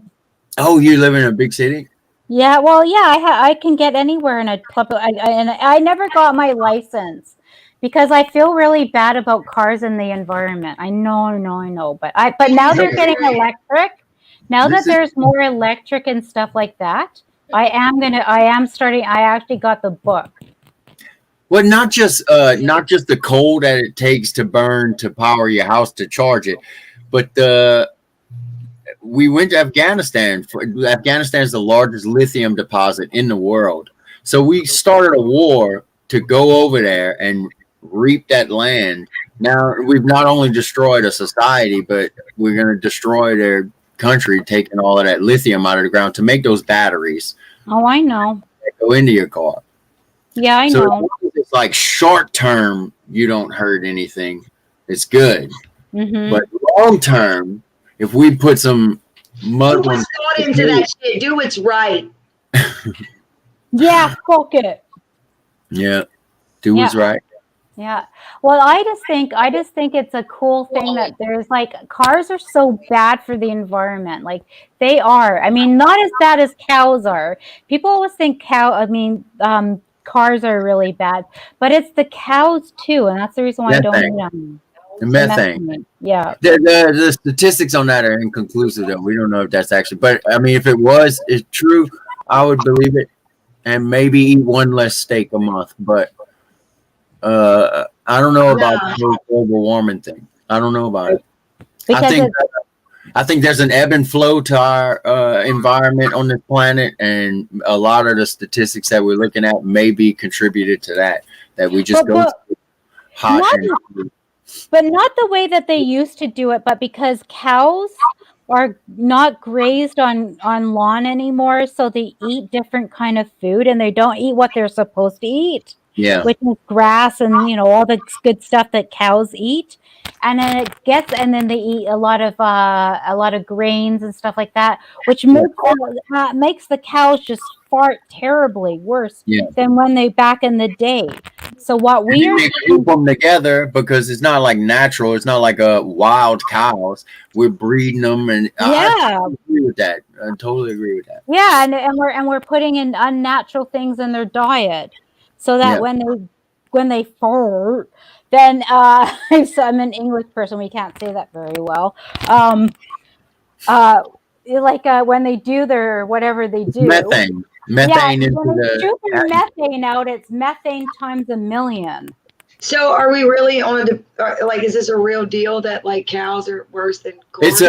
Oh, you live in a big city? Yeah, well, yeah, I can get anywhere in a public. And I never got my license because I feel really bad about cars and the environment. I know, but now they're getting electric. Now that there's more electric and stuff like that, I actually got the book. Well, not just the coal that it takes to burn to power your house to charge it, but we went to Afghanistan. Afghanistan is the largest lithium deposit in the world. So we started a war to go over there and reap that land. Now we've not only destroyed a society, but we're going to destroy their country, taking all of that lithium out of the ground to make those batteries. Oh, I know. That go into your car. Yeah, I know. It's like short term, you don't hurt anything. It's good. Mm-hmm. But long term, if we put some Put thought into that shit. Do what's right. Yeah, fuck it. Yeah. Do what's right. Yeah. Well, I just think it's a cool thing that there's like cars are so bad for the environment. Like they are. I mean, not as bad as cows are. People always think cars are really bad, but it's the cows too, and that's the reason why I don't eat them. The methane. Yeah. The statistics on that are inconclusive though. We don't know if that's actually, but I mean, if it's true, I would believe it, and maybe eat one less steak a month. But I don't know about the global warming thing. I don't know about it. I think there's an ebb and flow to our environment on this planet, and a lot of the statistics that we're looking at may be contributed to that. That we just go hot. But not the way that they used to do it, but because cows are not grazed on lawn anymore, so they eat different kind of food, and they don't eat what they're supposed to eat. Yeah, which is grass and all the good stuff that cows eat, and then they eat a lot of grains and stuff like that, which makes the cows just fart terribly worse than when they back in the day. So what And we then are they group them together because it's not like natural. It's not like wild cows. We're breeding them, and I yeah, totally agree with that. I totally agree with that. yeah, and we're putting in unnatural things in their diet, so that Yeah. when they fart, then so I'm an English person. We can't say that very well. Um, uh, when they do their whatever they do, Methane, yeah, methane into when they the shoot their methane out, it's methane times a million. So are we really on like, is this a real deal that like cows are worse than corn? It's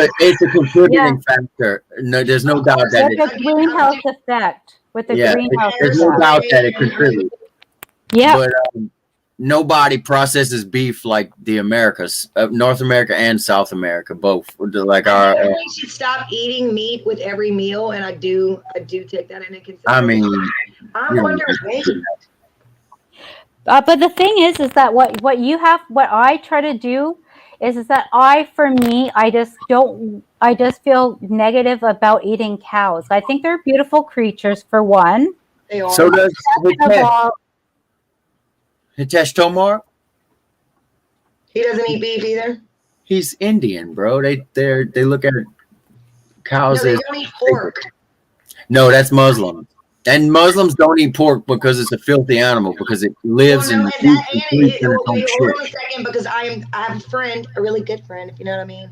a contributing factor. No, there's no doubt that Like a greenhouse effect with the greenhouse there's no effect. doubt that it contributes. Yeah. But nobody processes beef like the Americas, North America and South America, both. Like I our, think we should stop eating meat with every meal, and I do take that into consideration. I mean, I'm you know, underweight. But the thing is that what I try to do is that for me, I just feel negative about eating cows. I think they're beautiful creatures for one. They are. So does Second of all, Hitesh Tomar. He doesn't eat beef either. He's Indian, bro. They look at cows No, they as don't eat pork. no, that's Muslims. And Muslims don't eat pork because it's a filthy animal because it lives Well, no, and eats and sleeps in its own okay, hold on shit. a second, because I have a friend, a really good friend, if you know what I mean.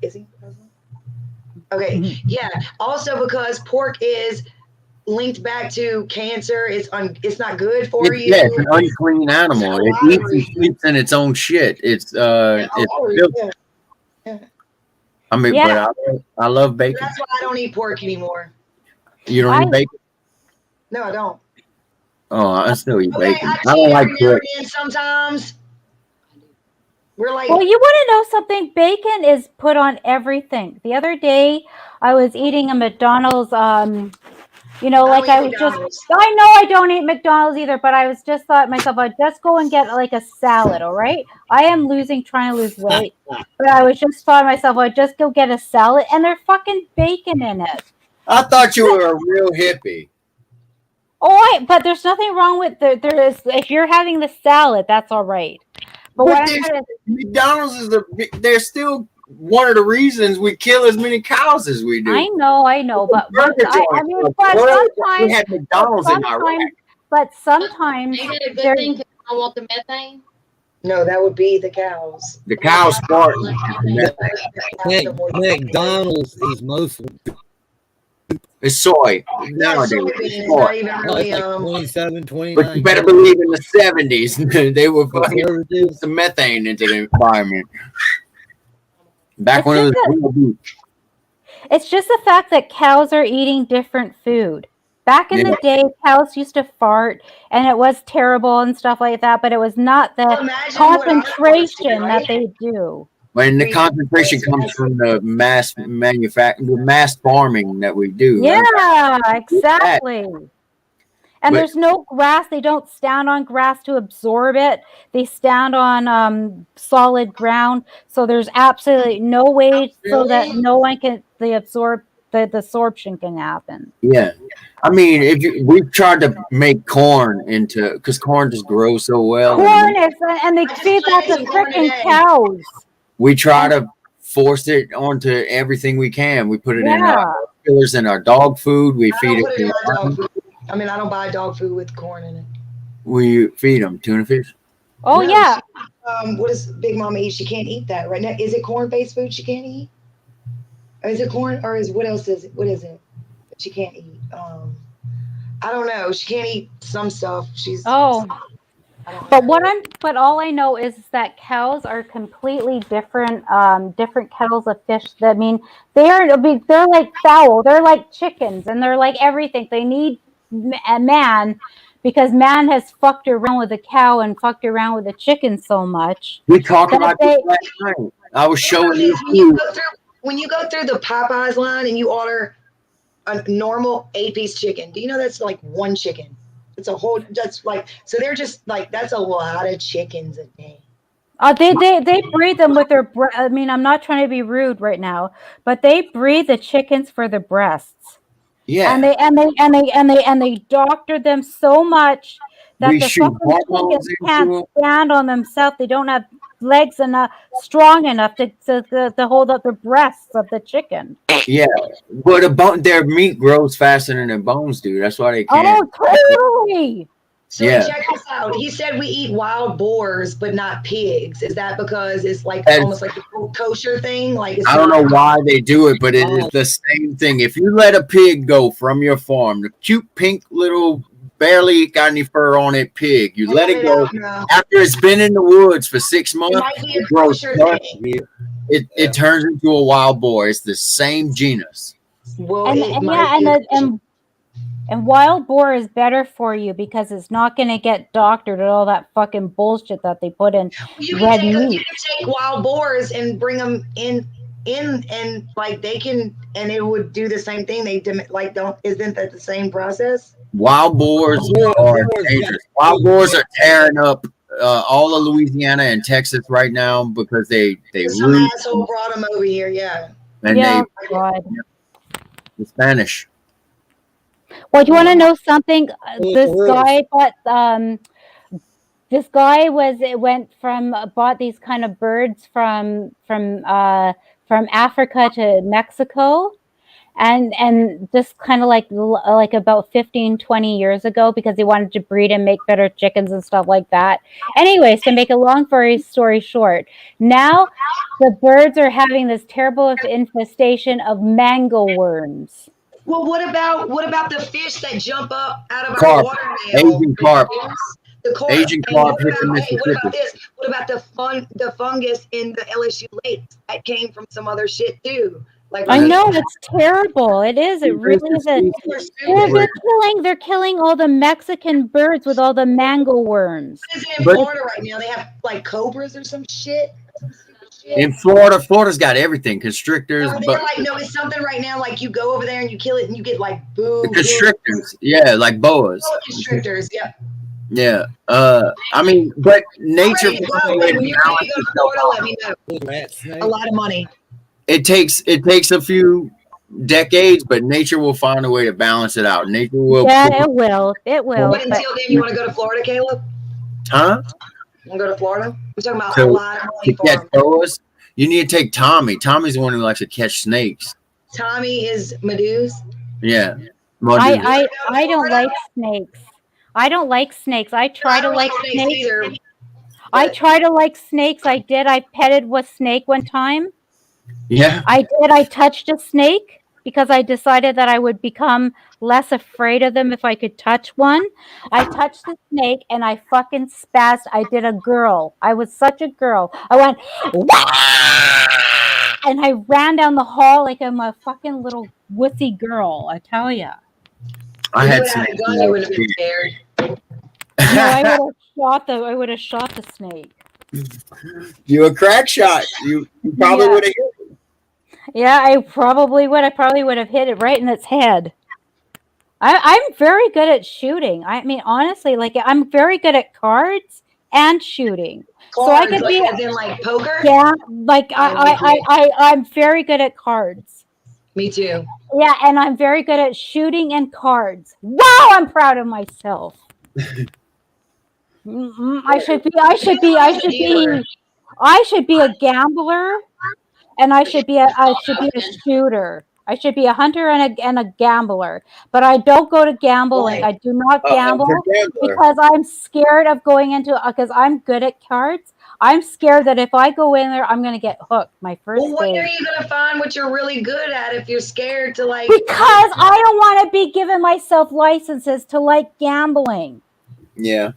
Is he Muslim? Okay, yeah. Also, because pork is linked back to cancer, it's not good for you. Yeah, it's an unclean animal. It eats and sleeps in its own shit. It's filthy. Yeah. I mean, Yeah. but I love bacon. That's why I don't eat pork anymore. You don't eat bacon? No, I don't. Oh, I still eat Okay, bacon. I I cheat don't like every now pork. and then sometimes. We're like, well, you want to know something? Bacon is put on everything. The other day, I was eating a McDonald's. Like I was just. I know I don't eat McDonald's either, but I was just thought myself, I'd just go and get like a salad. All right, I am trying to lose weight, but I was just thought myself, I'd just go get a salad, and there's fucking bacon in it. I thought you were a real hippie. Oh, but there's nothing wrong with there is if you're having the salad, that's all right. But McDonald's is they're still one of the reasons we kill as many cows as we do. I know, but I mean, but sometimes we had McDonald's in Iraq. But sometimes Ain't it a good thing because I don't want the methane? No, that would be the cows. The cows fart. McDonald's is mostly it's soy. Nowadays, it's not even really, like 27, 29. but you better believe in the 70s, they were fucking some methane into the environment. Back when it was it's just the fact that cows are eating different food. Back in the day, cows used to fart, and it was terrible and stuff like that, but it was not the concentration that they do. When the concentration comes from the mass farming that we do. Yeah, exactly. And there's no grass. They don't stand on grass to absorb it. They stand on solid ground. So there's absolutely no way so that no one can the absorption can happen. Yeah. I mean, we've tried to make corn because corn just grows so well. Corn and they feed that to freaking cows. We try to force it onto everything we can. We put it in our fillers in our dog food. We feed it to dog food. I mean, I don't buy dog food with corn in it. We feed them tuna fish. Oh, yeah. What does Big Mama eat? She can't eat that right now. Is it corn-based food she can't eat? Or is it corn? Or what else is it? What is it that she can't eat? I don't know. She can't eat some stuff. But all I know is that cows are completely different kettles of fish. I mean, they're like fowl. They're like chickens, and they're like everything. They need a man because man has fucked around with a cow and fucked around with a chicken so much. We talked about this last night. I was showing you. When you go through the Popeyes line and you order a normal 8-piece chicken, do you know that's like one chicken? It's a whole, that's like, so they're just like, that's a lot of chickens a day. They breed them with their, I mean, I'm not trying to be rude right now, but they breed the chickens for the breasts. Yeah. And they doctor them so much that We the shoot fucking hormones chickens into can't them. stand on themselves. They don't have legs enough, strong enough to hold up the breasts of the chicken. Yeah, but their meat grows faster than their bones do. That's why they can't. Oh, totally. So Yeah. check this out. He said we eat wild boars, but not pigs. Is that because it's like As- almost like a kosher thing? Like it's I don't know not. why they do it, but it is the same thing. If you let a pig go from your farm, the cute pink little barely got any fur on it pig, you let it go after it's been in the woods for 6 months, It might be a it grows kosher tough. thing. It turns into a wild boar. It's the same genus. Well, And it might yeah, be a kosher. and wild boar is better for you because it's not going to get doctored and all that fucking bullshit that they put in You red can meat. take wild boars and bring them in and like they can and it would do the same thing. They like don't isn't that the same process? Wild boars are dangerous. Wild boars are tearing up all of Louisiana and Texas right now because they Some root asshole brought them over here. Yeah. and Yeah, they God. the Spanish. Well, do you want to know something? This guy bought these kind of birds from Africa to Mexico, and just kind of like about 15, 20 years ago because he wanted to breed and make better chickens and stuff like that. Anyways, to make a long story short, now the birds are having this terrible infestation of mango worms. Well, what about the fish that jump up out of Carp. our water now? Asian carp. The carp. Asian And carp what hit the about, hey, what Mississippi. about this? What about the fungus in the LSU lakes that came from some other shit too? Like I know it's terrible. It is. It really is. They're killing all the Mexican birds with all the mango worms. What is it in Florida right now? They have like cobras or some shit. In Florida's got everything, constrictors, No, but it's something right now. Like you go over there and you kill it and you get like boo. constrictors, yeah, like boas. Constrictors, yeah. Yeah. I mean, but nature. When you're ready to go to Florida, let me know. A lot of money. It takes a few decades, but nature will find a way to balance it out. Nature will. Yeah, it will. It will. But until then, you want to go to Florida, Caleb? Huh? You want to go to Florida? We're talking about a lot of money to catch boas. You need to take Tommy. Tommy's the one who likes to catch snakes. Tommy is Meduse. Yeah. I don't like snakes. I don't like snakes. I try to like snakes either. I try to like snakes. I did. I petted a snake one time. Yeah. I did. I touched a snake because I decided that I would become less afraid of them if I could touch one. I touched the snake and I fucking spazzed. I did a girl. I was such a girl. I went, Wah! And I ran down the hall like I'm a fucking little wussy girl. I tell ya. I had snakes. You would have been scared. No, I would have shot the snake. You a crack shot. You probably would have hit it. Yeah, I probably would. I probably would have hit it right in its head. I'm very good at shooting. I mean, honestly, like I'm very good at cards and shooting. Cards, so I could be as in like poker. Yeah, like I'm very good at cards. Me too. Yeah, and I'm very good at shooting and cards. Wow, I'm proud of myself. I should be a gambler, and I should be a shooter. I should be a hunter and a gambler. But I don't go to gambling. I do not gamble because I'm scared of going into because I'm good at cards. I'm scared that if I go in there, I'm going to get hooked my first Well, when game. are you going to find what you're really good at if you're scared to like? Because I don't want to be giving myself licenses to like gambling. Yeah.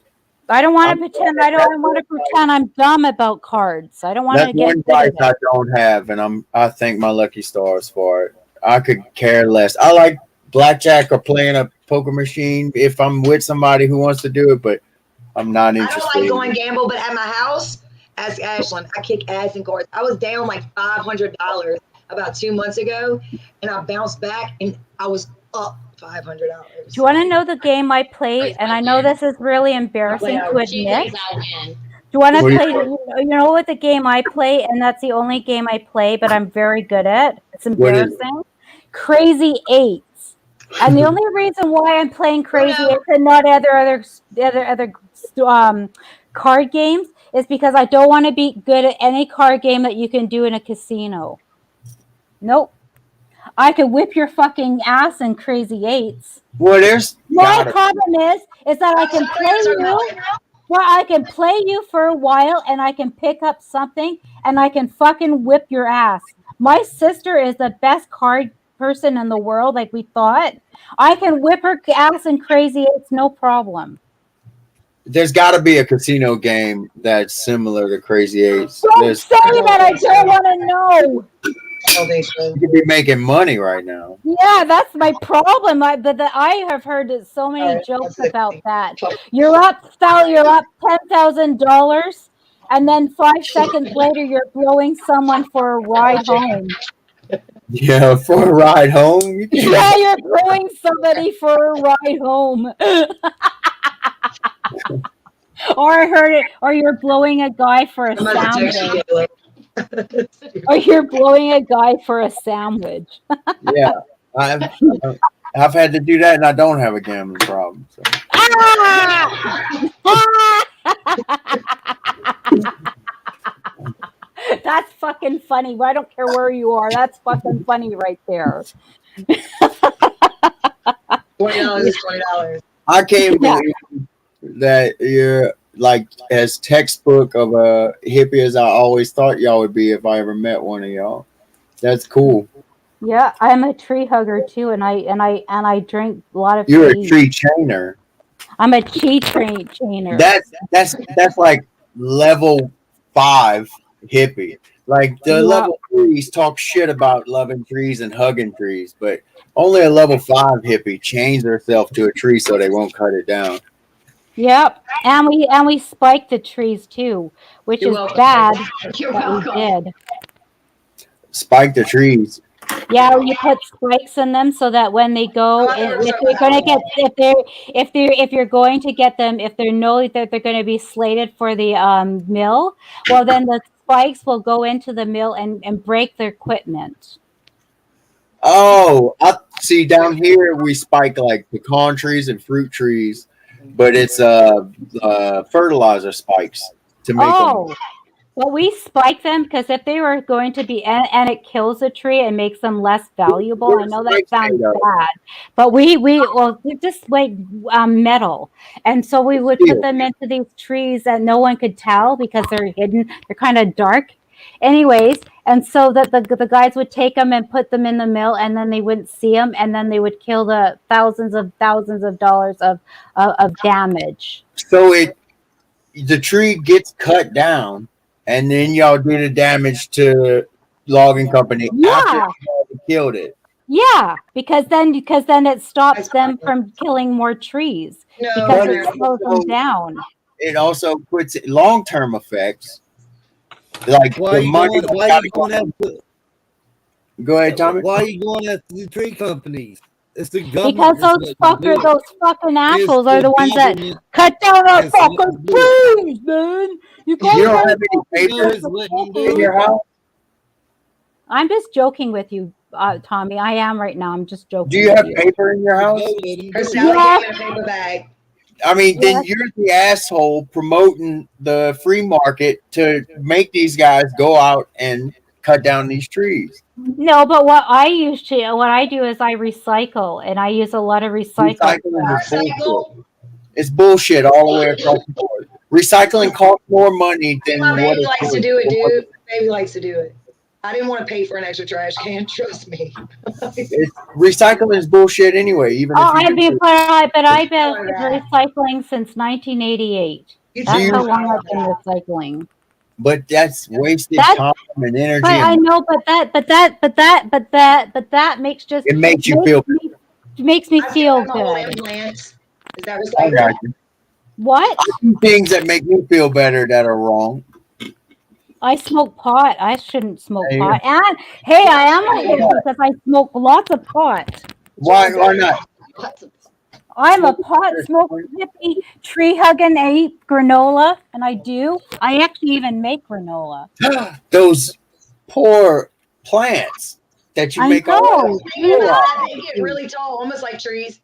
I don't want to pretend. I don't want to pretend I'm dumb about cards. I don't want to get. That's one price I don't have, and I thank my lucky stars for it. I could care less. I like blackjack or playing a poker machine if I'm with somebody who wants to do it, but I'm not interested. I don't like going gamble, but at my house, ask Ashlyn, I kick ass in cards. I was down like $500 about 2 months ago, and I bounced back, and I was up $500. Do you want to know the game I play? And I know this is really embarrassing to admit. Do you want to play? You know what the game I play, and that's the only game I play, but I'm very good at. It's embarrassing. Crazy Eights. And the only reason why I'm playing Crazy Eights and not other card games is because I don't want to be good at any card game that you can do in a casino. Nope. I could whip your fucking ass in Crazy Eights. Well, there's My problem is that I can play you. Well, I can play you for a while and I can pick up something and I can fucking whip your ass. My sister is the best card person in the world, like we thought. I can whip her ass in Crazy Eights, no problem. There's got to be a casino game that's similar to Crazy Eights. Don't say that. I don't want to know. You could be making money right now. Yeah, that's my problem. I have heard so many jokes about that. You're up $10,000, and then 5 seconds later, you're blowing someone for a ride home. Yeah, for a ride home. Yeah, you're blowing somebody for a ride home. Or I heard it. Or you're blowing a guy for a sandwich. Or you're blowing a guy for a sandwich. Yeah, I've had to do that, and I don't have a gambling problem. So. That's fucking funny. I don't care where you are. That's fucking funny right there. $20 is $20. I can't believe that you're like as textbook of a hippie as I always thought y'all would be if I ever met one of y'all. That's cool. Yeah, I'm a tree hugger too, and I drink a lot of. You're tea. a tree chainer. I'm a tree chainer. That's like level 5 hippie. Like the level 3s talk shit about loving trees and hugging trees, but only a level 5 hippie chains herself to a tree so they won't cut it down. Yep, and we spike the trees too, which is bad. That we did. Spike the trees. Yeah, you put spikes in them so that when they go, if you're going to get them, if they know that they're going to be slated for the mill, well then the spikes will go into the mill and break their equipment. Oh, I see. Down here we spike like pecan trees and fruit trees, but it's fertilizer spikes to make them. Well, we spike them because if they were going to be, and it kills a tree and makes them less valuable. I know that sounds bad, but we just like metal, and so we would put them into these trees that no one could tell because they're hidden. They're kind of dark, anyways. And so that the guys would take them and put them in the mill, and then they wouldn't see them, and then they would kill the thousands of dollars of damage. So the tree gets cut down. And then y'all do the damage to logging company after you killed it. Yeah, because then it stops them from killing more trees because it slows them down. It also puts long-term effects, like why the money. Go ahead, Tommy. Why are you going after the tree companies? It's the government. Because those fucking assholes are the ones that cut down our fucking trees, man. You don't have any papers in your house? I'm just joking with you, Tommy. I am right now. I'm just joking. Do you have paper in your house? Yeah. Paper bag. I mean, then you're the asshole promoting the free market to make these guys go out and cut down these trees. No, but what I do is I recycle, and I use a lot of recycling. It's bullshit all the way across the board. Recycling costs more money than my baby likes to do it, dude. Baby likes to do it. I didn't want to pay for an extra trash can. Trust me. Recycling is bullshit anyway. Even I've been recycling since 1988. That's how long I've been recycling. But that's wasted time and energy. But I know, but that makes just it makes you feel. It makes me feel good. Is that recycling? What? Things that make me feel better that are wrong. I smoke pot. I shouldn't smoke pot. And hey, I am a hippie because I smoke lots of pot. Why not? I'm a pot smoking hippie, tree hugging, I eat granola, and I actually even make granola. Those poor plants. that you I make all know. They get really tall, almost like trees.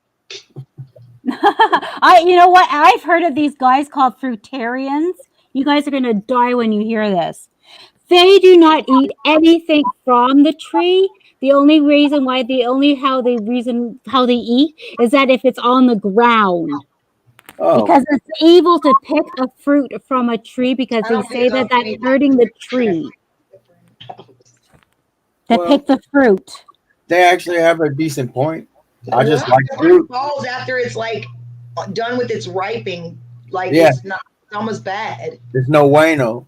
You know what? I've heard of these guys called fruitarians. You guys are gonna die when you hear this. They do not eat anything from the tree. The only reason why how they eat is that if it's on the ground. Oh, Because it's evil to pick a fruit from a tree because I they don't say pick that up that's anything. hurting the tree to well, pick the fruit. they actually have a decent point. I just like The fruit. falls after it's like done with its riping. Like Yeah. it's not. It's almost bad. There's no bueno.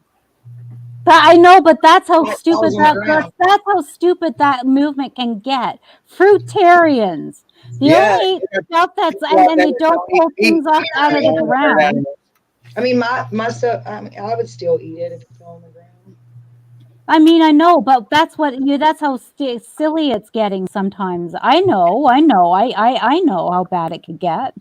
But I know, but that's how It stupid falls on the ground. that's how stupid that movement can get. Fruitarians. They Yeah. only eat stuff that's People and out then there they that don't don't eat pull meat. things up out of the ground. I mean, my stuff. I mean, I would still eat it if it's on the ground. I mean, I know, but that's how silly it's getting sometimes. I know. I know how bad it could get.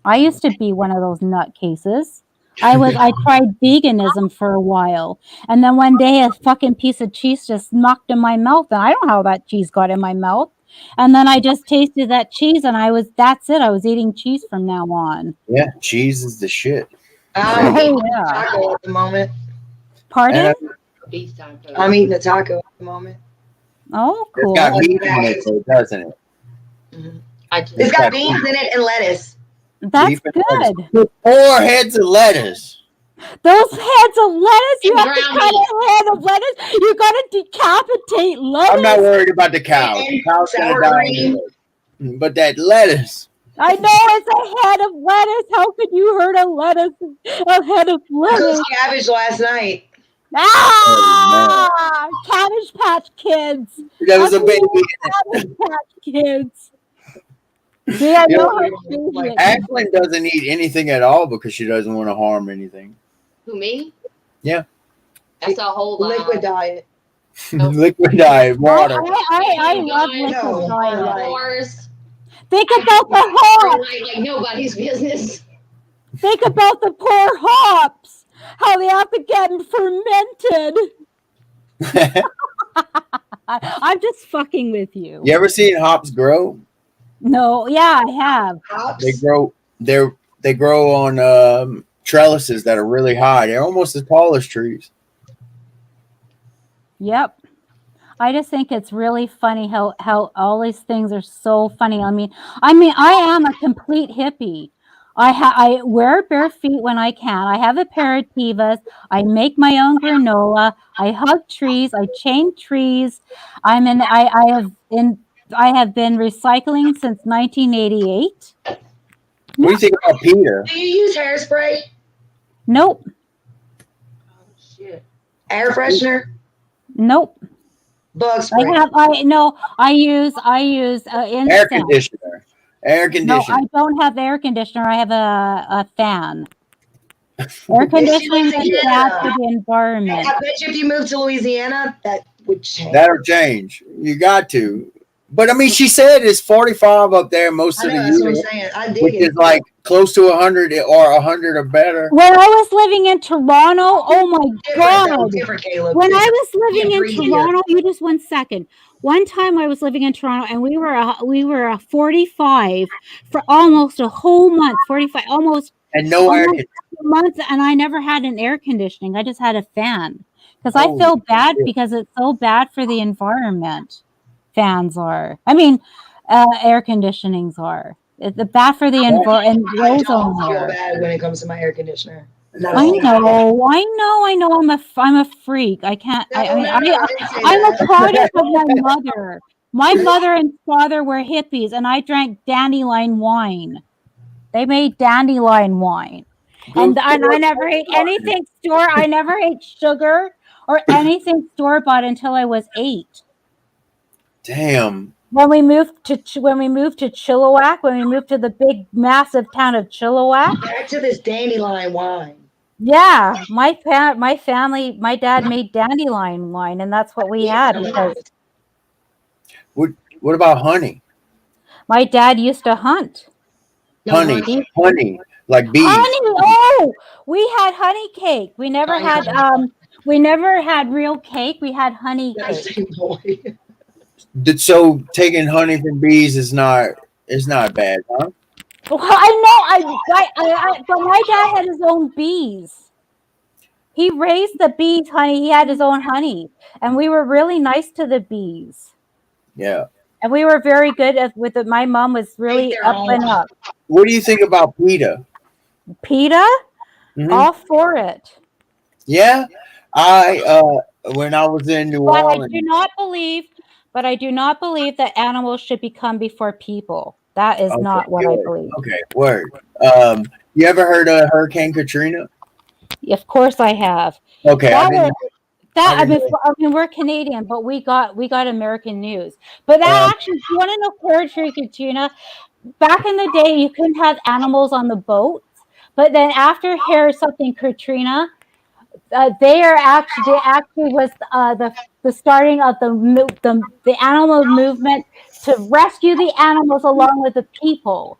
I used to be one of those nutcases. I tried veganism for a while, and then one day a fucking piece of cheese just knocked in my mouth, and I don't know how that cheese got in my mouth. And then I just tasted that cheese, and that's it. I was eating cheese from now on. Yeah, cheese is the shit. I'm Oh, eating yeah. a taco at the moment. Pardon? Beef taco. I'm eating a taco at the moment. Oh, It's cool. got meat in it, though, doesn't it? It's got beans in it and lettuce. That's Beef and good. lettuce. 4 heads of lettuce. Those heads of lettuce, you And have to ground cut meat. a head of lettuce. You got to decapitate lettuce. I'm not worried about the cows. And The cows gonna sour die cream. anyway. But that lettuce. I know it's a head of lettuce. How could you hurt a head of I lettuce? cooked cabbage last night. Ah! Cabbage Patch Kids. There was a How baby. can you Cabbage Patch Kids. See, I You know know, how crazy it is. Ashlyn doesn't eat anything at all because she doesn't want to harm anything. Who, me? Yeah. That's a whole lot. Liquid diet. Liquid diet, water. I love liquid No. diet. Wars. Think about the hops. Like nobody's business. Think about the poor hops. How they have to get fermented. I'm just fucking with you. You ever seen hops grow? No, yeah, I have. Hops. They grow on trellises that are really high. They're almost as tall as trees. Yep. I just think it's really funny how all these things are so funny. I mean, I am a complete hippie. I wear bare feet when I can. I have a pair of Tevas. I make my own granola. I hug trees. I chain trees. I have been recycling since 1988. What do you think about Peter? Do you use hairspray? Nope. Oh shit. Air freshener? Nope. Bug spray? I use Air incense. conditioner. Air No, conditioner. I don't have air conditioner. I have a fan. Air conditioning is bad for the environment. I bet you if you moved to Louisiana, that would change. That'll change. You got to. But I mean, she said it's 45 up there most I of know, the that's what I'm year, saying. I dig which it. is like close to 100 or 100 or better. When I was living in Toronto, oh my Different, though, God. different, Caleb. When I was living in breathe here. Toronto, you just 1 second. One time I was living in Toronto and we were 45 for almost a whole month, 45, almost And no air almost conditioner. a month, and I never had an air conditioning. I just had a fan because I Holy feel bad shit. because it's so bad for the environment. Fans are. I mean, air conditionings are. It's bad for the environment. I don't feel bad when it comes to my air conditioner. Not I at all. know. I'm a freak. I can't. No, I mean, no, I didn't say I'm a that. product of my mother. My mother and father were hippies, and I drank dandelion wine. They made dandelion wine, and I never ate anything store. I never ate sugar or anything store bought until I was 8. Damn. When we moved to Chilliwack, when we moved to the big massive town of Chilliwack. Back to this dandelion wine. Yeah, my family, my dad made dandelion wine, and that's what we had because What about honey? my dad used to hunt. Honey, like bees. Honey, oh, we had honey cake. We never had real cake. We had honey cake. Boy. So taking honey from bees is not bad, huh? Well, I know. But my dad had his own bees. He raised the bees, honey. He had his own honey, and we were really nice to the bees. Yeah. And we were very good with it. My mom was Make really their up own. and up. What do you think about PETA? PETA, Mhm. all for it. Yeah, when I was in New But Orleans. I do not believe that animals should become before people. That is Okay, not what I good. believe. Okay, word. You ever heard of Hurricane Katrina? Of course I have. Okay, That was I that didn't know. I mean we're Canadian, but we got American news. But that Um, actually, you want to know Hurricane Katrina? Back in the day, you couldn't have animals on the boats. But then after something Katrina, they actually was the starting of the animal movement to rescue the animals along with the people,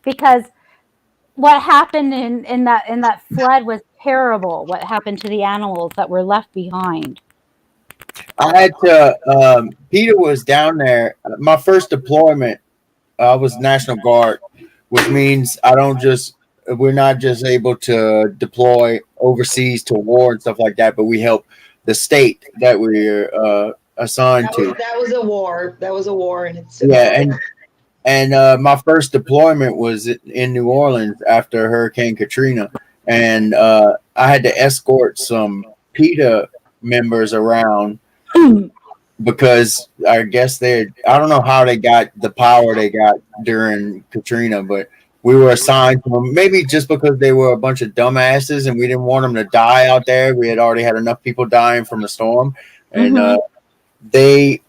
because what happened in that flood was terrible. What happened to the animals that were left behind? I had to. Peter was down there. My first deployment, I was National Guard, which means I don't just. We're not just able to deploy overseas to war and stuff like that, but we help the state that we're assigned to. That was a war. That was a war, and it's Yeah, and my first deployment was in New Orleans after Hurricane Katrina, and I had to escort some PETA members around because I guess I don't know how they got the power they got during Katrina, but we were assigned to them. Maybe just because they were a bunch of dumbasses and we didn't want them to die out there. We had already had enough people dying from the storm, and they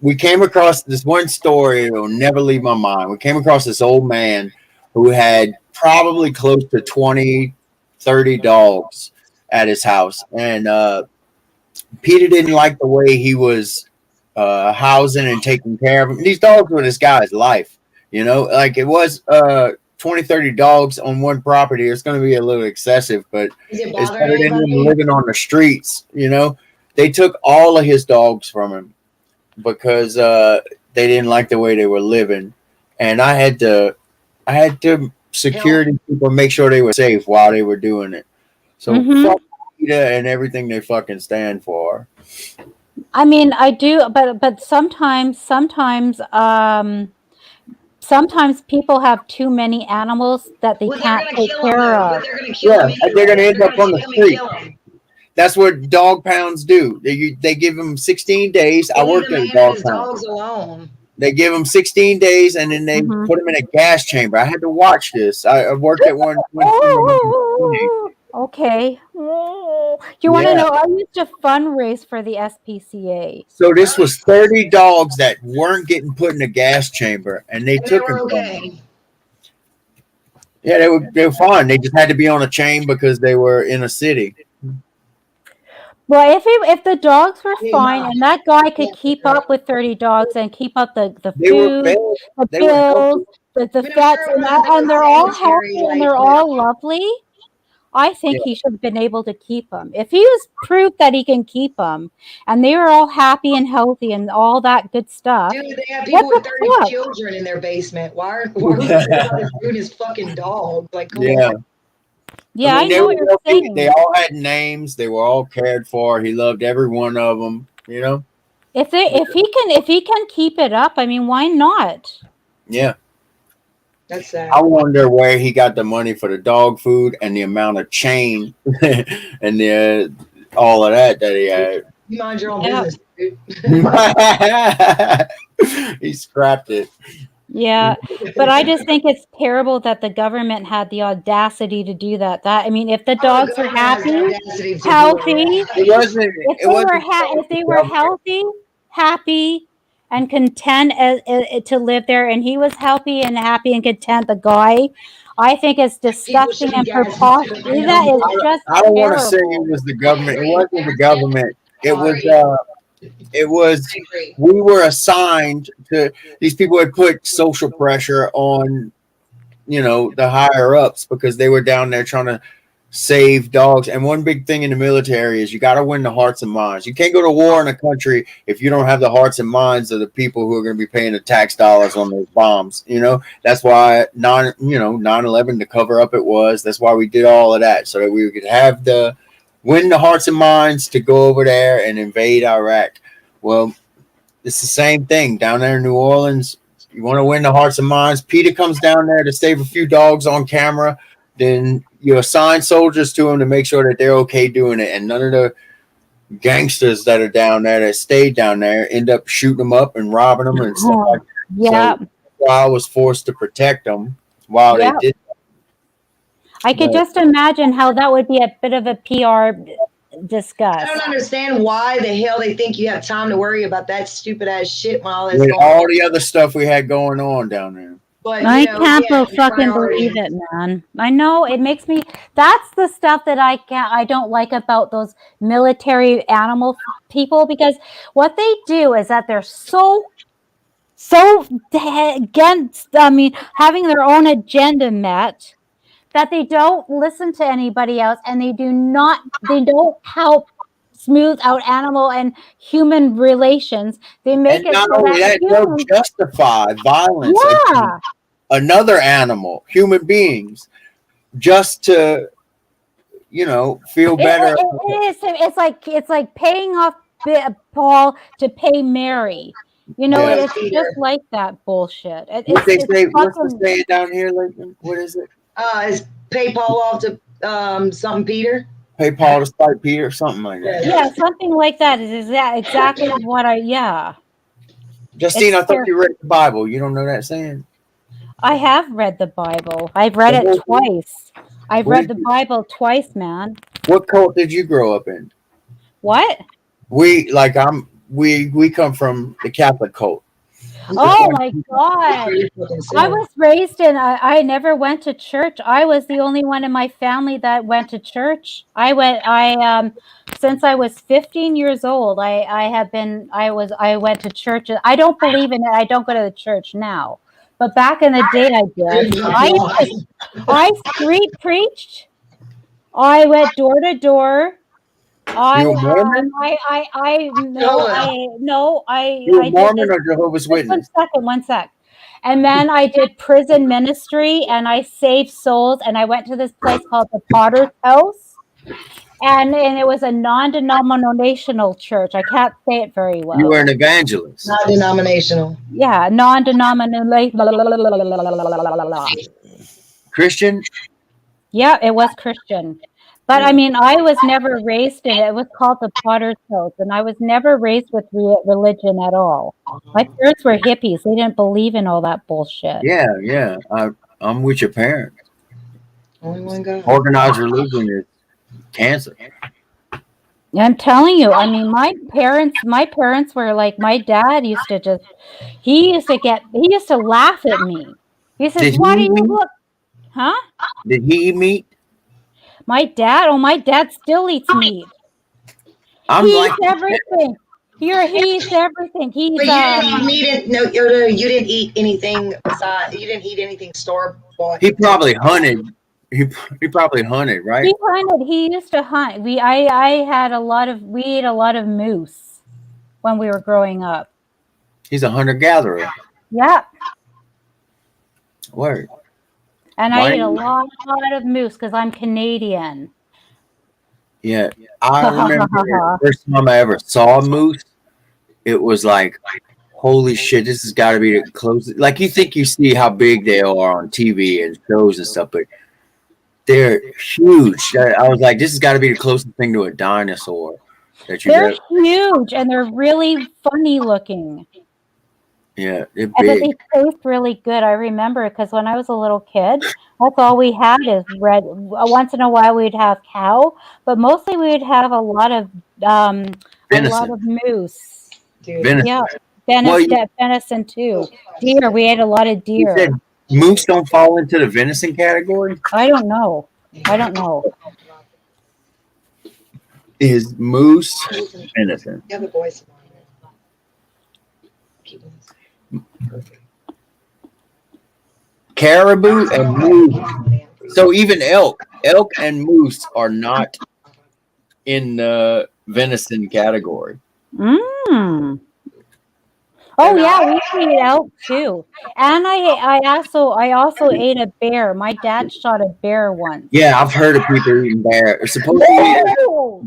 we came across this one story that will never leave my mind. We came across this old man who had probably close to 20, 30 dogs at his house. And Peter didn't like the way he was housing and taking care of them. These dogs were this guy's life, like it was 20, 30 dogs on one property. It's going to be a little excessive, but it's better than him living on the streets. They took all of his dogs from him because they didn't like the way they were living, and I had to security people make sure they were safe while they were doing it. So fuck PETA and everything they fucking stand for. I mean, I do, but sometimes people have too many animals that they can't take care of. Yeah, they're gonna end up on the street. That's what dog pounds do. They give them 16 days. I worked at a dog pound. Dogs alone. They give them 16 days, and then they put them in a gas chamber. I had to watch this. I worked at one. Okay. You want to know? I used to fundraise for the SPCA. So this was 30 dogs that weren't getting put in a gas chamber, and they took them from them. Yeah, they were fine. They just had to be on a chain because they were in a city. Well, if the dogs were fine and that guy could keep up with 30 dogs and keep up the food, the bills, the vets, and they're all healthy and they're all lovely, I think he should have been able to keep them. If he was proof that he can keep them and they were all happy and healthy and all that good stuff. Dude, they have people with 30 children in their basement. Why are they doing his fucking dog? Like, come on. Yeah, I know what you're saying. They all had names. They were all cared for. He loved every one of them. If he can keep it up, I mean, why not? Yeah. That's sad. I wonder where he got the money for the dog food and the amount of chain and all of that he had. You mind your own business, dude. He scrapped it. Yeah, but I just think it's terrible that the government had the audacity to do that. I mean, if the dogs were healthy, if they were healthy, happy, and content to live there, and he was healthy and happy and content, the guy, I think it's disgusting and preposterous. That is just I don't want to say it was the government. It wasn't the government. It was we were assigned to these people had put social pressure on the higher ups because they were down there trying to save dogs. And one big thing in the military is you got to win the hearts and minds. You can't go to war in a country if you don't have the hearts and minds of the people who are going to be paying the tax dollars on those bombs. That's why 9/11 to cover up it was. That's why we did all of that, so that we could have win the hearts and minds to go over there and invade Iraq. Well, it's the same thing down there in New Orleans. You want to win the hearts and minds. Peter comes down there to save a few dogs on camera. Then you assign soldiers to them to make sure that they're okay doing it. And none of the gangsters that are down there that stayed down there end up shooting them up and robbing them and stuff like that. Yeah. So I was forced to protect them while they did that. I could just imagine how that would be a bit of a PR discuss. I don't understand why the hell they think you have time to worry about that stupid ass shit while it's With going all on. the other stuff we had going on down there. But, I can't fucking believe it, man. I know it makes me. That's the stuff that I don't like about those military animal people, because what they do is that they're so against. I mean, having their own agenda met, that they don't listen to anybody else, and they don't help smooth out animal and human relations. They make And it not so only that, they'll justify violence against another animal, human beings, just to feel better. It's like paying off Paul to pay Mary. It's just like that bullshit. What's the saying down here, Lincoln? What is it? Is pay Paul off to something Peter? Pay Paul to spite Peter, something like that. Yeah, something like that is exactly what Justine, I thought you read the Bible. You don't know that saying? I have read the Bible. I've read it twice. I've read the Bible twice, man. What cult did you grow up in? What? We come from the Catholic cult. Oh my God. I was raised in, I never went to church. I was the only one in my family that went to church. Since I was 15 years old, I went to church. I don't believe in it. I don't go to the church now, but back in the day I did. I street preached. I went door to door. You a Mormon? You a Mormon or Jehovah's Witness? One sec. And then I did prison ministry, and I saved souls, and I went to this place called the Potter's House, and it was a non-denominational church. I can't say it very well. You were an evangelist. Non-denominational. Yeah, non-denominational. Christian? Yeah, it was Christian. But I mean, I was never raised in it. It was called the Potter's House, and I was never raised with religion at all. My parents were hippies. They didn't believe in all that bullshit. Yeah. I'm with your parents. Only one God. Organized religion is cancer. I'm telling you. I mean, my parents were like, my dad used to laugh at me. He says, "Why do you look?" Huh? Did he eat meat? My dad still eats meat. He eats everything. He eats everything. But you didn't eat meat. You didn't eat anything besides. You didn't eat anything store bought. He probably hunted. He probably hunted, right? He hunted. He used to hunt. We ate a lot of moose when we were growing up. He's a hunter-gatherer. Yeah. Word. And I ate a lot of moose because I'm Canadian. Yeah. I remember the first time I ever saw a moose, it was like, holy shit, this has got to be the closest. Like, you think you see how big they are on TV and shows and stuff, but they're huge. I was like, this has got to be the closest thing to a dinosaur. They're huge, and they're really funny looking. Yeah, they're big. But they taste really good. I remember because when I was a little kid, that's all we had is red. Once in a while, we'd have cow, but mostly we'd have a lot of moose. Venison. Yeah, venison too. Deer. We ate a lot of deer. You said moose don't fall into the venison category? I don't know. Is moose venison? The other boys. Caribou and moose. So even elk. elk and moose are not in the venison category. Mm. They're Oh yeah, not? we used to eat elk too. And I also ate a bear. My dad shot a bear once. Yeah, I've heard of people eating bear. Supposedly, Whoa!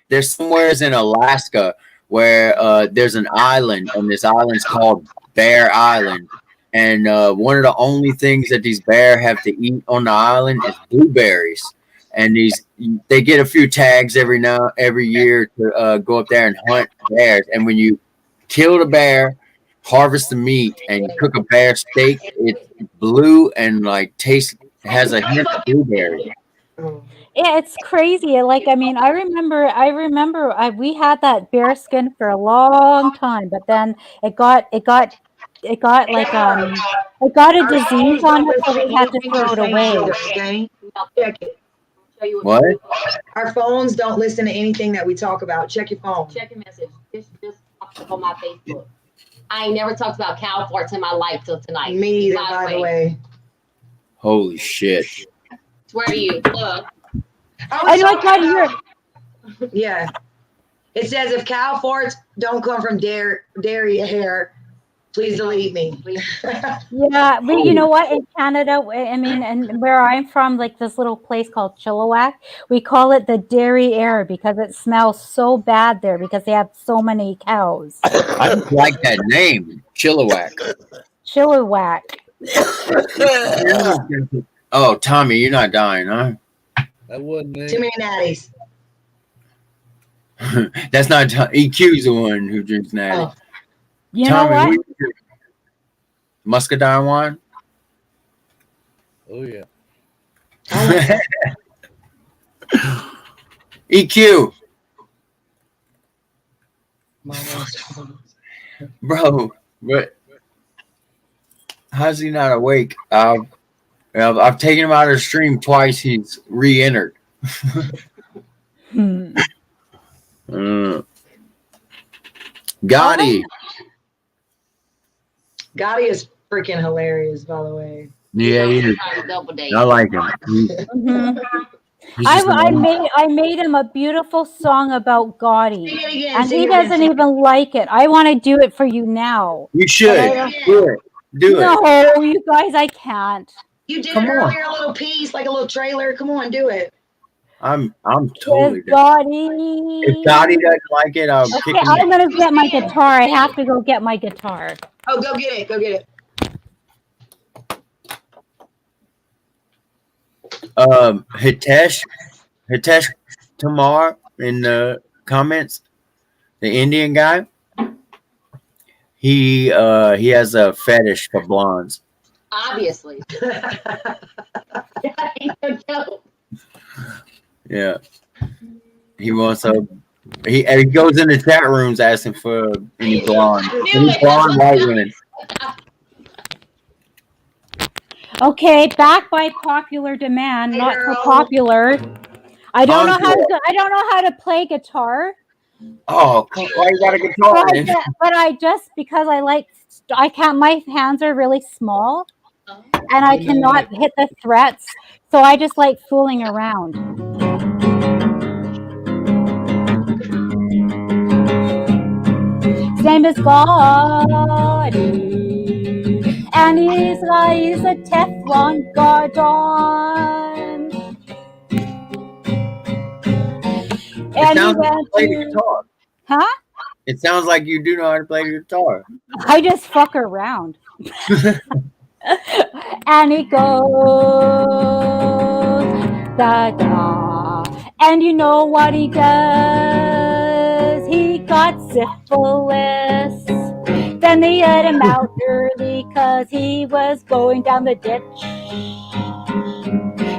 there's somewheres in Alaska where there's an island, and this island's called Bear Island. And one of the only things that these bear have to eat on the island is blueberries. And they get a few tags every year to go up there and hunt bears. And when you kill the bear, harvest the meat, and you cook a bear steak, it's blue and like has a hint of blueberry. Yeah, it's crazy. Like, I mean, we had that bear skin for a long time, but then it got like it got a Our disease phones on don't it, so listen we to had to anything throw you're it saying away. either, okay? Check it. Show you What? Our phones don't listen to anything that we talk about. Check your phone. Check your message. This just popped up on my Facebook. I ain't never talked about cow farts in my life till tonight. Me either, by the way. Holy shit. Swear to you. Look. I know I tried to hear it. Yeah. It says if cow farts don't come from dairy hair, please delete me. Yeah, but you know what? In Canada, I mean, and where I'm from, like this little place called Chilliwack, we call it the dairy air because it smells so bad there because they have so many cows. I just like that name, Chilliwack. Chilliwack. Oh, Tommy, you're not dying, huh? That wasn't Too me. many natties. That's not EQ's the one who drinks natty. Oh. You Tommy, know what? you drink? Muscadine wine? Oh yeah. EQ, bro, but how's he not awake? I've taken him out of the stream twice. He's re-entered. Gotti. Gotti is freaking hilarious, by the way. Yeah, he is. Double date. I like him. Mhm. He's just I made him a beautiful song about Gotti, Sing it again. and Sing he it again. doesn't even like it. I want to do it for you now. You should But do it. Do it. no, you guys, I can't. You did Come on. earlier a little piece, like a little trailer. Come on, do it. I'm totally With down. Gotti. If Gotti doesn't like it, I'll kick Okay, him. I'm gonna get my guitar. I have to go get my guitar. Oh, go get it. Go get it. Hitesh Tamar in the comments, the Indian guy. He has a fetish for blondes. Obviously. Ain't no joke. Yeah, he wants he goes in the chat rooms asking for any blonde white women. Okay, back by popular demand, Hey, not so girl. popular. I don't know Encore. I don't know how to play guitar. Oh, why you got a guitar? Then? Because I can't. My hands are really small, and I cannot hit the frets. So I just like fooling around. His name is Gotti, and he's a Teflon Gordon. It And he sounds like you went play the to, guitar. huh? It sounds like you do know how to play the guitar. I just fuck around. And he goes, da da. And you know what he does? He got syphilis. Then they let him out early because he was going down the ditch.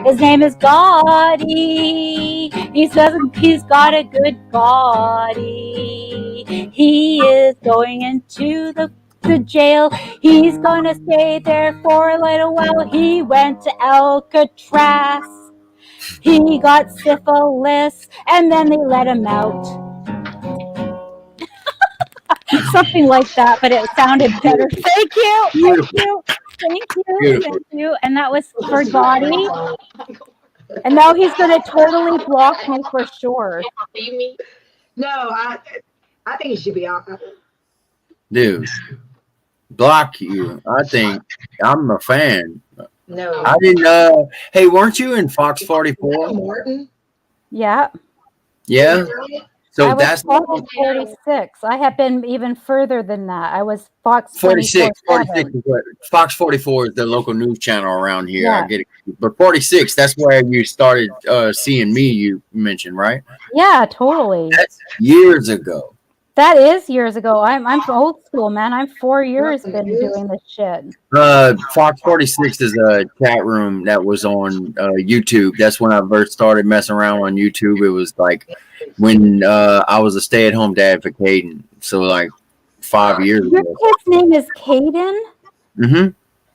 His name is Gotti. He's got a good body. He is going into the jail. He's gonna stay there for a little while. He went to Alcatraz. He got syphilis, and then they let him out. Something like that, but it sounded better. Thank you. Beautiful. Thank you. Beautiful. Thank you. And that was for Gotti. And now he's gonna totally block me for sure. You mean? No, I think it should be out. Dude, block you. I think I'm a fan. No. I didn't. Hey, weren't you in Fox 44? Martin? Yeah. Yeah. So I was that's Fox 46. I have been even further than that. I was Fox 46. 46 24/7. is what Fox 44 is the local news channel around here. Yeah. I get it. But 46, that's where you started seeing me, you mentioned, right? Yeah, totally. That's years ago. That is years ago. I'm old school, man. I'm 4 years been doing this shit. Fox 46 is a chat room that was on YouTube. That's when I first started messing around on YouTube. It was like when I was a stay-at-home dad for Caden. So like 5 years Your ago. kid's name is Caden? Mm-hmm.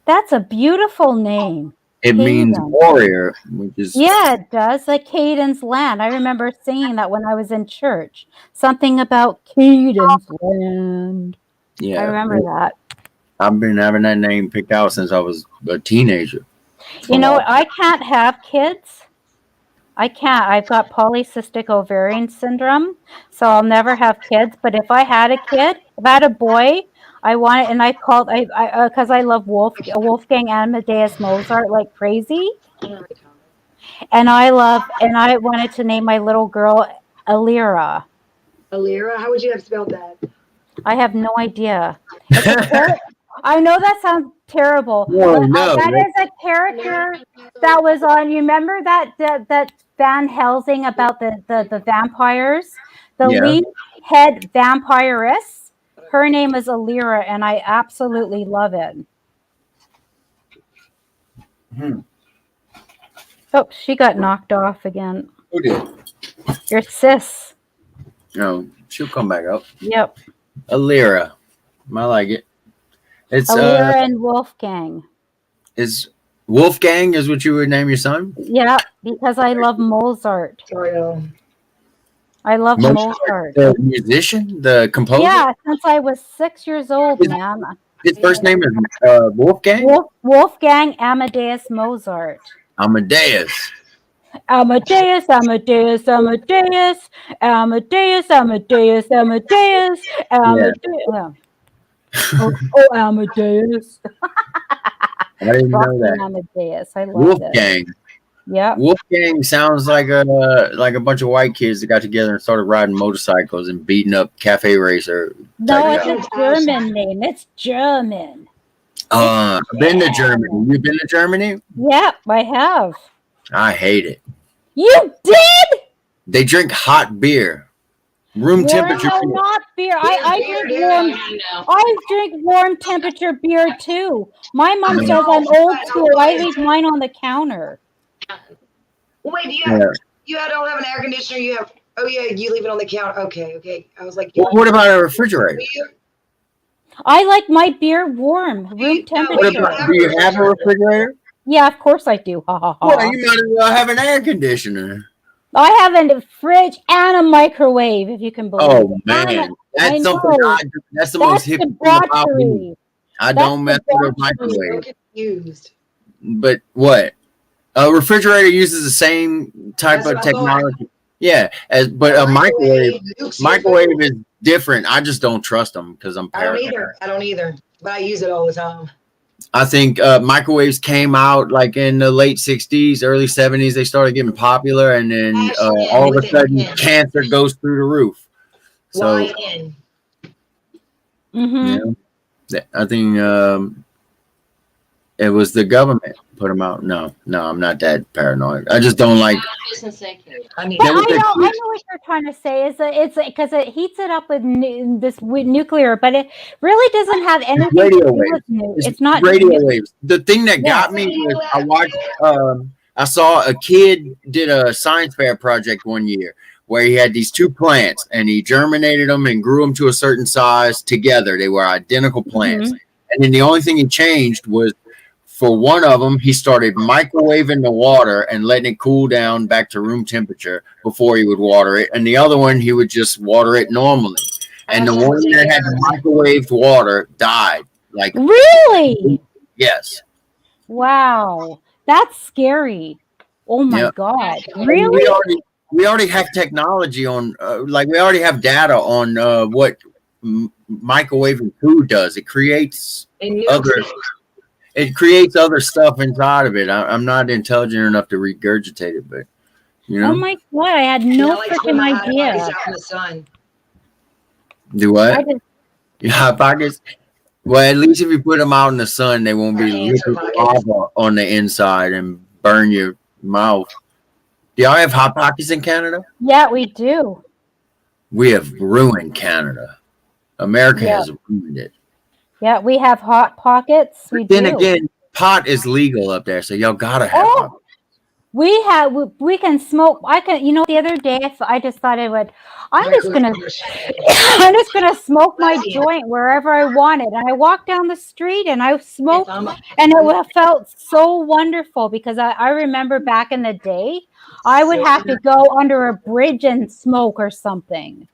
That's a beautiful name. It means Caden. warrior, which is Yeah, it does. Like Caden's land. I remember singing that when I was in church. Something about Caden's land. yeah. I remember that. I've been having that name picked out since I was a teenager. You know, I can't have kids. I can't. I've got polycystic ovarian syndrome, so I'll never have kids. But if I had a kid, if I had a boy, I want it, and I called because I love Wolfgang Amadeus Mozart like crazy, and I wanted to name my little girl Alira. Alira? How would you have spelled that? I have no idea. I know that sounds terrible. No, but no, that is a character that was on. You remember that Van Helsing about the vampires? The Yeah. lead head vampiress. Her name is Alira, and I absolutely love it. Oh, she got knocked off again. Who did? Your sis. No, she'll come back up. Yep. Alira. I like it. It's Alira and Wolfgang. is Wolfgang is what you would name your son? Yeah, because I love Mozart. Sorry, I love Mozart. The musician, the composer? Yeah, since I was 6 years old, man. His first name is Wolfgang? Wolfgang Amadeus Mozart. Amadeus. Amadeus, Amadeus, Amadeus, Amadeus, Amadeus, Amadeus, Amadeus. Yeah. Oh, Amadeus. I didn't know Rocky that. Amadeus. I love Wolfgang. it. Yeah. Wolfgang sounds like a bunch of white kids that got together and started riding motorcycles and beating up cafe racer. No, it's a German name. It's German. I've been to Germany. You've been to Germany? Yeah, I have. I hate it. You did? They drink hot beer. Room temperature. No, not beer. I drink warm temperature beer too. My mom says I'm old school. I leave mine on the counter. Wait, do you don't have an air conditioner? You have? Oh yeah, you leave it on the counter. Okay. I was like, Well, what about a refrigerator? I like my beer warm, room temperature. Do you have a refrigerator? Yeah, of course I do. Ha ha ha. Well, you might as well have an air conditioner. I have a fridge and a microwave, if you can believe it. Oh man, that's something that's the most hip thing about me. I don't mess with a microwave. Confused. But what? A refrigerator uses the same type of technology. Yeah, but a microwave is different. I just don't trust them because I'm paranoid. I don't either. But I use it all the time. I think microwaves came out like in the late 60s, early 70s. They started getting popular, and then all of a sudden, cancer goes through the roof. So, I think it was the government put them out. No, I'm not that paranoid. I just don't like. I know what you're trying to say. It's because it heats it up with nuclear, but it really doesn't have anything radio to do waves. with it's not radio waves. The thing that got me was I watched. I saw a kid did a science fair project one year where he had these two plants and he germinated them and grew them to a certain size together. They were identical plants, and then the only thing he changed was. For one of them, he started microwaving the water and letting it cool down back to room temperature before he would water it. And the other one, he would just water it normally. And the one that had the microwaved water died. Like really? Yes. Wow, that's scary. Oh my Yep. God! We Really? already have technology on, like we already have data on what microwaving food does. It creates other stuff inside of it. I'm not intelligent enough to regurgitate it, but you Oh know, my God! I had Yeah, no I like to put freaking my hot pockets idea. out in the sun. do I what? just Your hot pockets. Well, at least if you put them out in the sun, they won't be Cancer liquid pockets. lava on the inside and burn your mouth. Do y'all have hot pockets in Canada? yeah, we do. We have ruined Canada. America Yeah, has ruined it. yeah, we have hot pockets. We Then do. again, pot is legal up there, so y'all gotta have Oh, hot. we can smoke. I can. You know, the other day I just thought I would. I'm Very just quick. gonna I'm just gonna smoke my Bless you. joint wherever I wanted. And I walked down the street and I If smoked, I'm and felt so wonderful because I remember back in the day, I would have to go under a bridge and smoke or something.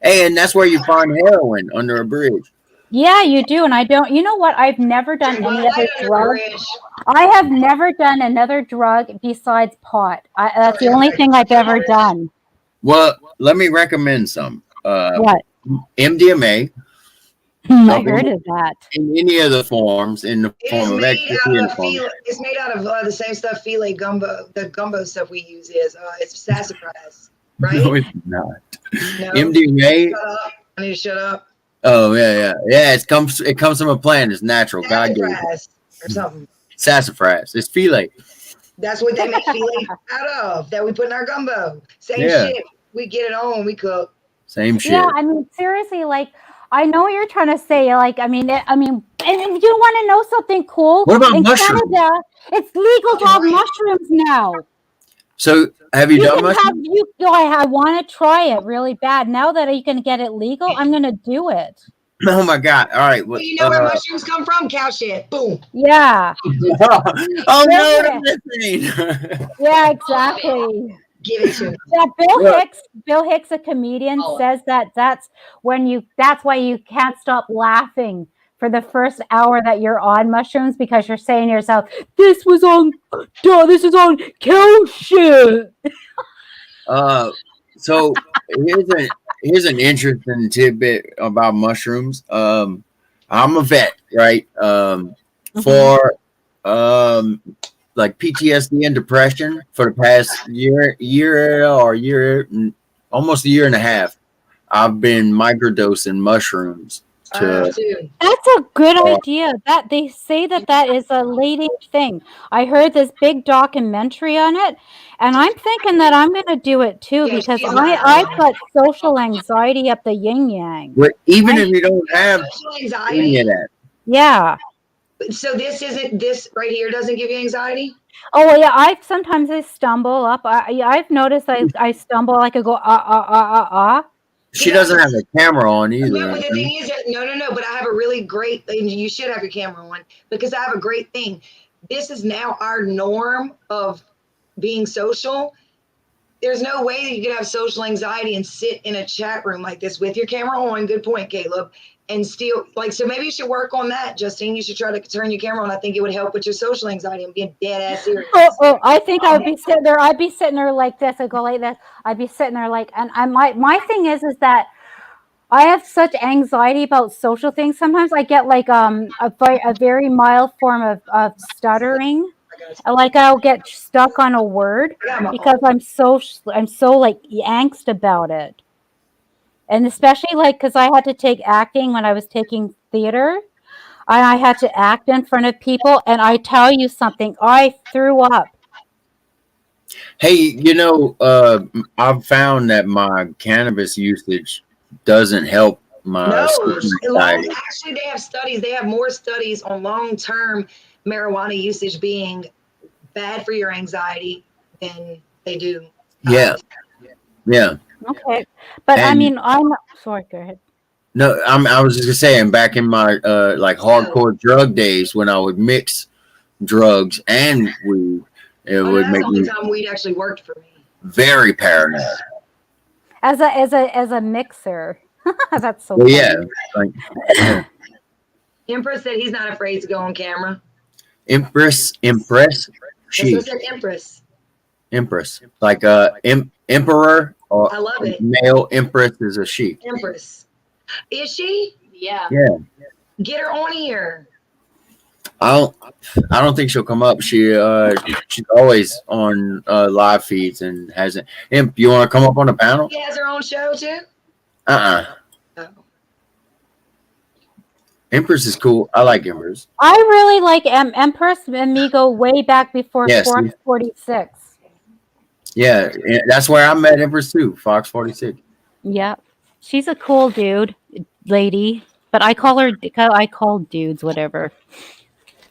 Hey, and that's where you find heroin under a bridge. Yeah, you do. And I don't, you know what? I've never done Bud any Light other under the drug. bridge. I have never done another drug besides pot. That's the only thing I've ever done. Well, let me recommend some. What? MDMA I heard of that. in any of the forms, in the It form is of made ecstasy out and of form. it's made out of the same stuff File gumbo. The gumbo stuff we use is it's sassafras, right? No, it's not. No. MDMA. Shut up. I need to shut up. Oh yeah. It comes from a plant. It's natural. God gave it. Sassafras or something. Sassafras. It's File. That's what they make File out of. That we put in our gumbo. Same Yeah. shit. We get it on when we cook. Same shit. Yeah, I mean, seriously, like, I know what you're trying to say. Like, I mean, and if you want to know something cool, What about in mushrooms? Canada, it's legal to have mushrooms now. So have you done mushrooms? I want to try it really bad. Now that you can get it legal, I'm gonna do it. Oh my God! All right. Well, you know where mushrooms come from? Cow shit. Boom. Yeah. Oh no, that's insane. Yeah, exactly. Give it to me. Yeah, Bill Hicks, a comedian, says that's why you can't stop laughing for the first hour that you're on mushrooms because you're saying to yourself, this is on cow shit. So here's an interesting tidbit about mushrooms. I'm a vet, right? For like PTSD and depression for the past almost a year and a half, I've been microdosing mushrooms. That's a good idea. That they say that is a leading thing. I heard this big documentary on it, and I'm thinking that I'm going to do it too because I've got social anxiety up the yin yang. But even if you don't have any of that, yeah. So this right here doesn't give you anxiety? Oh well, yeah. Sometimes I stumble up. I've noticed I stumble like I go. She doesn't have a camera on either. No, but the thing is, no. But I have a really great, and you should have your camera on because I have a great thing. This is now our norm of being social. There's no way that you can have social anxiety and sit in a chat room like this with your camera on. Good point, Caleb. And still, so maybe you should work on that, Justine. You should try to turn your camera on. I think it would help with your social anxiety and being dead ass serious. Oh, I think I'd be sitting there. I'd be sitting there like this. I'd go like this. I'd be sitting there like, and my thing is that I have such anxiety about social things. Sometimes I get like a very mild form of stuttering. Like I'll get stuck on a word because I'm so like angst about it. And especially because I had to take acting when I was taking theater. And I had to act in front of people. And I tell you something, I threw up. Hey, I've found that my cannabis usage doesn't help my anxiety. Actually, they have studies. They have more studies on long-term marijuana usage being bad for your anxiety than they do. Yeah. Okay, but I mean, I'm sorry. Go ahead. No, I was just saying, back in my hardcore drug days when I would mix drugs and weed, it would make me. That's the only time weed actually worked for me. Very paranoid. As a mixer, that's so. Well, yeah. Empress said he's not afraid to go on camera. Empress. She said Empress. Empress, like emperor or I love it. male. Empress is a she. Empress. Is she? Yeah. Yeah. Get her on here. I don't think she'll come up. She's always on live feeds and hasn't. Imp, you want to come up on the panel? She has her own show too. Oh. Empress is cool. I like Empress. I really like Empress and me go way back before Fox 46. Yeah, that's where I met Empress too. Fox 46. Yeah, she's a cool lady. But I call dudes whatever.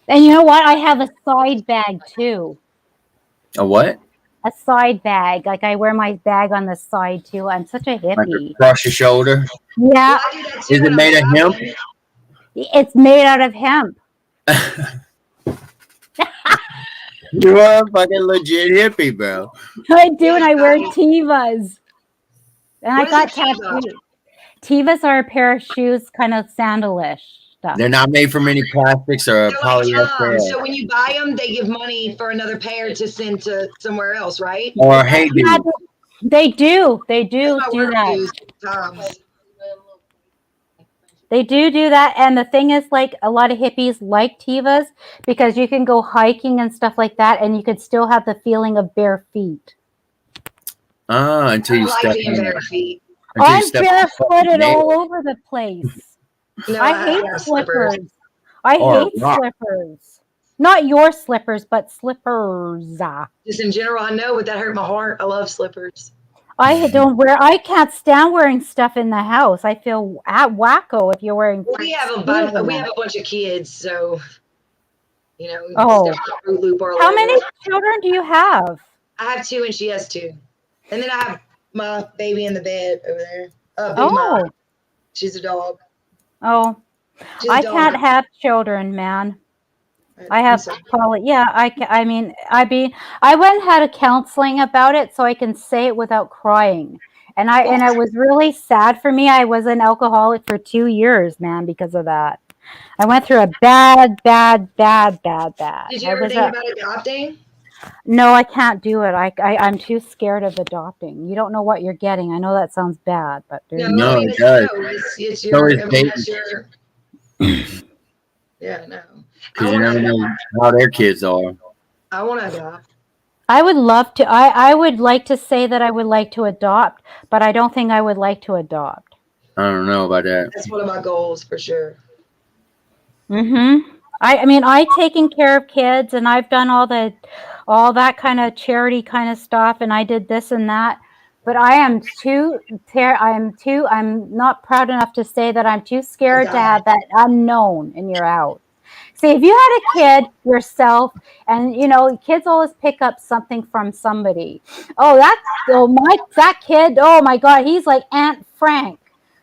And you know what? I have a side bag too. A what? A side bag. Like I wear my bag on the side too. I'm such a hippie. Like across your shoulder. Yeah. Well, I do that too Is it when made I'm of hemp? traveling. It's made out of hemp. You are a fucking legit hippie, bro. I do, and I wear Tevas. And I What got is a Teva? tattoos. Tevas are a pair of shoes, kind of sandalish stuff. They're not made from any plastics or They're like, polyester. so when you buy them, they give money for another pair to send to somewhere else, right? Or hey, Yeah, dude. they do. They do That's my do work that. use Times. They do that. And the thing is, like, a lot of hippies like Tevas because you can go hiking and stuff like that, and you could still have the feeling of bare feet. Until I you like step being on bare it. feet. Until you I'm step on the fucking barefooted nail. all over the place. No, I hate have slippers. I Or hate rock. slippers. Not your slippers, but slippers. Just in general, I know, but that hurt my heart. I love slippers. I can't stand wearing stuff in the house. I feel wacko if you're wearing. We have a shoes bunch. in We there. have a bunch of kids, so Oh. step on Fruit Loop or How whatever. many children do you have? I have 2 and she has 2, and then I have my baby in the bed over there. Big Oh, Mom. She's a dog. oh, She's a I dog. can't have children, man. I I'm have sorry. yeah. I mean, I went and had a counseling about it, so I can say it without crying. And it was really sad for me. I was an alcoholic for 2 years, man, because of that. I went through a bad. Did you ever think about adopting? No, I can't do it. I'm too scared of adopting. You don't know what you're getting. I know that sounds bad, but No, I mean, it does. It's So your. is I mean, dating. that's your. Yeah, no. Because you never know how their kids are. I want to adopt. I would love to. I would like to say that I would like to adopt, but I don't think I would like to adopt. I don't know about that. That's one of my goals for sure. Mm-hmm. I mean, I taken care of kids, and I've done all that kind of charity kind of stuff, and I did this and that. But I'm not proud enough to say that I'm too scared to have that unknown in your house. See, if you had a kid yourself, and kids always pick up something from somebody. That kid. Oh my God, he's like Aunt Frank.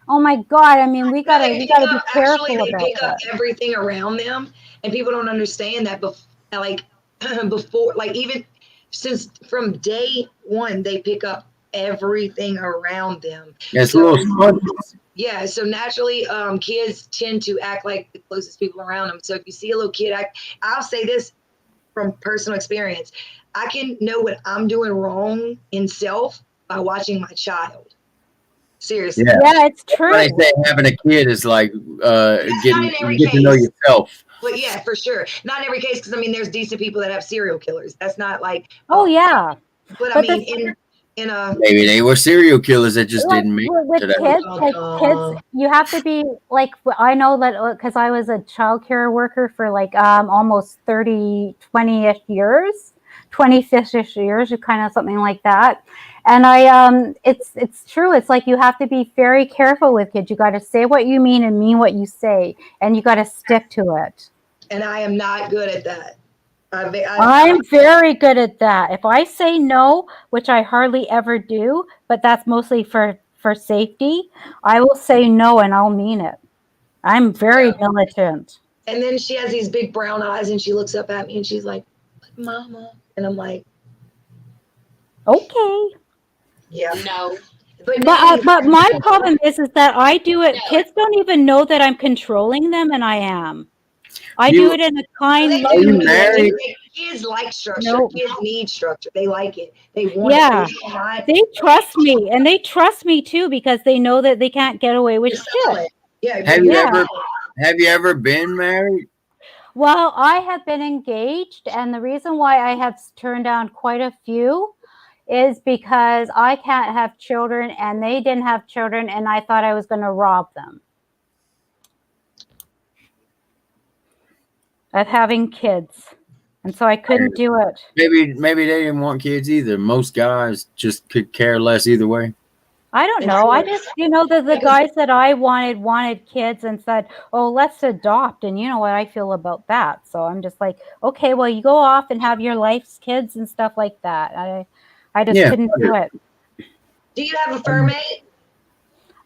Oh my God. I mean, we gotta be careful Actually, they about pick up that. everything around them, and people don't understand that. Before, like even since from day one, they pick up everything around them. It's little sponges. Yeah, so naturally, kids tend to act like the closest people around them. So if you see a little kid act, I'll say this from personal experience. I can know what I'm doing wrong in self by watching my child. Seriously. Yeah, it's true. When I say having a kid is like getting to know yourself. But yeah, for sure. Not in every case, because I mean, there's decent people that have serial killers. That's not like. Oh yeah. But I mean, in a maybe they were serial killers that just didn't make with it to kids, kids, you have to be like, I know that because I was a child care worker for like almost 20-ish years, 25-ish years, or kind of something like that. And it's true. It's like you have to be very careful with kids. You got to say what you mean and mean what you say, and you got to stick to it. And I am not good at that. I'm very good at that. If I say no, which I hardly ever do, but that's mostly for safety, I will say no and I'll mean it. I'm very militant. And then she has these big brown eyes and she looks up at me and she's like, Mama. And I'm like, okay. Yeah. No. But my problem is that I do it. Kids don't even know that I'm controlling them, and I am. I do it in a kind, Are you married? Kids like structure. Nope. Kids need structure. They like it. They want Yeah. it. They not They trust me, and they trust me too because they know that they can't get away with sell shit. it. Yeah. Yeah. Have you ever been married? Well, I have been engaged, and the reason why I have turned down quite a few is because I can't have children, and they didn't have children, and I thought I was going to rob them of having kids, and so I couldn't do it. Maybe they didn't want kids either. Most guys just could care less either way. I don't know. I just, the guys that I wanted kids and said, "Oh, let's adopt." And you know what I feel about that. So I'm just like, okay, well, you go off and have your life's kids and stuff like that. I just couldn't do it. Do you have a fur mate?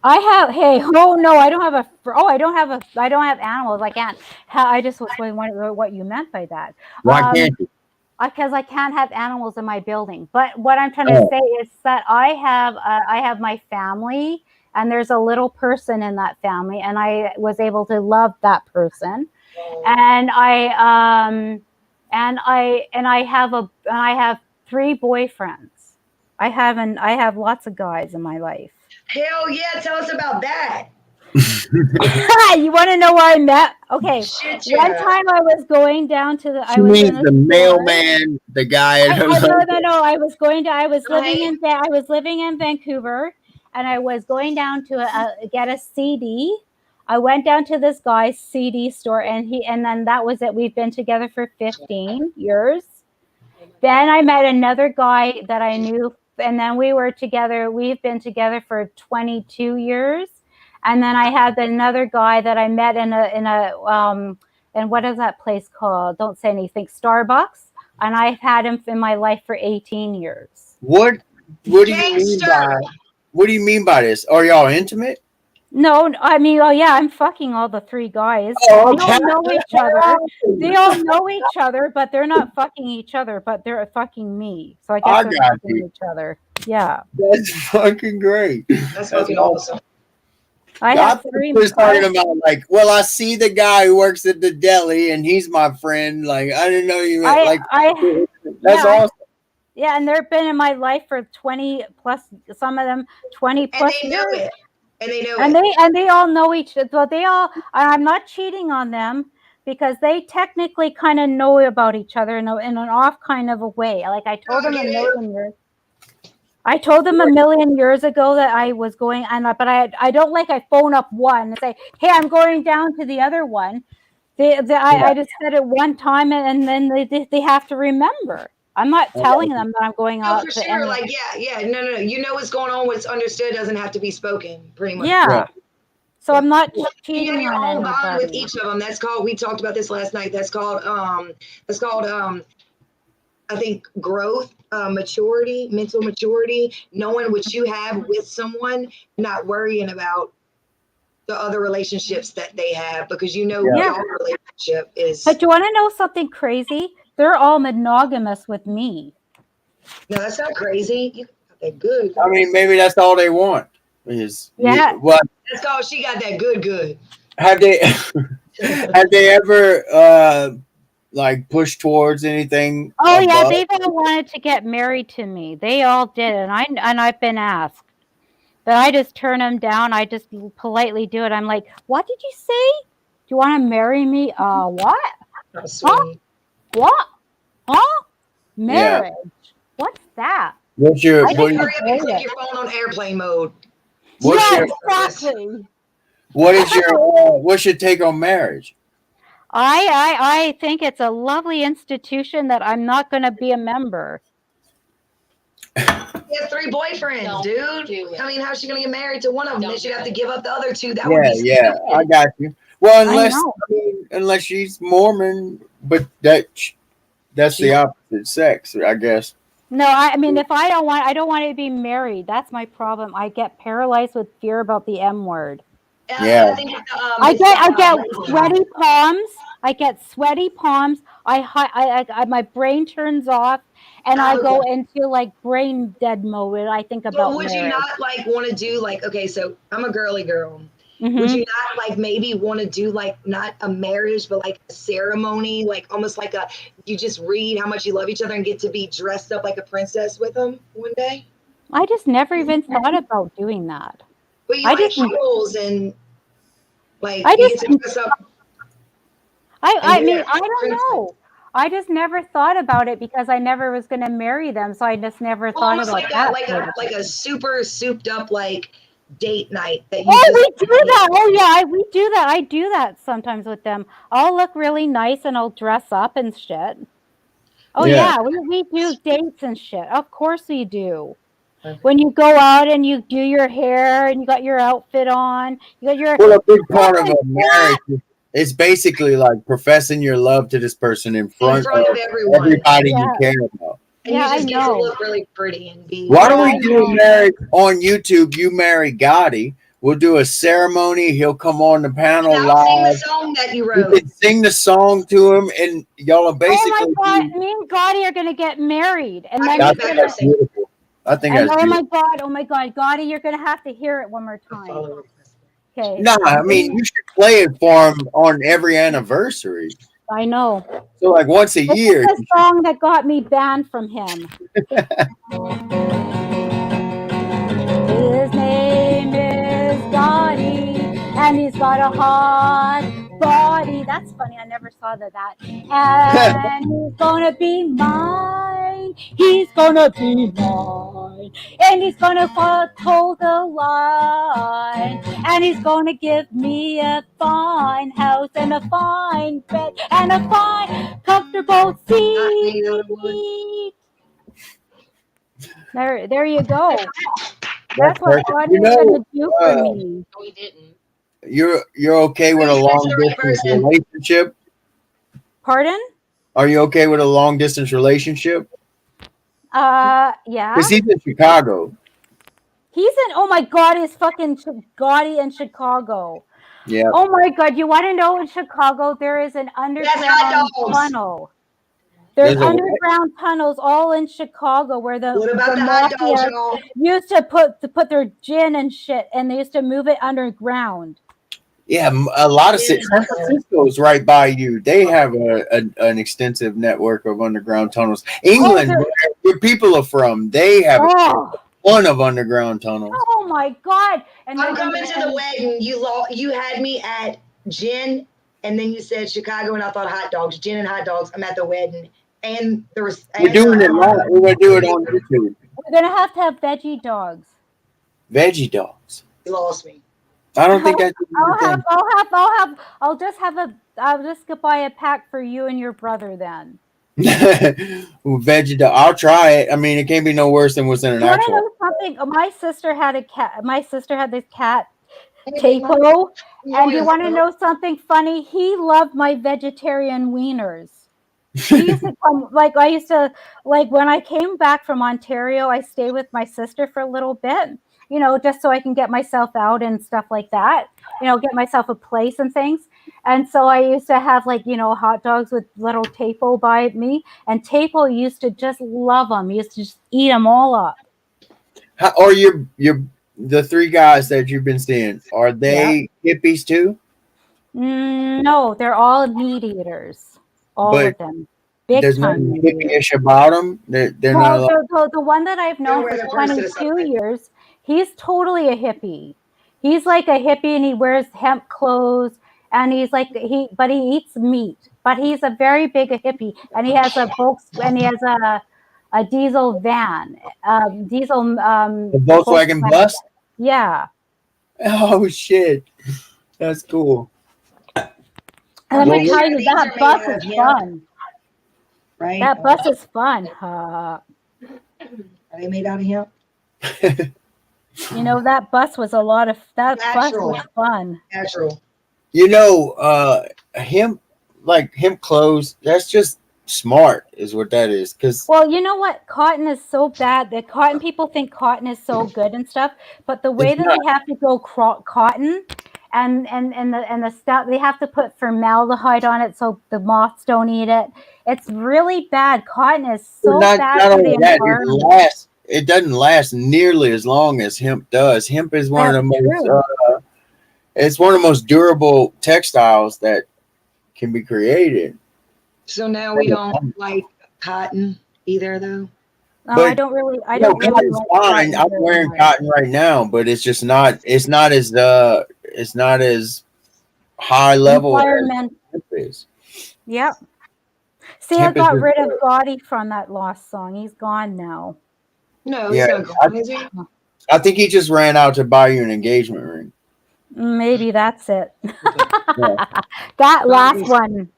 I have. Hey, oh no, I don't have a. Oh, I don't have animals. I can't. I just was wondering what you meant by that. Why can't you? Because I can't have animals in my building. But what I'm trying to say is that I have my family, and there's a little person in that family, and I was able to love that person, and I have 3 boyfriends. I have lots of guys in my life. Hell yeah! Tell us about that. You want to know where I met? Okay. Shit, One time I was going down to the. She means the mailman, the guy. No. I was living in Vancouver, and I was going down to get a CD. I went down to this guy's CD store, and then that was it. We've been together for 15 years. Then I met another guy that I knew, and then we were together. We've been together for 22 years. And then I had another guy that I met in and what is that place called? Don't say anything. Starbucks. And I've had him in my life for 18 years. What do you mean by? What do you mean by this? Are y'all intimate? No, I mean, oh yeah, I'm fucking all the 3 guys. Oh, okay. They all know each other. They all know each other, but they're not fucking each other, but they're fucking me. So I guess they're fucking each other. Yeah. That's fucking great. That's fucking awesome. I have 3. Was talking about like, well, I see the guy who works at the deli, and he's my friend. Like, I didn't know you meant that's awesome. Yeah, and they've been in my life for 20 plus. Some of them 20 plus and they years. Know it. And they know and they all know each other. So I'm not cheating on them because they technically kind of know about each other in an off kind of a way. Like I told them a million years ago that I was going, but I don't like I phone up one and say, hey, I'm going down to the other one. I just said it one time and then they have to remember. I'm not telling them that I'm going out for to sure. Like, no. You know what's going on. What's understood doesn't have to be spoken. Pretty much. Yeah. So I'm not cheating you have your on own anybody. bond with each of them. That's called. We talked about this last night. That's called. I think growth, maturity, mental maturity, knowing what you have with someone, not worrying about the other relationships that they have because your relationship is. But you want to know something crazy? They're all monogamous with me. No, that's not crazy. They're good. I mean, maybe that's all they want. That's all she got. That good. Have they ever like pushed towards anything? Oh yeah, they've all wanted to get married to me. They all did, and I've been asked, but I just turn them down. I just politely do it. I'm like, what did you say? Do you want to marry me? What? Huh? What? Huh? Marriage? Yeah. What's that? What's your? Take your phone on airplane mode. Exactly. What's your take on marriage? I think it's a lovely institution that I'm not going to be a member. You have 3 boyfriends, dude. I mean, how's she going to get married to one of them? Then she'd have to give up the other 2. That would be stupid. I got you. Well, unless she's Mormon, but that's the opposite sex, I guess. No, I mean, if I don't want to be married. That's my problem. I get paralyzed with fear about the M word. Yeah. I get sweaty palms. I get sweaty palms. I my brain turns off, and I go into like brain dead mode. I think about. But would you not like want to do like, okay, so I'm a girly girl, Would you not like maybe want to do like not a marriage, but like a ceremony, like almost like you just read how much you love each other and get to be dressed up like a princess with them one day? I just never even thought about doing that. But you I like just- jewels and like I you just- get to dress up. I mean, I don't know. I just never thought about it because I never was going to marry them, so I just never thought Almost about like that. like a super souped up like date night that you we do that. Oh yeah, we do that. I do that sometimes with them. I'll look really nice and I'll dress up and shit. Oh Yeah. yeah, we do dates and shit. Of course we do. When you go out and you do your hair and you got your outfit on, you got your Well, a big part of a marriage is basically like professing your love to this person in front of everyone. everybody you care about. And you just get to look really pretty and be. Why don't we do a marriage on YouTube? You marry Gotti. We'll do a ceremony. He'll come on the panel live. Sing the song that you wrote. You can sing the song to him, and y'all are basically. Oh my God, me and Gotti are gonna get married, and then I think that's beautiful. I think that's beautiful. Oh my God, Gotti, you're gonna have to hear it one more time. Okay. No, I mean you should play it for him on every anniversary. I know. So like once a year. This is the song that got me banned from him. His name is Gotti, and he's got a hot body. That's funny. I never saw that. And he's gonna be mine. He's gonna be mine. And he's gonna toe the line. And he's gonna give me a fine house and a fine bed and a fine comfortable seat. There you go. That's what God is gonna do for me. No, he didn't. You're okay with a long distance relationship? Pardon? Are you okay with a long distance relationship? Yeah. Because he's in Chicago. He's in. Oh my God, he's fucking Gotti in Chicago. Yeah. Oh my God, you want to know in Chicago there is an underground tunnel. There's underground tunnels all in Chicago where the mafia used to put their gin and shit, and they used to move it underground. Yeah, a lot of San Francisco is right by you. They have an extensive network of underground tunnels. England, where people are from, they have a ton of underground tunnels. Oh my God! And I'm coming to the wedding. You had me at gin, and then you said Chicago, and I thought hot dogs, gin and hot dogs. I'm at the wedding. And there was. We're doing it live. We're gonna do it on YouTube. We're gonna have to have veggie dogs. Veggie dogs. You lost me. I don't think that's. I'll just buy a pack for you and your brother then. Veggie dog. I'll try it. I mean, it can't be no worse than what's in an actual. Know something? My sister had a cat. My sister had this cat, Taco. And you want to know something funny? He loved my vegetarian wieners. He used to come, I used to, when I came back from Ontario, I stayed with my sister for a little bit, just so I can get myself out and stuff like that, get myself a place and things. And so I used to have hot dogs with little Tapo by me, and Tapo used to just love them. He used to just eat them all up. Or the three guys that you've been seeing, are they hippies too? No, they're all meat eaters. All of them. There's nothing hippie-ish about them. They're not. The one that I've known for 22 years, he's totally a hippie. He's like a hippie, and he wears hemp clothes, and he's but he eats meat. But he's a very big hippie, and he has a diesel van, the Volkswagen bus. Yeah. Oh shit, that's cool. And let me tell you, that bus is fun. Right? That bus is fun. Are they made out of hemp? That bus was a lot of bus was fun. Natural. Hemp clothes, that's just smart is what that is. Well, you know what? Cotton is so bad that cotton people think cotton is so good and stuff, but the way that they have to grow cotton and the stuff, they have to put formaldehyde on it so the moths don't eat it. It's really bad. Cotton is so bad for the environment. It doesn't last nearly as long as hemp does. Hemp is one of the most It's one of the most durable textiles that can be created. So now we don't like cotton either, though. No, But I don't really. I no, don't really cotton's like fine. cotton I'm very wearing much. cotton right now, but it's just not. It's not as high level as Environment. hemp is. Yep. See, I Hemp is got just, rid of Gotti from that lost song. He's gone now. No, yeah. he's not gone, is he? I think he just ran out to buy you an engagement ring. Maybe that's it. Yeah. That last one.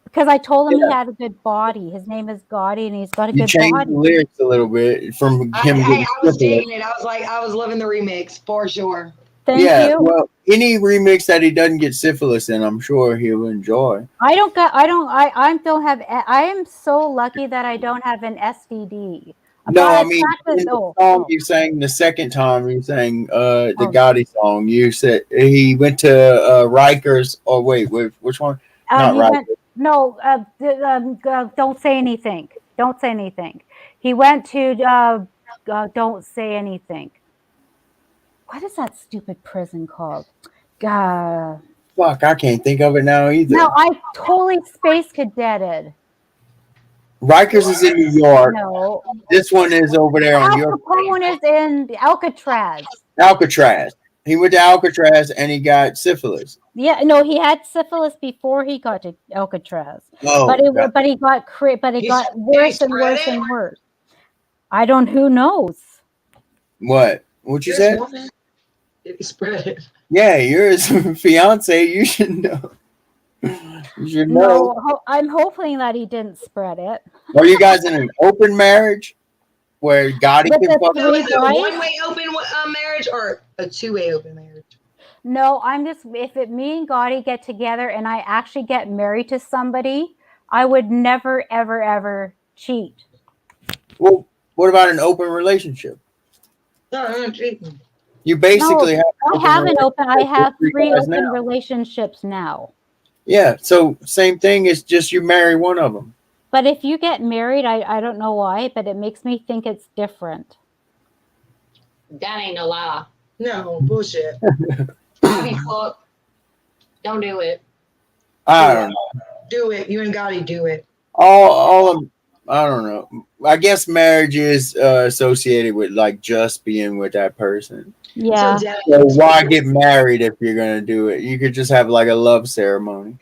Because I told him he Yeah. had a good body. His name is Gotti, and he's got a You good changed body. the lyrics a little bit from him getting I was syphilis. digging it. I was loving the remix for sure. Thank Yeah, you. well, any remix that he doesn't get syphilis in, I'm sure he'll enjoy. I don't have. I am so lucky that I don't have an STD. No, But I it's mean, practice. in the song you sang the second time, you sang the Oh. Gotti song. You said he went to Rikers. Or wait, which one? Not He Rikers. went. No, don't say anything. Don't say anything. He went to. Don't say anything. What is that stupid prison called? God. Fuck, I can't think of it now either. No, I totally space cadetted. Rikers is in New York. No, This one is over there on Al York. Capone is in Alcatraz. Alcatraz. He went to Alcatraz and he got syphilis. Yeah, no, he had syphilis before he got to Alcatraz, Oh, but God. he got Did he worse and spread worse it? and worse. I don't. Who knows? What? What you said? Did he spread it? Yeah, you're his fiance. You should know. You should know. No, I'm hoping that he didn't spread it. Are you guys in an open marriage where Gotti With can the fuck? So is it a guys? one-way open marriage or a two-way open marriage? No, if me and Gotti get together and I actually get married to somebody, I would never, ever, ever cheat. Well, what about an open relationship? No, I'm not cheating. You basically have. I have with three guys open now. relationships now. Yeah, so same thing. It's just you marry one of them. But if you get married, I don't know why, but it makes me think it's different. That ain't no lie. No, bullshit. Be fucked. Don't do it. I don't know. Do it. You and Gotti do it. All of, I don't know. I guess marriage is associated with like just being with that person. Yeah. So So why get married if you're gonna do it? You could just have like a love ceremony.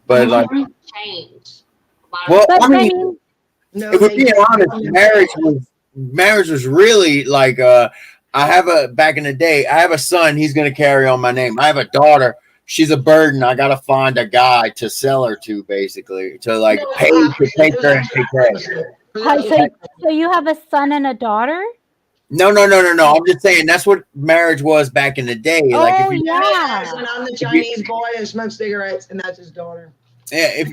But like, Change. well, But I mean, no, if we're they- being honest, marriage was really like I have back in the day, I have a son, he's gonna carry on my name. I have a daughter, she's a burden. I gotta find a guy to sell her to, basically, to like pay to take her and take care of her. So you have a son and a daughter? No. I'm just saying that's what marriage was back in the day. Like if you, yeah. When I'm the Chinese boy that smokes cigarettes, and that's his daughter. yeah, if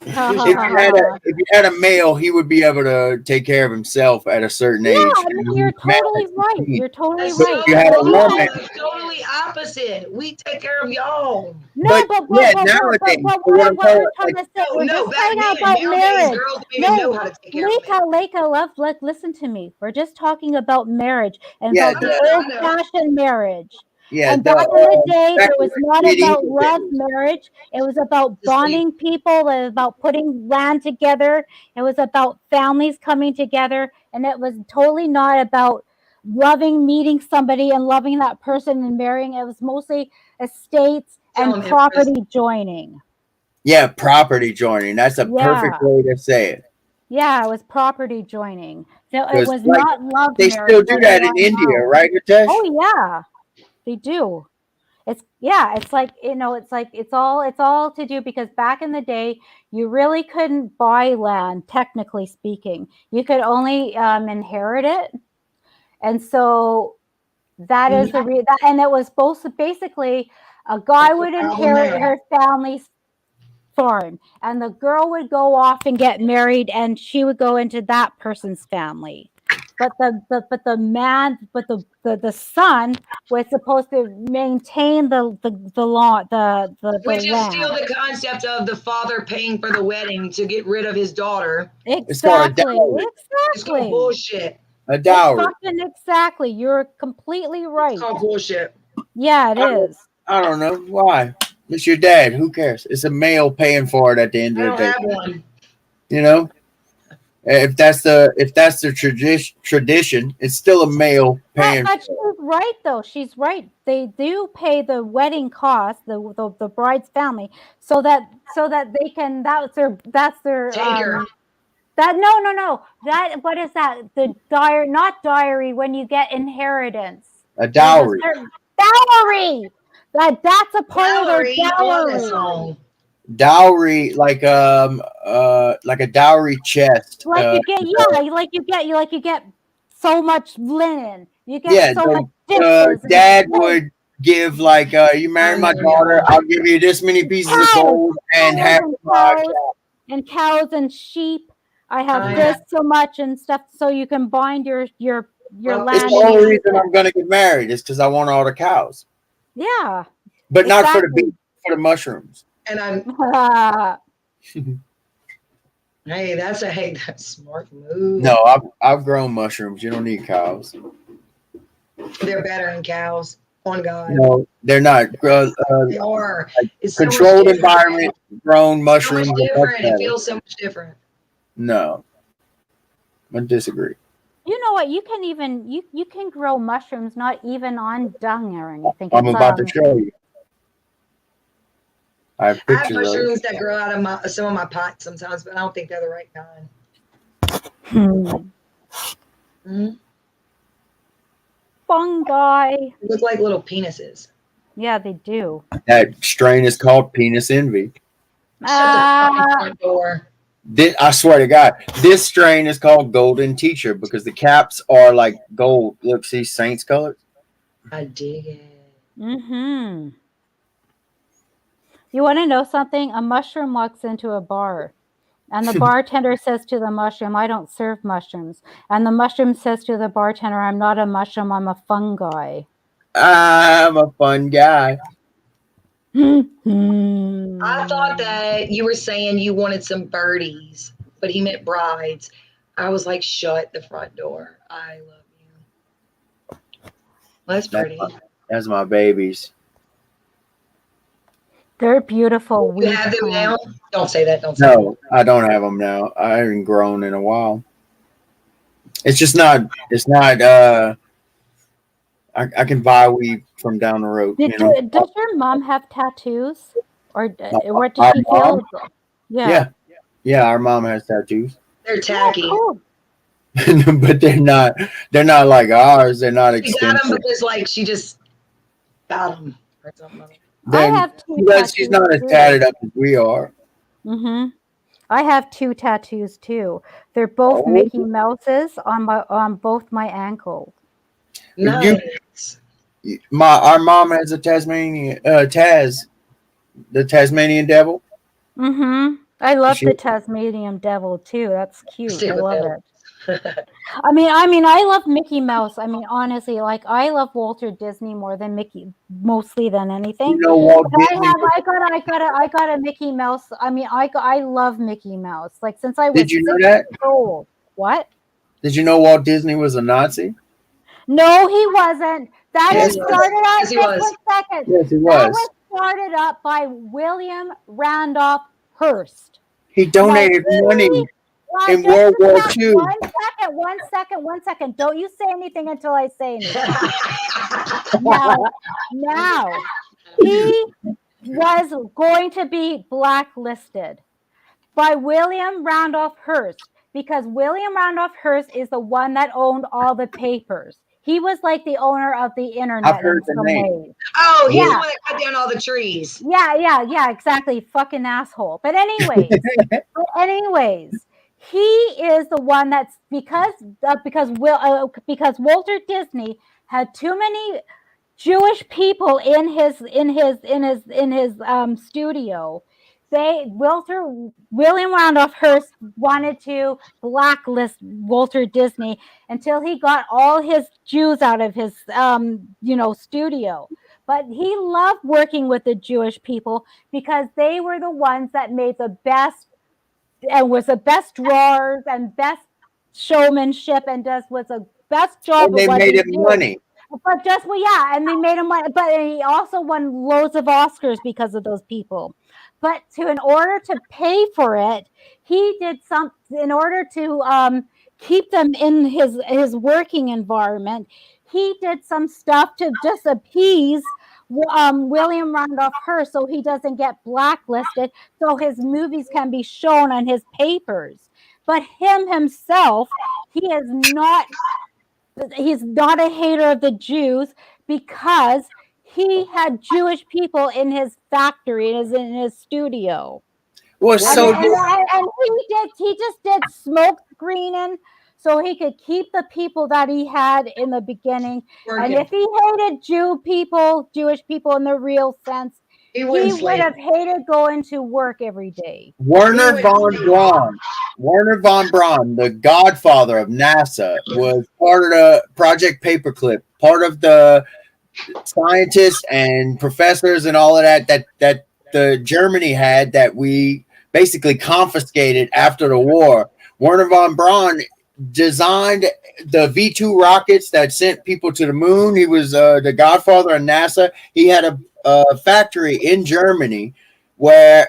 you had a male, he would be able to take care of himself at a certain age. Yeah, I mean, you're totally right. You're totally That's right. You had a totally, woman. totally opposite. We take care of y'all. No, But, but yeah, nowadays, what what I'm we're trying saying, to say, we're No, just back saying then, about nowadays, marriage. girls don't even know how to take care of men. Leka, listen to me. We're just talking about marriage and Yeah, about the I know. old-fashioned marriage. yeah, And back in the day, back it was in not medieval about love days. marriage. It was about bonding people. It was about putting land together. It was about families coming together. And it was totally not about meeting somebody and loving that person and marrying. It was mostly estates and Telling them property joining. Yeah, property joining. That's a perfect way to say it. Yeah, it was property joining. So it 'Cause, was like, not love They marriage. still do that in India, right, Ritesh? Oh yeah, they do. It's like, it's all to do because back in the day you really couldn't buy land, technically speaking. You could only inherit it, and so that is the and it was both basically a guy would inherit her family's farm, and the girl would go off and get married, and she would go into that person's family. But the son was supposed to maintain the Which is land. still the concept of the father paying for the wedding to get rid of his daughter. Exactly. It's called bullshit. A dowry. Exactly. You're completely right. It's called bullshit. Yeah, it is. I don't know why. It's your dad. Who cares? It's a male paying for it at the end I of the don't day. have one. You know, if that's the tradition, it's still a male paying. But she's right though. She's right. They do pay the wedding cost, the bride's family, so that they can. That's their Take her. That no. That what is that? The not diary when you get inheritance. A There's dowry. Dowry. That's a part of Dowry. their I love that dowry. song. Dowry, like a dowry chest. Like you get, you get so much linen. You get Yeah, so much the dishes. dad would give like, you marry my daughter, I'll give you this many pieces of gold and half of my and cows and sheep. I have I this know. so much and stuff, so you can bind your Well, It's land. the only reason I'm gonna get married is because I want all the cows, Yeah, but not for the exactly. beef, for the mushrooms. And I'm, hey, that's a smart move. No, I've grown mushrooms. You don't need cows. They're better than cows. On God. No, they're not. They are. It's so much Controlled different. environment grown So mushrooms. much are much different. It better. feels so much different. No, I disagree. You know what? You can even you can grow mushrooms not even on dung or anything. I'm It's, about to show you. I have I have pictures of it. mushrooms that grow out of some of my pots sometimes, but I don't think they're the right kind. Mm-hmm. Fungi. They look like little penises. Yeah, they do. That strain is called penis envy. Shut the fucking front door. I swear to God, this strain is called Golden Teacher because the caps are like gold. Look, see, Saints colors. I dig it. Mm-hmm. You want to know something? A mushroom walks into a bar, and the bartender says to the mushroom, "I don't serve mushrooms." And the mushroom says to the bartender, "I'm not a mushroom. I'm a fungi." I'm a fun guy. I thought that you were saying you wanted some birdies, but he meant brides. I was like, shut the front door. I love you. Well, that's pretty. That's my babies. They're beautiful. You have them now? Don't say that. Don't say No, I don't have them now. I haven't grown in a while. It's just not. It's not. I can buy weed from down the road. Does your mom have tattoos, or what Our does she mom? feel? Yeah. Our mom has tattoos, They're tacky. Cool. but they're not. They're not like ours. They're not She got them extensive. because like she just got them or something. I have two tattoos. She's not as tatted up as we are. Mm-hmm. I have two tattoos too. They're both Mickey Mouses on both my ankles. Nice. Our mom has a the Tasmanian devil. Mm-hmm. I love the Tasmanian devil too. That's cute. I love it. I mean, I love Mickey Mouse. I mean, honestly, like I love Walter Disney more than Mickey, mostly than anything. You know, Walt Disney. I got a Mickey Mouse. I mean, I love Mickey Mouse. Like since I was Did you know that? years old. What? Did you know Walt Disney was a Nazi? No, he wasn't. That Yes, was started up. Yes, he was. 1 second. Yes, he That was. was started up by William Randolph Hearst. He donated money in World War II. 1 second. Don't you say anything until I say anything. Now, he was going to be blacklisted by William Randolph Hearst because William Randolph Hearst is the one that owned all the papers. He was like the owner of the internet. I've heard the name. Oh, he's the one that cut down all the trees. Yeah, exactly. Fucking asshole. But anyways, he is the one that's because Walter Disney had too many Jewish people in his studio. William Randolph Hearst wanted to blacklist Walter Disney until he got all his Jews out of his studio. But he loved working with the Jewish people because they were the ones that made the best and was the best drawers and best showmanship and was the best job. And they made him money. But just well, yeah, and they made him money. But he also won loads of Oscars because of those people. But in order to pay for it, he did some in order to keep them in his working environment. He did some stuff to just appease William Randolph Hearst so he doesn't get blacklisted, so his movies can be shown on his papers. But himself, he is not. He's not a hater of the Jews because he had Jewish people in his factory, in his studio. Well, And, so and he just did smoke screening so he could keep the people that he had in the beginning. And if he hated Jewish people in the real sense, he would have hated going to work every day. Werner von Braun, the godfather of NASA, was part of the Project Paperclip, part of the scientists and professors and all of that the Germany had that we basically confiscated after the war. Werner von Braun designed the V2 rockets that sent people to the moon. He was the godfather of NASA. He had a factory in Germany where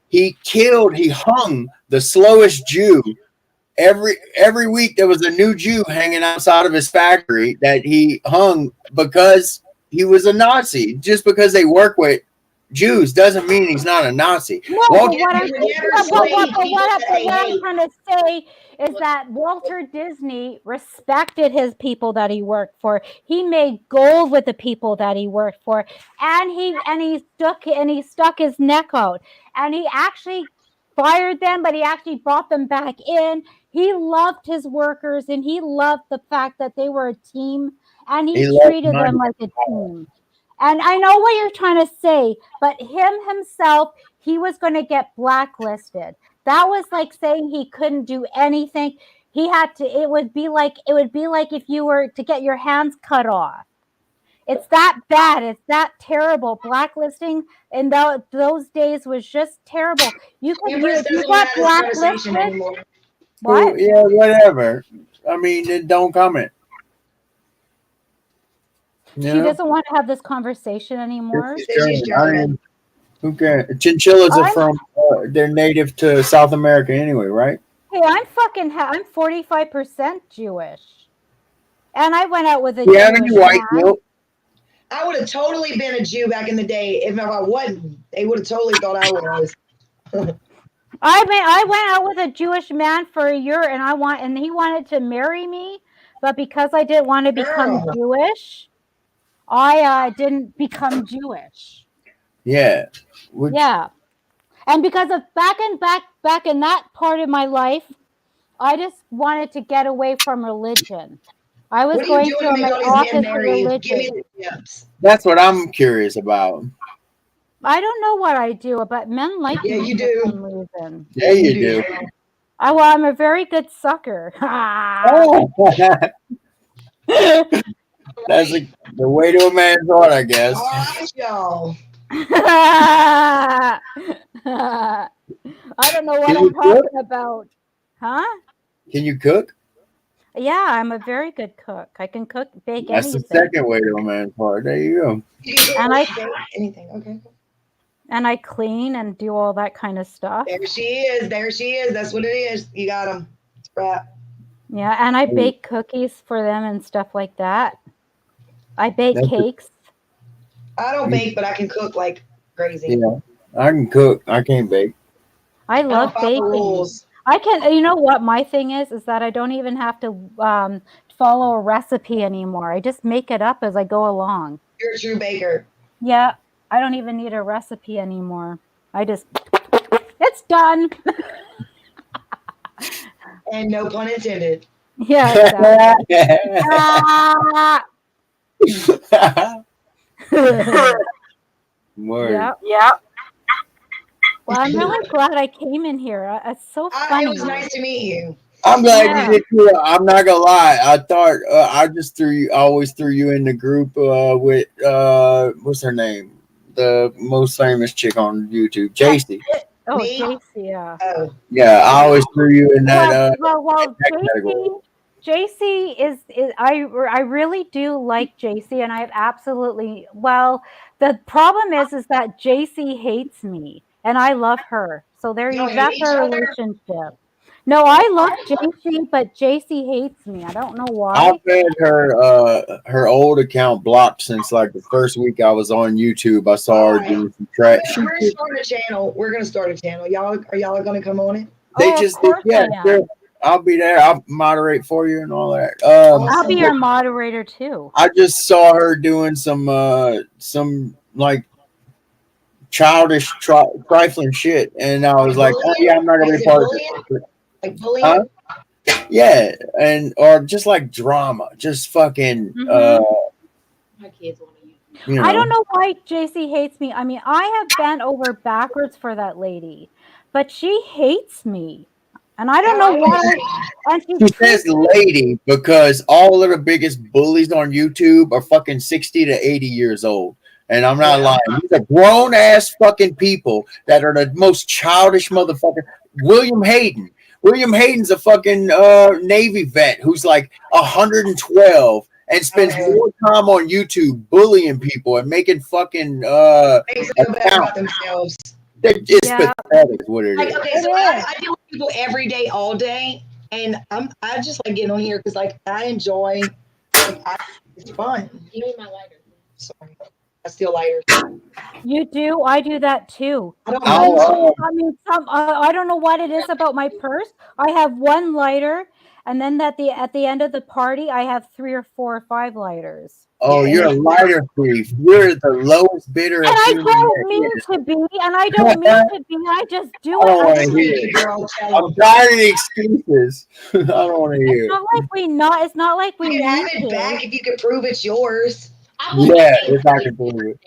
he hung the slowest Jew. Every week there was a new Jew hanging outside of his factory that he hung because he was a Nazi. Just because they work with Jews doesn't mean he's not a Nazi. No, what I'm trying to say is that Walter Disney respected his people that he worked for. He made gold with the people that he worked for, and he stuck his neck out, and he actually fired them, but he actually brought them back in. He loved his workers, and he loved the fact that they were a team, and he treated them like a team. And I know what you're trying to say, but himself, he was going to get blacklisted. That was like saying he couldn't do anything. He had to. It would be like if you were to get your hands cut off. It's that bad. It's that terrible. Blacklisting in those days was just terrible. You got blacklisted. What? Yeah, whatever. I mean, then don't comment. She doesn't want to have this conversation anymore. Who cares? Chinchillas are from they're native to South America anyway, right? Hey, I'm 45% Jewish, and I went out with a. You have any white guilt? I would have totally been a Jew back in the day. If I wasn't, they would have totally thought I was. I went out with a Jewish man for a year, and he wanted to marry me, but because I didn't want to become Jewish, I didn't become Jewish. Yeah. Yeah. And because of back in that part of my life, I just wanted to get away from religion. I was going through my opposite religion. That's what I'm curious about. I don't know what I do, but men like me you do. for some reason. Yeah, you do. I'm a very good sucker. That's the way to a man's heart, I guess. All right, y'all. I don't know what I'm talking about. Huh? Can you cook? Yeah, I'm a very good cook. I can bake That's anything. The second way to a man's heart. There you go. And I anything. Okay. And I clean and do all that kind of stuff. There she is. That's what it is. You got them. It's crap. Yeah, and I bake cookies for them and stuff like that. I bake cakes. I don't bake, but I can cook like crazy. Yeah, I can cook. I can't bake. I love baking. I can. You know what my thing is that I don't even have to follow a recipe anymore. I just make it up as I go along. You're a true baker. Yeah, I don't even need a recipe anymore. It's done. And no pun intended. Yeah. Exactly. Word. Yeah. Well, I'm really glad I came in here. It's so funny. It was nice to meet you. I'm glad you did too. I'm not gonna lie. I thought I just always threw you in the group with what's her name? The most famous chick on YouTube, JC. Oh, JC, yeah. Yeah, I always threw you in that. Well, JC is I really do like JC, and I have absolutely well. The problem is that JC hates me, and I love her. So there Y'all you. hate That's each our other? relationship. No, I love JC, but JC hates me. I don't know I've why. had her old account blocked since like the first week I was on YouTube. I saw her Alright. doing some trash. We're gonna start a channel. We're gonna start a channel. Y'all gonna come on it? They Oh, of just did, course yeah, I am. sure. I'll be there. I'll moderate for you and all that. I'll be your moderator too. I just saw her doing some like childish trifling shit, and I was like, oh yeah, I'm not gonna Is be it part of bullying? it. Like bullying? Huh? Yeah, and or just like drama, just fucking My kids want to use. you I don't know. know why JC hates me. I mean, I have bent over backwards for that lady, but she hates me. And I don't know why. And she She says treats me. lady because all of the biggest bullies on YouTube are fucking 60 to 80 years old. And I'm not lying. These are grown ass fucking people that are the most childish motherfucker. William Hayden. William Hayden's a fucking Navy vet who's like 112 and spends more time on YouTube bullying people and making fucking Makes them feel better about themselves. it's Yeah. pathetic what it Like, is. okay, so I deal with people every day, all day, and I just like getting on here because like I enjoy. It's fun. Give me my lighter. Sorry, I steal lighters. You do. I do that too. I don't I know. mean, I don't know what it is about my purse. I have one lighter, and then at the end of the party, I have 3 or 4 or 5 lighters. Oh, you're a lighter thief. You're the lowest bidder And of I human don't mean to be, and I don't mean to be. I just do I it. don't I want just to hear it. I'm tired of the excuses. I don't want to hear It's it. not like we not. It's not like we You can need have it to. back if you can prove it's yours. Yeah, if I can believe it.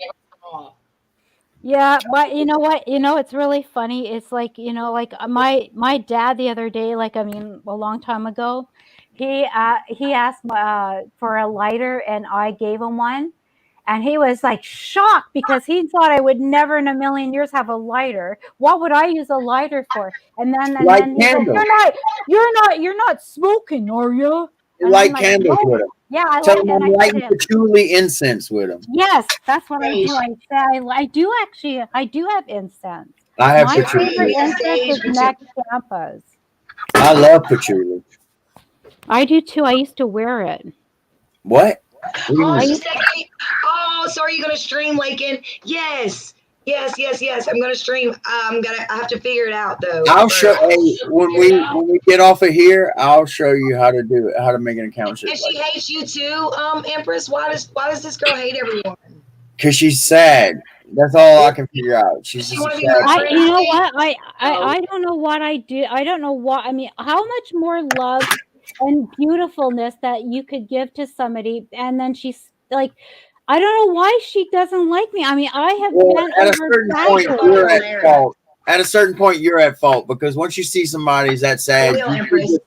Yeah, but you know what? You know, it's really funny. It's like, you know, like my dad the other day, like I mean, a long time ago, he asked for a lighter, and I gave him one, and he was like shocked because he thought I would never in a million years have a lighter. What would I use a lighter for? And Light then he goes, candles. you're not smoking, are you? You And I'm light like, candles no. with them. Yeah, I Tell like, them and I'm I said lighting to him, patchouli incense with them. yes, that's what I do. I say I do actually. I do have incense. I have My favorite patchouli. incense is Mac Champa's. I love patchouli. I do too. I used to wear it. What? Oh, I she's used, saying, oh, so are you gonna stream, Lakin? Yes. I'm gonna stream. I have to figure it out though. I'll show. Hey, when we get off of here, I'll show you how to do it. How to make an account. And she hates you too, Empress. Why does this girl hate everyone? Because she's sad. That's all I can figure out. She's just a sad. you know what? I don't know what I do. I don't know what. I mean, how much more love and beautifulness that you could give to somebody, and then she's like, I don't know why she doesn't like me. I mean, I have been At a over certain point, backwards. you're at fault. At a certain point, you're at fault because once you see somebody's that sad, you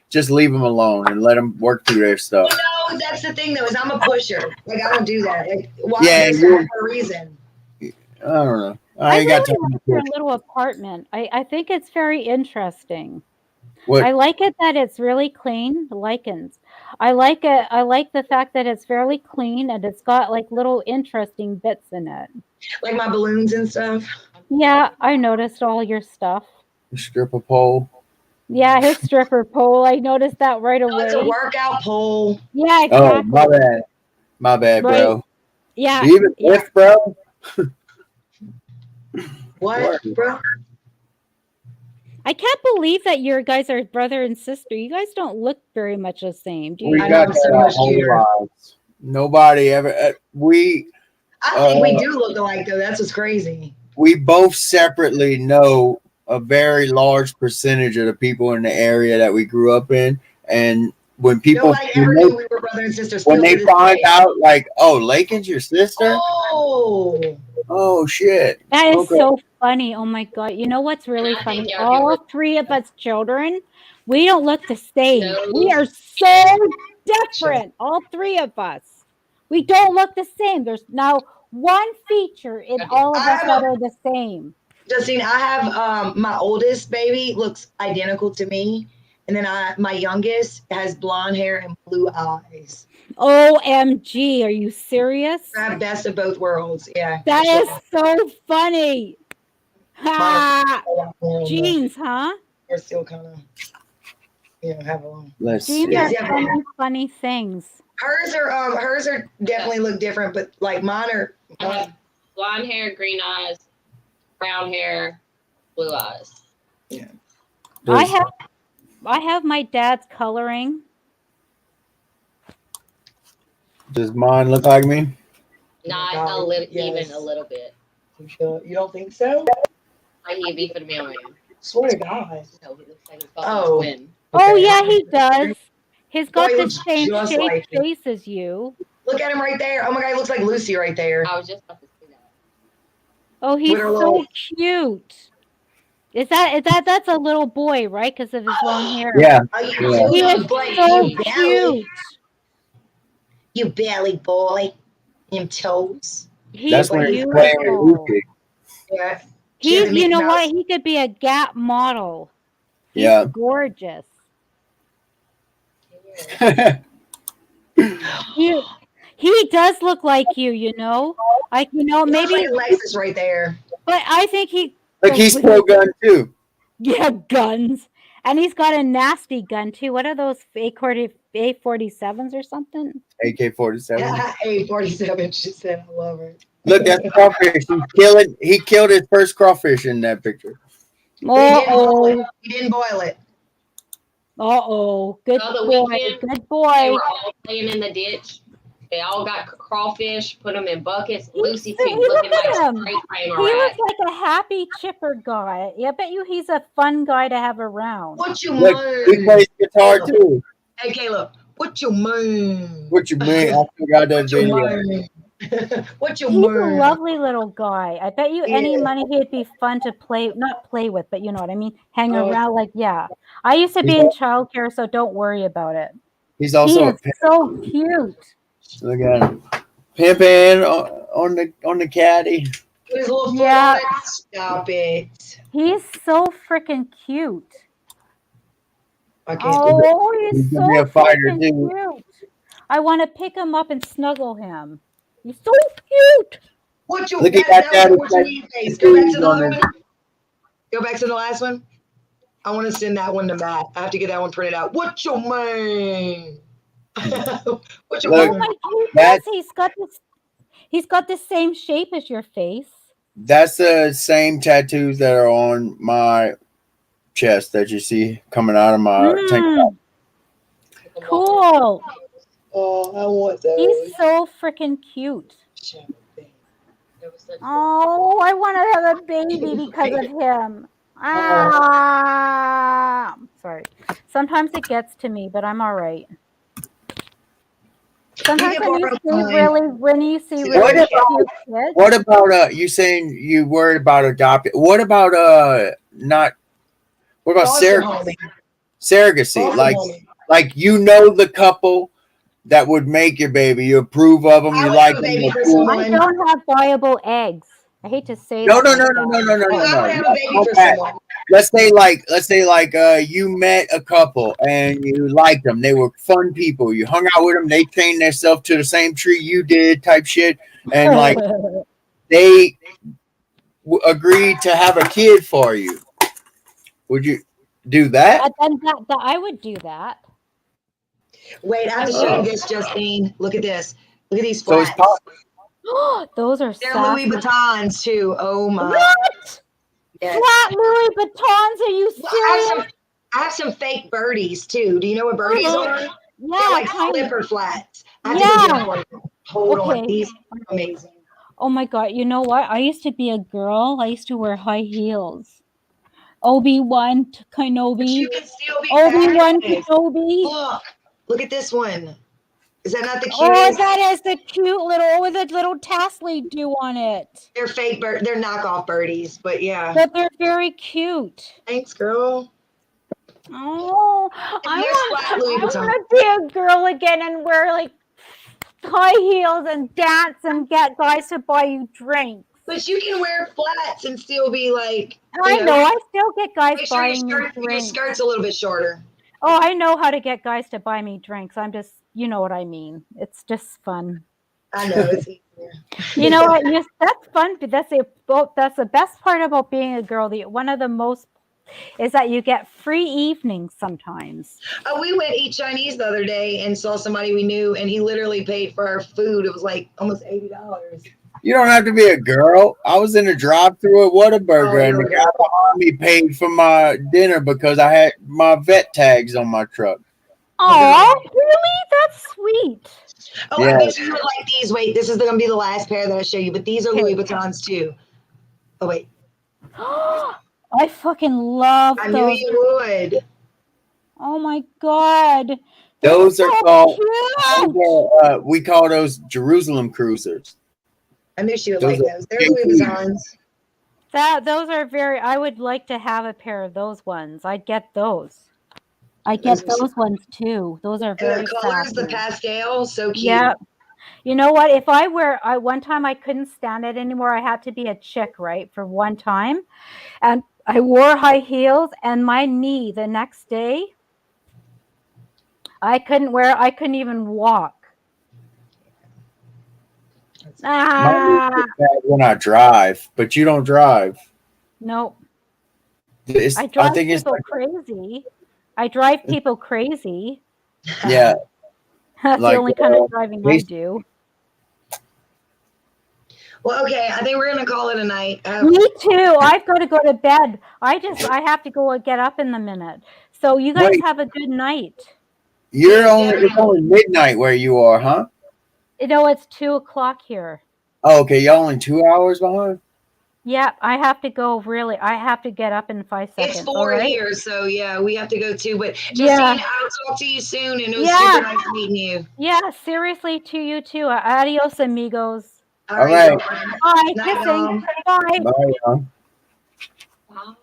just leave them alone and let them work through their stuff. No, that's the thing though. Is I'm a pusher. Like I don't do that. Like why? Yeah, There's for a reason. I don't know. I ain't got really time like to your push. little apartment. I think it's very interesting. What? I like it that it's really clean. Lichens. I like it. I like the fact that it's fairly clean and it's got like little interesting bits in it. Like my balloons and stuff. Yeah, I noticed all your stuff. Stripper pole. Yeah, his stripper pole. I noticed that right away. It's a workout pole. Yeah, exactly. Oh, my bad. My bad, Right. bro. Yeah. Do you even lift, bro? What, bro? I can't believe that you guys are brother and sister. You guys don't look very much the same, do you? We got that our whole lives. Nobody ever. I think we do look alike though. That's what's crazy. We both separately know a very large percentage of the people in the area that we grew up in, and when people Nobody ever knew we were brother and sister. when they find out, like, oh, Lakin's your sister. Oh shit. That is so funny. Oh my god. You know what's really funny? All 3 of us children, we don't look the same. We are so different. All 3 of us. We don't look the same. There's now one feature in all of us that are the same. Justine, I have my oldest baby looks identical to me, And then my youngest has blonde hair and blue eyes. OMG, are you serious? I have best of both worlds. Yeah. That is so funny. Ha! Jeans, huh? They're still kind of, have a little. Let's Jeans see. are Yeah. funny things. Hers are definitely look different, but like mine are. I have blonde hair, green eyes, brown hair, blue eyes. Yeah. I have my dad's coloring. Does mine look like me? Not God, a little, yes. even a little bit. You don't think so? Like he'd be for the million. Swear to God. No, he looks like his Oh. twin. Oh Okay. yeah, he does. He's got he the looks same just shape like you. face as you. Look at him right there. Oh my God, he looks like Lucy right there. I was just about to say that. Oh, he's With her so little- cute. That's a little boy, right? Because of his long hair. Yeah. Oh, Yeah. He is so cute. You belly boy. Him toes. He's That's when he's playing with beautiful. Lucy. Yeah. He's, Mickey you know Mouse. what? He could be a Gap model. He's Yeah. gorgeous. He does look like you, you know. Like, you know, He looks maybe. like Alexis right there. But I think he. Look, he's pro gun too. Yeah, guns. And he's got a nasty gun too. What are those A47s or something? AK-47. A47. She said, I love her. Look, that's crawfish. He killed his first crawfish in that picture. Uh-oh. He didn't boil it. Uh-oh. Good The other boy. weekend, Good They boy. were all playing in the ditch. They all got crawfish, put them in buckets. Lucy He- took look looking at like him. straight frame He of looks rat. like a happy, chipper guy. Yeah, I bet you he's a fun guy to have around. What you Look, he mean? plays guitar too. Hey, Caleb. What you mean? What you mean? I forgot that What you video. mean? What you He's a mean? lovely little guy. I bet you any Yeah. money he'd be fun to not play with, but you know what I mean? Hang Oh. around like, yeah. I used to be in childcare, so don't worry about it. He's He also a is pimp. so cute. Look at him. Pimping on the caddy. His little foot Yeah. on it. Stop it. He's so freaking cute. I can't do it. Oh, he's He's so gonna be a fighter, freaking too. cute. I want to pick him up and snuggle him. He's so cute. What you Look at that that was what you daddy. need face. Go back to the On other his- one. Go back to the last one. I want to send that one to Matt. I have to get that one printed out. What you mean? What you Look, Oh mean? my goodness, that- he's got the same shape as your face. That's the same tattoos that are on my chest that you see coming out of my tank top. Cool. Oh, I want those. He's so freaking cute. Oh, I want to have a baby because of him. Ah, sorry. Sometimes it gets to me, but I'm all right. Sometimes when you see What really about- cute kids. What about you saying you worried about adopting? What about not? What about Foster home. surrogacy? Foster home. Like you know the couple that would make your baby. You approve of them. I You would like have a them. baby you for approve- someone. I don't have viable eggs. I hate to say No, that. no, like no, that. no, no, no, no, I would have a no. baby Go for back. someone. Let's say you met a couple and you liked them. They were fun people. You hung out with them. They chained themselves to the same tree you did, type shit, and like they agreed to have a kid for you. Would you do that? I would do that. Wait, I have to show you this, Justine. Look at this. Look at these So it's flats. Those are They're Louis sassy. Vuittons too. Oh my. What? Yes. Flat Louis Vuittons? Are you Well, serious? I have some fake birdies too. Do you know what birdies Uh-huh. are? They're Yeah, like kind of. slipper flats. I have to Yeah. go get one. Hold Okay. on. These are amazing. Oh my god, you know what? I used to be a girl. I used to wear high heels. Obi-Wan But Kenobi. you can still be Obi-Wan fabulous. Kenobi. Look at this one. Is that not the Oh, cutest? that is the cute little with a little tassel do on it. They're fake they're knockoff birdies, but yeah. But they're very cute. Thanks, girl. Oh, There's flat Louis I Vuitton. want to be a girl again and wear like high heels and dance and get guys to buy you drinks. But you can wear flats and still be like. I know. I still get guys Make sure buying your me drinks. skirt's a little bit shorter. Oh, I know how to get guys to buy me drinks. I'm just, you know what I mean. It's just fun. I know it's easier. You know what? Yes, that's fun. But that's the best part about being a girl. One of the most is that you get free evenings sometimes. Oh, we went eat Chinese the other day and saw somebody we knew, and he literally paid for our food. It was like almost $80. You don't have to be a girl. I was in a drive-through at Whataburger, and the here we guy go. behind me paid for my dinner because I had my vet tags on my truck. Oh, really? That's sweet. Oh, Yeah. I bet you would like these. Wait, this is going to be the last pair that I show you, but these are Okay. Louis Vuittons too. Oh, wait. I fucking love I knew those. you would. Oh my god. Those They're are so called. cute. We call those Jerusalem cruisers. I knew she would Those like are those. They're Louis Vuittons. Those are very. I would like to have a pair of those ones. I'd get those. I Those get are those ones too. Those are And very the colors, the fashionable. pastel, so cute. Yeah. You know what? If I one time I couldn't stand it anymore. I had to be a chick, right, for one time, and I wore high heels, and my knee the next day, I couldn't even walk. Mine is bad when I drive, but you don't drive. No, It's, I I drive think it's people like, crazy. I drive people crazy. yeah, That's the like only kind of driving I basic- do. Well, okay, I think we're gonna call it a night. Me too. I've got to go to bed. I have to go and get up in a minute. So you guys Wait. have a good night. it's only midnight where you are, huh? You know, it's 2:00 here. Oh, okay, you're only 2 hours behind. Yeah, I have to go. Really, I have to get up in 5 seconds. It's 4 all right? here, so yeah, we have to go too. But Justine, Yeah. I'll talk to you soon, and it was Yeah. super nice meeting you. Yeah, seriously, to you too. Adios, amigos. All All right. girlfriend. Bye. Night, Kissing. y'all. Bye. Bye, y'all. Wow.